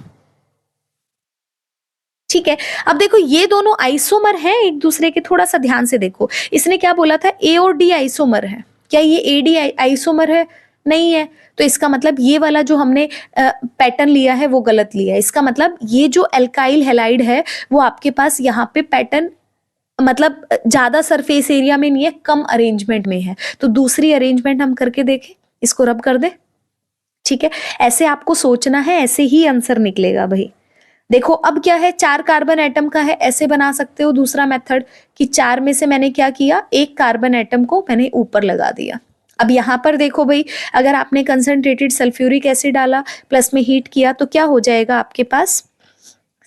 ठीक है, अब देखो ये दोनों आइसोमर हैं एक दूसरे के, थोड़ा सा ध्यान से देखो, इसने क्या बोला था, ए और डी आइसोमर है, क्या ये AD आइसोमर है, नहीं है, तो इसका मतलब ये वाला जो हमने पैटर्न लिया है वो गलत लिया है। इसका मतलब ये जो एल्काइल हैलाइड है वो आपके पास यहाँ पे पैटर्न मतलब ज्यादा सरफेस एरिया में नहीं है, कम अरेंजमेंट में है, तो दूसरी अरेंजमेंट हम करके देखें, इसको रब कर दे। ठीक है, ऐसे आपको सोचना है, ऐसे ही आंसर निकलेगा भाई। देखो अब क्या है, 4 कार्बन एटम का है, ऐसे बना सकते हो दूसरा मेथड कि 4 में से मैंने क्या किया, एक कार्बन एटम को मैंने ऊपर लगा दिया। अब यहां पर देखो भाई, अगर आपने कंसंट्रेटेड सल्फ्यूरिक एसिड डाला प्लस में हीट किया तो क्या हो जाएगा आपके पास,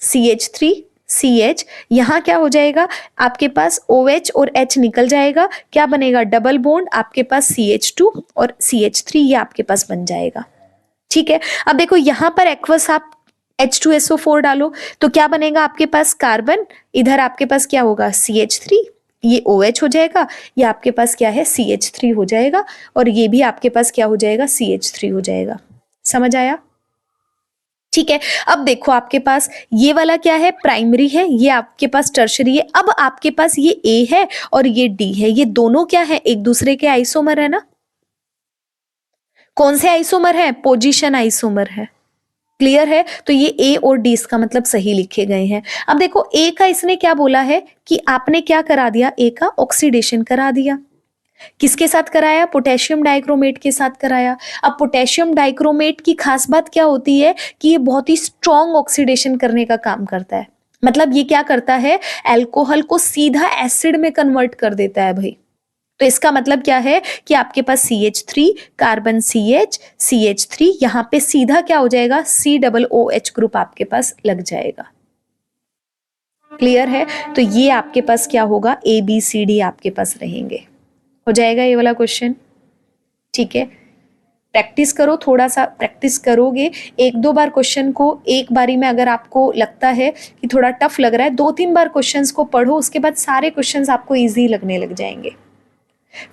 CH3 CH, यहाँ क्या हो जाएगा आपके पास OH और H निकल जाएगा, क्या बनेगा डबल बॉन्ड, आपके पास CH2 और CH3 ये आपके पास बन जाएगा। ठीक है, अब देखो यहाँ पर एक्वस आप H2SO4 डालो तो क्या बनेगा आपके पास कार्बन, इधर आपके पास क्या होगा CH3, ये OH हो जाएगा, ये आपके पास क्या है CH3 हो जाएगा, और ये भी आपके पास क्या हो जाएगा CH3 हो जाएगा। समझ आया? ठीक है, अब देखो आपके पास ये वाला क्या है प्राइमरी है, ये आपके पास टर्शरी है। अब आपके पास ये A है और ये D है, ये दोनों क्या है एक दूसरे के आइसोमर है ना। कौन से आइसोमर है, पोजीशन आइसोमर है। क्लियर है, तो ये A और D इसका मतलब सही लिखे गए हैं। अब देखो A का इसने क्या बोला है कि आपने क्या करा दिया, A का ऑक्सीडेशन करा दिया। किसके साथ कराया, पोटेशियम डाइक्रोमेट के साथ कराया। अब पोटेशियम डाइक्रोमेट की खास बात क्या होती है कि ये बहुत ही स्ट्रॉन्ग ऑक्सीडेशन करने का काम करता है। मतलब ये क्या करता है, अल्कोहल को सीधा एसिड में कन्वर्ट कर देता है भाई। तो इसका मतलब क्या है कि आपके पास CH3 कार्बन CH3 यहाँ पे सीधा क्या हो जाएगा COOH ग्रुप आपके पास लग जाएगा। क्लियर है, तो ये आपके पास क्या होगा ABCD आपके पास रहेंगे। हो जाएगा ये वाला क्वेश्चन। ठीक है, प्रैक्टिस करो, थोड़ा सा प्रैक्टिस करोगे, एक दो बार क्वेश्चन को एक बारी में अगर आपको लगता है कि थोड़ा टफ लग रहा है, 2-3 बार क्वेश्चंस को पढ़ो, उसके बाद सारे क्वेश्चंस आपको इजी लगने लग जाएंगे।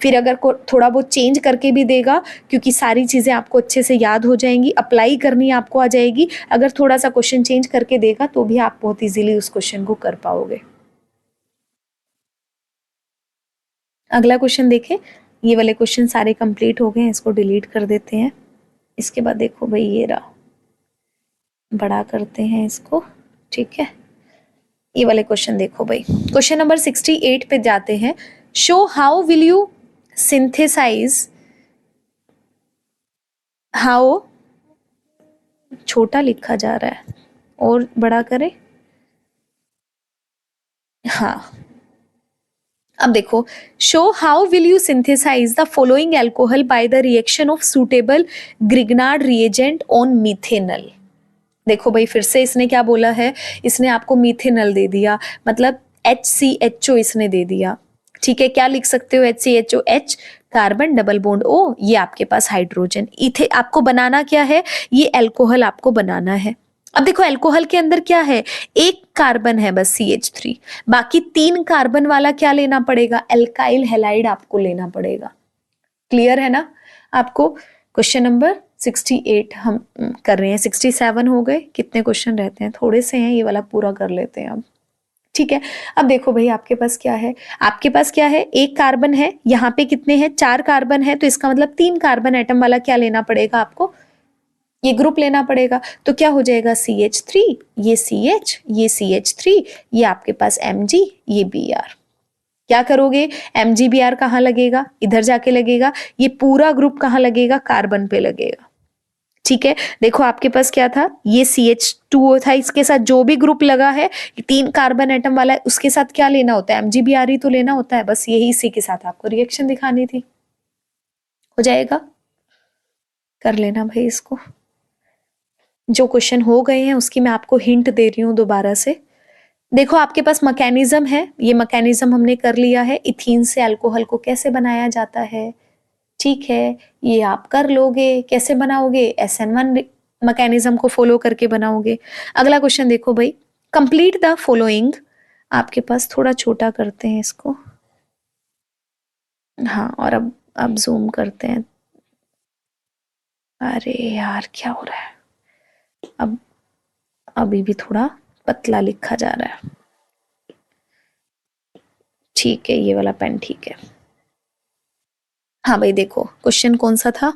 फिर अगर को थोड़ा बहुत चेंज करके भी देगा, क्योंकि सारी चीजें आपको अच्छे से याद हो जाएंगी, अप्लाई करनी आपको आ जाएगी, अगर थोड़ा सा क्वेश्चन चेंज करके देगा तो भी आप बहुत इजीली उस क्वेश्चन को कर पाओगे। अगला क्वेश्चन देखें, ये वाले क्वेश्चन सारे कंप्लीट हो गए हैं, इसको डिलीट कर देते हैं। इसके बाद देखो भाई ये रहा, बड़ा करते हैं इसको। ठीक है, ये वाले क्वेश्चन देखो भाई, क्वेश्चन नंबर 68 पे जाते हैं। Show how will you synthesize, how, छोटा लिखा जा रहा है और बड़ा करें, हाँ। अब देखो, show how will you synthesise the following alcohol by the reaction of suitable Grignard reagent on methanal. देखो भाई फिर से इसने क्या बोला है, इसने आपको मिथेनल दे दिया, मतलब HCHO इसने दे दिया। ठीक है, क्या लिख सकते हो HCHO, H carbon double bond O, ये आपके पास हाइड्रोजन। इथे आपको बनाना क्या है, ये एल्कोहल आपको बनाना है। अब देखो एल्कोहल के अंदर क्या है, एक कार्बन है बस CH3, बाकी 3 कार्बन वाला क्या लेना पड़ेगा, एल्काइल हैलाइड आपको लेना पड़ेगा। क्लियर है ना आपको? क्वेश्चन नंबर 68 हम कर रहे हैं, 67 हो गए, कितने क्वेश्चन रहते हैं, थोड़े से हैं, ये वाला पूरा कर लेते हैं अब। ठीक है, अब देखो भाई आपके पास क्या है, आपके पास क्या है, एक कार्बन है, यहाँ पे कितने हैं 4 कार्बन है, तो इसका मतलब 3 कार्बन एटम वाला क्या लेना पड़ेगा आपको, ये ग्रुप लेना पड़ेगा। तो क्या हो जाएगा CH3, ये CH, ये CH3, ये आपके पास Mg, ये Br। क्या करोगे, MgBr कहाँ लगेगा, इधर जाके लगेगा, ये पूरा ग्रुप कहाँ लगेगा, कार्बन पे लगेगा। ठीक है, देखो आपके पास क्या था, ये CH2 था, इसके साथ जो भी ग्रुप लगा है 3 कार्बन एटम वाला है, उसके साथ क्या लेना होता है, MgBr ही तो लेना होता है, बस यही इसी के साथ आपको रिएक्शन दिखानी थी। हो जाएगा, कर लेना भाई इसको। जो क्वेश्चन हो गए हैं उसकी मैं आपको हिंट दे रही हूँ दोबारा से। देखो आपके पास मैकेनिज्म है, ये मैकेनिज्म हमने कर लिया है, इथीन से अल्कोहल को कैसे बनाया जाता है। ठीक है, ये आप कर लोगे, कैसे बनाओगे, SN1 मैकेनिज्म को फॉलो करके बनाओगे। अगला क्वेश्चन देखो भाई, कंप्लीट द फॉलोइंग, आपके पास थोड़ा छोटा करते हैं इसको, हाँ, और अब जूम करते हैं। अरे यार क्या हो रहा है, अब अभी भी थोड़ा पतला लिखा जा रहा है। ठीक है, ये वाला पेन ठीक है। हाँ भाई देखो क्वेश्चन कौन सा था,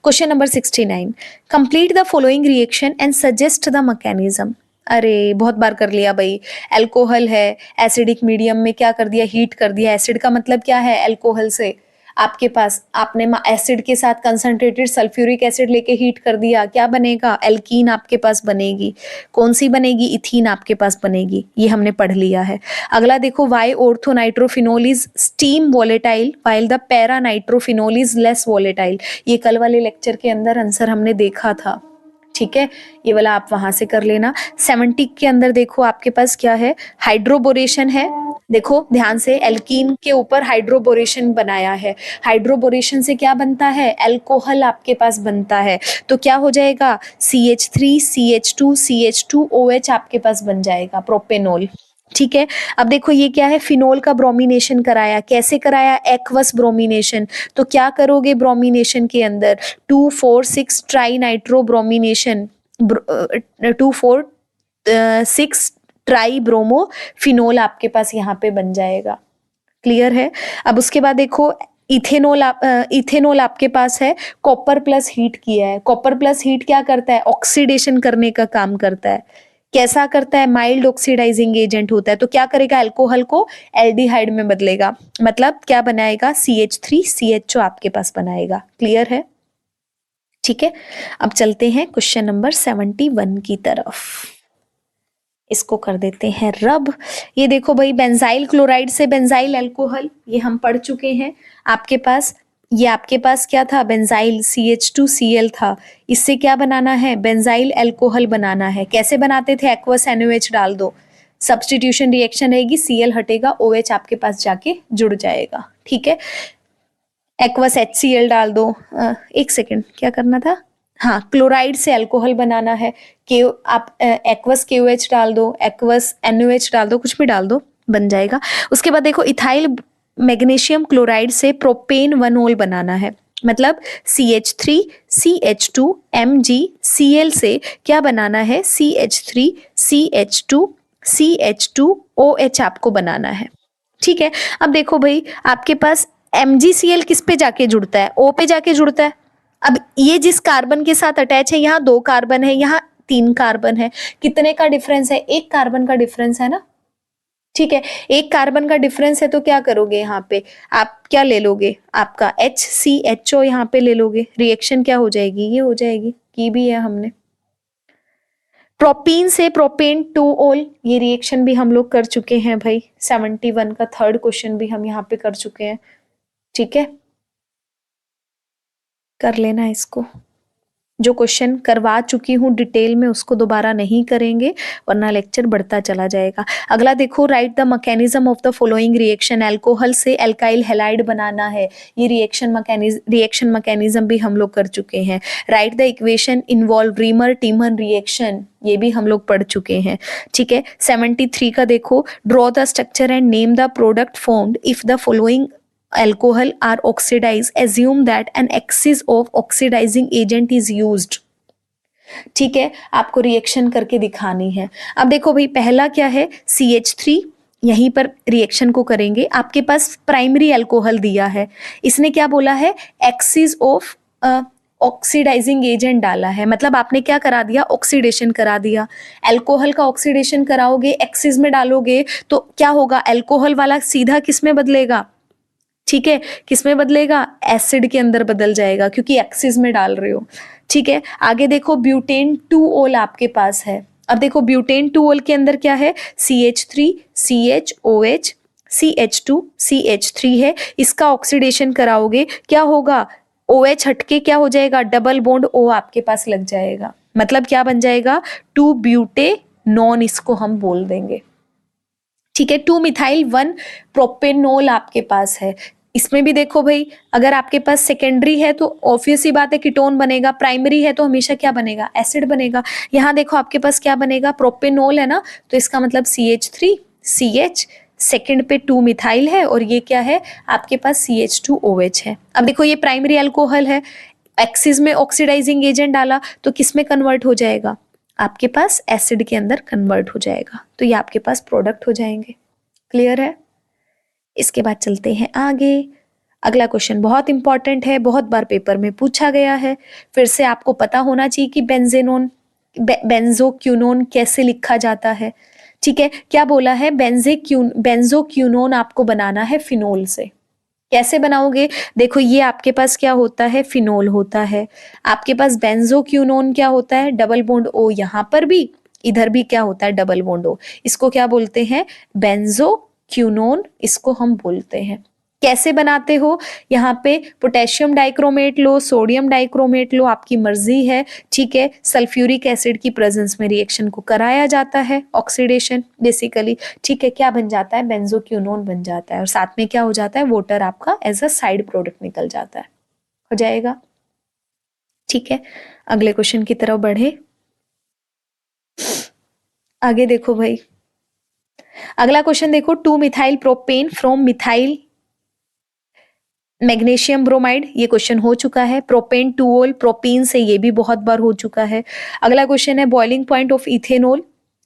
question number 69, complete the following reaction and suggest the mechanism. अरे बहुत बार कर लिया भाई, अल्कोहल है, एसिडिक मीडियम में क्या कर दिया, हीट कर दिया। एसिड का मतलब क्या है, अल्कोहल से आपके पास आपने एसिड के साथ कंसंट्रेटेड सल्फ्यूरिक एसिड लेके हीट कर दिया, क्या बनेगा, एल्कीन आपके पास बनेगी। कौन सी बनेगी, इथीन आपके पास बनेगी, ये हमने पढ़ लिया है। अगला देखो, why ortho nitrophenol is steam volatile while the para nitrophenol is less volatile. ये कल वाले लेक्चर के अंदर आंसर हमने देखा था। ठीक है, ये वाला आप वहां से कर लेना। 70 के अंदर देखो आपके पास क्या है, हाइड्रोबोरेशन है। देखो ध्यान से, एल्कीन के ऊपर हाइड्रोबोरेशन बनाया है। हाइड्रोबोरेशन से क्या बनता है, अल्कोहल आपके पास बनता है। तो क्या हो जाएगा, CH3 CH2 CH2 OH आपके पास बन जाएगा, प्रोपेनॉल। ठीक है, अब देखो ये क्या है, फिनोल का ब्रोमिनेशन कराया। कैसे कराया, एक्वस ब्रोमिनेशन। तो क्या करोगे ब्रोमिनेशन के अंदर, 2,4,6 tri nitro bromination, 2,4,6 try bromo phenol आपके पास यहाँ पे बन जाएगा। क्लियर है। अब उसके बाद देखो इथेनॉल आपके पास है, कॉपर प्लस हीट किया है। कॉपर प्लस हीट क्या करता है, ऑक्सीडेशन करने का काम करता है। कैसा करता है, माइल्ड ऑक्सीडाइजिंग एजेंट होता है। तो क्या करेगा, अल्कोहल को एल्डिहाइड में बदलेगा, मतलब क्या बनाएगा, CH3 CHO आपके पास बनाएगा। क्लियर है, ठीक है। अब चलते हैं क्वेश्चन नंबर 71 की तरफ। इसको कर देते हैं रब। ये देखो भाई, बेंजाइल क्लोराइड से बेंजाइल अल्कोहल, ये हम पढ़ चुके हैं। आपके पास ये आपके पास क्या था, बेंजाइल CH2Cl था। इससे क्या बनाना है, बेंजाइल अल्कोहल बनाना है। कैसे बनाते थे, एक्वस NaOH डाल दो, सब्सटीट्यूशन रिएक्शन रहेगी, Cl हटेगा, OH आपके पास जाके जुड़ जाएगा। ठीक है, एक्वस HCl डाल दो। एक सेकेंड, क्या करना था, हाँ, क्लोराइड से अल्कोहल बनाना है। के आप एक्वस KOH डाल दो, एक्वस NaOH डाल दो, कुछ भी डाल दो, बन जाएगा। उसके बाद देखो, इथाइल मैग्नीशियम क्लोराइड से प्रोपेन 1-ol बनाना है। मतलब CH3 CH2 MgCl से क्या बनाना है, CH3 CH2 CH2OH आपको बनाना है। ठीक है, अब देखो भाई, आपके पास MgCl किस पे जाके जुड़ता है, O पे जाके जुड़ता है। अब ये जिस कार्बन के साथ अटैच है, यहाँ 2 कार्बन है, यहाँ 3 कार्बन है। कितने का डिफरेंस है, 1 कार्बन का डिफरेंस है ना। ठीक है, 1 कार्बन का डिफरेंस है, तो क्या करोगे, यहाँ पे आप क्या ले लोगे, आपका HCHO यहाँ पे ले लोगे। रिएक्शन क्या हो जाएगी, ये हो जाएगी, की भी है हमने। प्रोपीन से प्रोपेन 2-ol, ये रिएक्शन भी हम लोग कर चुके हैं भाई। 71 का थर्ड क्वेश्चन भी हम यहाँ पे कर चुके हैं। ठीक है, कर लेना इसको। जो क्वेश्चन करवा चुकी हूँ डिटेल में, उसको दोबारा नहीं करेंगे, वरना लेक्चर बढ़ता चला जाएगा। अगला देखो, right the mechanism of the following reaction. Alcohol से एल्काइल हैलाइड बनाना है। ये रिएक्शन मैकेनिज्म भी हम लोग कर चुके हैं। Right the equation involve reamer टीमन reaction, ये भी हम लोग पढ़ चुके हैं। ठीक है, 73 का देखो, draw the structure and name the product formed if the following alcohol are oxidized, assume that an excess of oxidizing agent is used। ठीक है, आपको रिएक्शन करके दिखानी है। अब देखो भाई, पहला क्या है, CH3, यहीं पर रिएक्शन को करेंगे। आपके पास प्राइमरी अल्कोहल दिया है, इसने क्या बोला है, एक्सिस ऑफ ऑक्सीडाइजिंग एजेंट डाला है। मतलब आपने क्या करा दिया, ऑक्सीडेशन करा दिया। अल्कोहल का ऑक्सीडेशन कराओगे, एक्सिस में डालोगे, तो क्या होगा, अल्कोहल वाला सीधा किस में बदलेगा, ठीक है, किसमें बदलेगा, एसिड के अंदर बदल जाएगा, क्योंकि एक्सिस में डाल रहे हो। ठीक है, आगे देखो, ब्यूटेन 2-ol आपके पास है। अब देखो, ब्यूटेन 2-ol के अंदर क्या है, CH3 CHOH CH2 CH3 है। इसका ऑक्सीडेशन कराओगे, क्या होगा, OH हटके क्या हो जाएगा, डबल बॉन्ड O आपके पास लग जाएगा। मतलब क्या बन जाएगा, 2 ब्यूटेनॉन, इसको हम बोल देंगे। ठीक है, 2 मिथाइल 1 प्रोपेनॉल आपके पास है। इसमें भी देखो भाई, अगर आपके पास सेकेंडरी है तो ऑब्वियस ही बात है कीटोन बनेगा, प्राइमरी है तो हमेशा क्या बनेगा, एसिड बनेगा। यहाँ देखो आपके पास क्या बनेगा, प्रोपेनॉल है ना, तो इसका मतलब CH3 CH, सेकेंड पे 2 मिथाइल है, और ये क्या है, आपके पास CH2OH है। अब देखो, ये प्राइमरी अल्कोहल है, एक्सिस में ऑक्सीडाइजिंग एजेंट डाला, तो किस में कन्वर्ट हो जाएगा, आपके पास एसिड के अंदर कन्वर्ट हो जाएगा। तो ये आपके पास प्रोडक्ट हो जाएंगे। क्लियर है। इसके बाद चलते हैं आगे। अगला क्वेश्चन बहुत इंपॉर्टेंट है, बहुत बार पेपर में पूछा गया है। फिर से आपको पता होना चाहिए कि बेंजोक्यूनोन कैसे लिखा जाता है। ठीक है, क्या बोला है, बेंजोक्यूनोन आपको बनाना है फिनोल से। कैसे बनाओगे, देखो ये आपके पास क्या होता है, फिनोल होता है। आपके पास बेंजोक्यूनोन क्या होता है, डबल बॉन्ड O, यहाँ पर भी इधर भी क्या होता है, डबल बॉन्ड O। इसको क्या बोलते हैं, बेंजोक्यूनोन, इसको हम बोलते हैं। कैसे बनाते हो, यहाँ पे पोटेशियम डाइक्रोमेट लो, सोडियम डाइक्रोमेट लो, आपकी मर्जी है, ठीक है। सल्फ्यूरिक एसिड की प्रेजेंस में रिएक्शन को कराया जाता है, ऑक्सीडेशन बेसिकली, ठीक है। क्या बन जाता है, बेंजोक्विनोन बन जाता है, और साथ में क्या हो जाता है, वाटर आपका एज अ साइड प्रोडक्ट निकल जाता है, हो जाएगा, ठीक है। अगले क्वेश्चन की तरफ बढ़े, आगे देखो भाई, अगला क्वेश्चन देखो, 2 methyl propane from methyl magnesium bromide, ये क्वेश्चन हो चुका है। प्रोपेन टूओल, प्रोपीन से ये भी बहुत बार हो चुका है। अगला क्वेश्चन है boiling point of ethanol,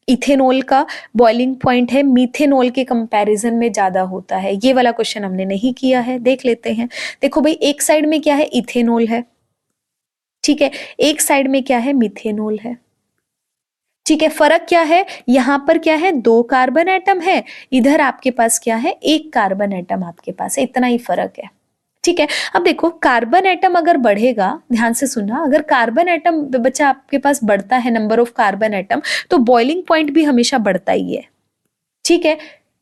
ethanol का बॉइलिंग पॉइंट है मीथेनॉल के कंपैरिजन में ज्यादा होता है, ये वाला क्वेश्चन हमने नहीं किया है, देख लेते हैं। देखो भाई, एक साइड में क्या है, इथेनॉल है, ठीक है, एक साइड में क्या है, मीथेनॉल है, ठीक है। फर्क क्या है, यहां पर क्या है, 2 कार्बन एटम है, इधर आपके पास क्या है, 1 कार्बन एटम आपके पास है, इतना ही फर्क है, ठीक है। अब देखो, कार्बन एटम अगर बढ़ेगा, ध्यान से सुनना, अगर कार्बन एटम बच्चा आपके पास बढ़ता है, नंबर ऑफ कार्बन एटम, तो बॉइलिंग पॉइंट भी हमेशा बढ़ता ही है, ठीक है।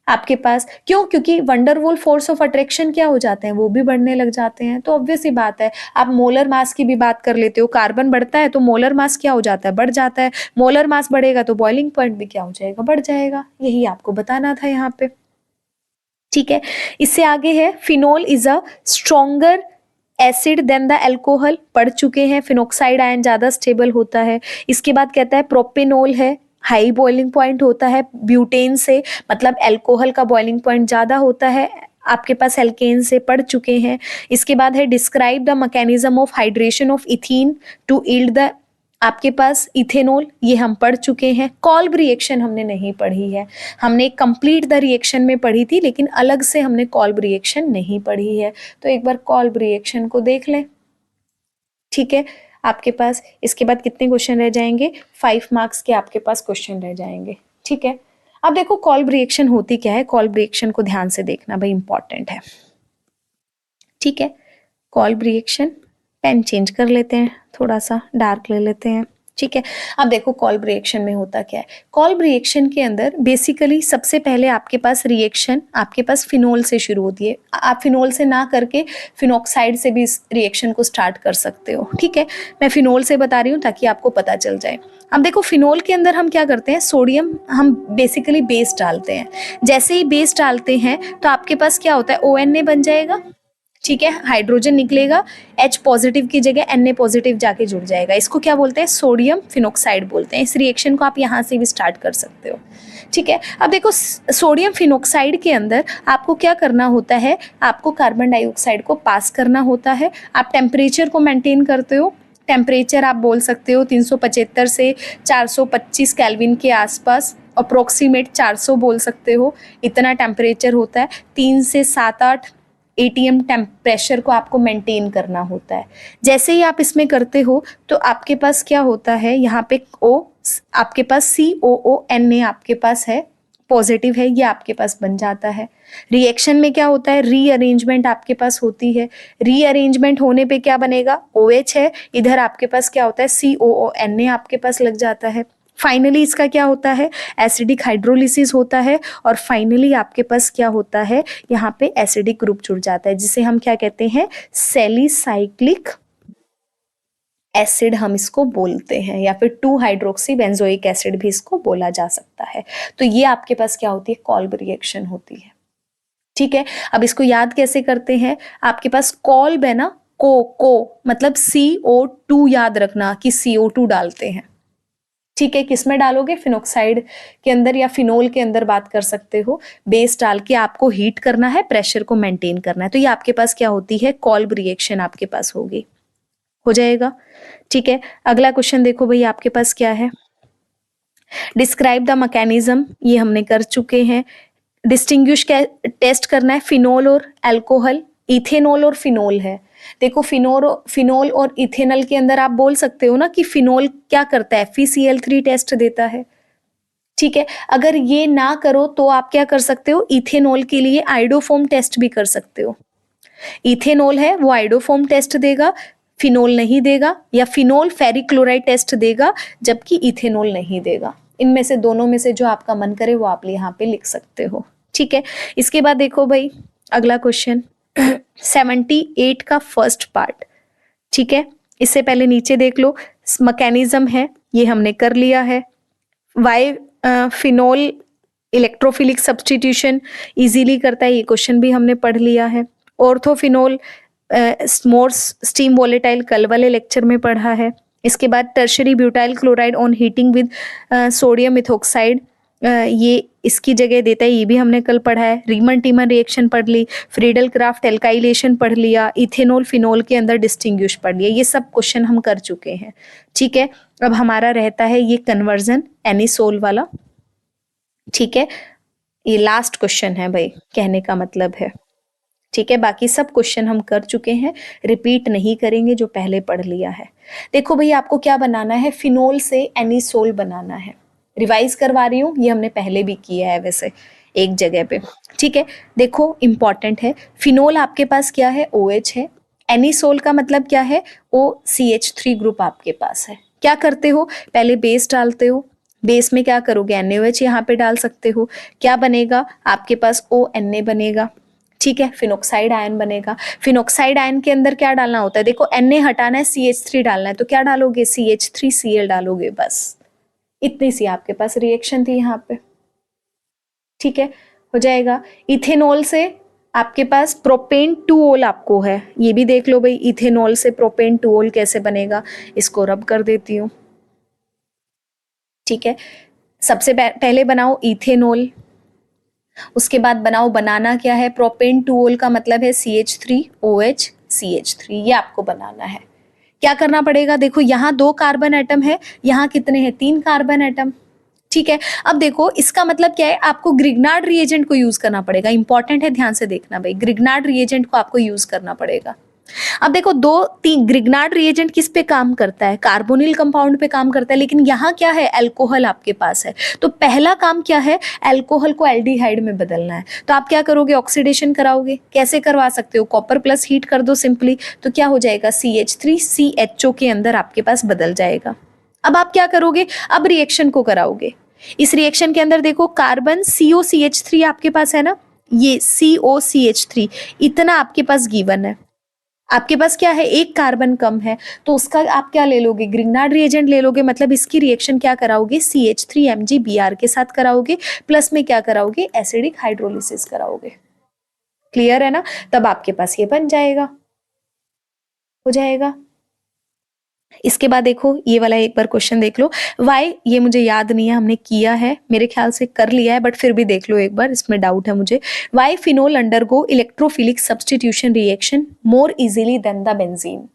आपके पास क्यों, क्योंकि वंडरवॉल फोर्स ऑफ अट्रैक्शन क्या हो जाते हैं, वो भी बढ़ने लग जाते हैं, तो ऑब्वियस ही बात है। आप मोलर मास की भी बात कर लेते हो, कार्बन बढ़ता है तो मोलर मास क्या हो जाता है, बढ़ जाता है, मोलर मास बढ़ेगा तो बॉइलिंग पॉइंट भी क्या हो जाएगा, बढ़ जाएगा, यही आपको बताना था यहाँ पे, ठीक है। इससे आगे है, phenol is a stronger acid than the alcohol, पढ़ चुके हैं, फिनोक्साइड आयन ज्यादा स्टेबल होता है। इसके बाद कहता है प्रोपेनोल है, हाई बॉइलिंग पॉइंट होता है ब्यूटेन से, मतलब एल्कोहल का बॉइलिंग पॉइंट ज्यादा होता है, आपके पास एल्केन से पढ़ चुके हैं। इसके बाद है describe the mechanism of hydration of ethene to yield the, आपके पास इथेनॉल, ये हम पढ़ चुके हैं। कॉल्ब रिएक्शन हमने नहीं पढ़ी है, हमने कंप्लीट द रिएक्शन में पढ़ी थी, लेकिन अलग से हमने कॉल्ब रिएक्शन नहीं पढ़ी है, तो एक बार कॉल्ब रिएक्शन को देख लें, ठीक है। आपके पास इसके बाद कितने क्वेश्चन रह जाएंगे, 5 मार्क्स के आपके पास क्वेश्चन रह जाएंगे, ठीक है। अब देखो कॉल्ब रिएक्शन होती क्या है, कॉल्ब रिएक्शन को ध्यान से देखना भाई, इंपॉर्टेंट है, ठीक है। कॉल्ब रिएक्शन, पेन चेंज कर लेते हैं, थोड़ा सा डार्क ले लेते हैं, ठीक है। अब देखो कॉल्ब रिएक्शन में होता क्या है, कॉल्ब रिएक्शन के अंदर बेसिकली सबसे पहले आपके पास रिएक्शन आपके पास फिनोल से शुरू होती है, आप फिनोल से ना करके फिनोक्साइड से भी इस रिएक्शन को स्टार्ट कर सकते हो, ठीक है। मैं फिनोल से बता रही हूँ ताकि आपको पता चल जाए। अब देखो फिनोल के अंदर हम क्या करते हैं, सोडियम हम बेसिकली बेस डालते हैं, जैसे ही बेस डालते हैं तो आपके पास क्या होता है, ONA बन जाएगा, ठीक है, हाइड्रोजन निकलेगा, H पॉजिटिव की जगह Na पॉजिटिव जाके जुड़ जाएगा, इसको क्या बोलते हैं, सोडियम फिनोक्साइड बोलते हैं। इस रिएक्शन को आप यहाँ से भी स्टार्ट कर सकते हो, ठीक है। अब देखो सोडियम फिनोक्साइड के अंदर आपको क्या करना होता है, आपको कार्बन डाइऑक्साइड को पास करना होता है, आप टेम्परेचर को मेंटेन करते हो, टेम्परेचर आप बोल सकते हो 375 से 425 केल्विन के आसपास, अप्रोक्सीमेट 400 बोल सकते हो, इतना टेम्परेचर होता है। 3 से 7-8 ATM प्रेशर को आपको मेंटेन करना होता है। जैसे ही आप इसमें करते हो तो आपके पास क्या होता है, यहाँ पे O, आपके पास COONA आपके पास है, पॉजिटिव है, ये आपके पास बन जाता है। रिएक्शन में क्या होता है, रीअरेंजमेंट आपके पास होती है, रीअरेंजमेंट होने पे क्या बनेगा, OH है, इधर आपके पास क्या होता है, COONA आपके पास लग जाता है। फाइनली इसका क्या होता है, एसिडिक हाइड्रोलिसिस होता है, और फाइनली आपके पास क्या होता है, यहाँ पे एसिडिक ग्रुप जुड़ जाता है, जिसे हम क्या कहते हैं, सैलिसाइक्लिक एसिड हम इसको बोलते हैं, या फिर 2 हाइड्रोक्सी बेंजोइक एसिड भी इसको बोला जा सकता है। तो ये आपके पास क्या होती है, कॉल्ब रिएक्शन होती है, ठीक है। अब इसको याद कैसे करते हैं, आपके पास कॉल्ब है ना, को मतलब CO2 याद रखना कि CO2 डालते हैं, ठीक है। किस में डालोगे, फिनोक्साइड के अंदर या फिनोल के अंदर बात कर सकते हो, बेस डाल के आपको हीट करना है, प्रेशर को मेंटेन करना है, तो ये आपके पास क्या होती है, कॉल्ब रिएक्शन आपके पास होगी, हो जाएगा, ठीक है। अगला क्वेश्चन देखो भाई, आपके पास क्या है, डिस्क्राइब द मैकेनिज्म, ये हमने कर चुके हैं। डिस्टिंग्विश टेस्ट करना है, फिनोल और अल्कोहल, इथेनॉल और फिनोल है। देखो फिनोल और इथेनॉल के अंदर आप बोल सकते हो ना कि फिनोल क्या करता है, FeCl3 टेस्ट देता है, ठीक है। अगर ये ना करो तो आप क्या कर सकते हो, इथेनॉल के लिए आइडोफोम टेस्ट भी कर सकते हो। इथेनॉल है वो आइडोफोम टेस्ट देगा, फिनोल नहीं देगा, या फिनोल फेरिक क्लोराइड टेस्ट देगा जबकि इथेनॉल नहीं देगा। इनमें से दोनों में से जो आपका मन करे वो आप यहाँ पे लिख सकते हो, ठीक है। इसके बाद देखो भाई अगला क्वेश्चन, 78 का फर्स्ट पार्ट, ठीक है। इससे पहले नीचे देख लो, मैकेनिज्म है, ये हमने कर लिया है। Why phenol electrophilic substitution easily करता है, ये क्वेश्चन भी हमने पढ़ लिया है। ऑर्थोफिनोल मोर स्टीम वोलेटाइल कल वाले लेक्चर में पढ़ा है। इसके बाद tertiary butyl chloride on heating with sodium methoxide, ये इसकी जगह देता है, ये भी हमने कल पढ़ा है। रीमन टीमन रिएक्शन पढ़ ली, फ्रीडल क्राफ्ट एल्काइलेशन पढ़ लिया, इथेनॉल फिनोल के अंदर डिस्टिंग्विश पढ़ लिया, ये सब क्वेश्चन हम कर चुके हैं, ठीक है। अब हमारा रहता है ये कन्वर्जन एनिसोल वाला, ठीक है। ये लास्ट क्वेश्चन है भाई, कहने का मतलब है, ठीक है। बाकी सब क्वेश्चन हम कर चुके हैं, रिपीट नहीं करेंगे जो पहले पढ़ लिया है। देखो भाई, आपको क्या बनाना है, फिनोल से एनिसोल बनाना है। रिवाइज करवा रही हूँ, ये हमने पहले भी किया है वैसे एक जगह पे, ठीक है। देखो इंपॉर्टेंट है, फिनोल आपके पास क्या है, OH है। एनिसोल का मतलब क्या है, OCH3 ग्रुप आपके पास है। क्या करते हो, पहले बेस डालते हो, बेस में क्या करोगे, NaOH यहाँ पे डाल सकते हो, क्या बनेगा आपके पास, ONA बनेगा, ठीक है। फिनोक्साइड आयन बनेगा। फिनोक्साइड आयन के अंदर क्या डालना होता है, देखो Na हटाना है, CH3 डालना है, तो क्या डालोगे, CH3Cl डालोगे, बस इतनी सी आपके पास रिएक्शन थी यहाँ पे, ठीक है, हो जाएगा। इथेनॉल से आपके पास प्रोपेन 2-ओल आपको है, ये भी देख लो भाई, इथेनॉल से प्रोपेन 2-ओल कैसे बनेगा, इसको रब कर देती हूँ, ठीक है। सबसे पहले बनाओ इथेनॉल, उसके बाद बनाओ, बनाना क्या है, प्रोपेन 2-ओल का मतलब है CH3OH CH3, ये आपको बनाना है। क्या करना पड़ेगा, देखो यहाँ 2 कार्बन एटम है, यहाँ कितने हैं, 3 कार्बन एटम, ठीक है। अब देखो इसका मतलब क्या है, आपको ग्रिग्नार्ड रिएजेंट को यूज करना पड़ेगा, इंपॉर्टेंट है, ध्यान से देखना भाई, ग्रिग्नार्ड रिएजेंट को आपको यूज करना पड़ेगा। अब देखो 2-3 ग्रिग्नार्ड रिएजेंट किस पे काम करता है, कार्बोनिल कंपाउंड पे काम करता है, लेकिन यहाँ क्या है, अल्कोहल आपके पास है। तो पहला काम क्या है, अल्कोहल को एल्डिहाइड में बदलना है। तो आप क्या करोगे, ऑक्सीडेशन कराओगे। कैसे करवा सकते हो, कॉपर प्लस हीट कर दो सिंपली, तो क्या हो जाएगा, CH3CHO के अंदर आपके पास बदल जाएगा। अब आप क्या करोगे, अब रिएक्शन को कराओगे। इस रिएक्शन के अंदर देखो, कार्बन COCH3 आपके पास है ना, ये COCH3 इतना आपके पास गिवन है। आपके पास क्या है, एक कार्बन कम है, तो उसका आप क्या ले लोगे, ग्रिग्नार्ड रिएजेंट ले लोगे, मतलब इसकी रिएक्शन क्या कराओगे, CH3MgBr के साथ कराओगे, प्लस में क्या कराओगे, एसिडिक हाइड्रोलिसिस कराओगे। क्लियर है ना, तब आपके पास ये बन जाएगा, हो जाएगा। इसके बाद देखो ये वाला एक बार क्वेश्चन देख लो, वाई, ये मुझे याद नहीं है, हमने किया है, मेरे ख्याल से कर लिया है, बट फिर भी देख लो एक बार, इसमें डाउट है मुझे। Why phenol undergo electrophilic substitution reaction more easily than the benzene.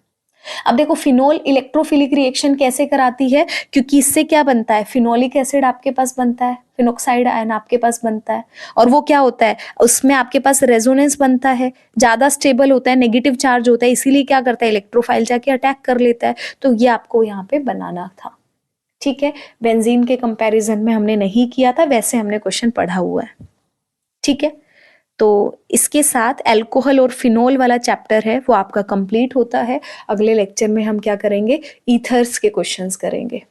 अब देखो फिनोल इलेक्ट्रोफिलिक रिएक्शन कैसे कराती है, क्योंकि इससे क्या बनता है, फिनोलिक एसिड आपके पास बनता है, फिनोक्साइड आयन आपके पास बनता है, और वो क्या होता है, उसमें आपके पास रेजोनेंस बनता है, ज्यादा स्टेबल होता है, नेगेटिव चार्ज होता है, इसीलिए क्या करता है, इलेक्ट्रोफाइल जाके अटैक कर लेता है। तो ये आपको यहाँ पे बनाना था, ठीक है। बेंजीन के कंपैरिजन में हमने नहीं किया था, वैसे हमने क्वेश्चन पढ़ा हुआ है, ठीक है। तो इसके साथ अल्कोहल और फिनोल वाला चैप्टर है वो आपका कंप्लीट होता है। अगले लेक्चर में हम क्या करेंगे, ईथर्स के क्वेश्चंस करेंगे।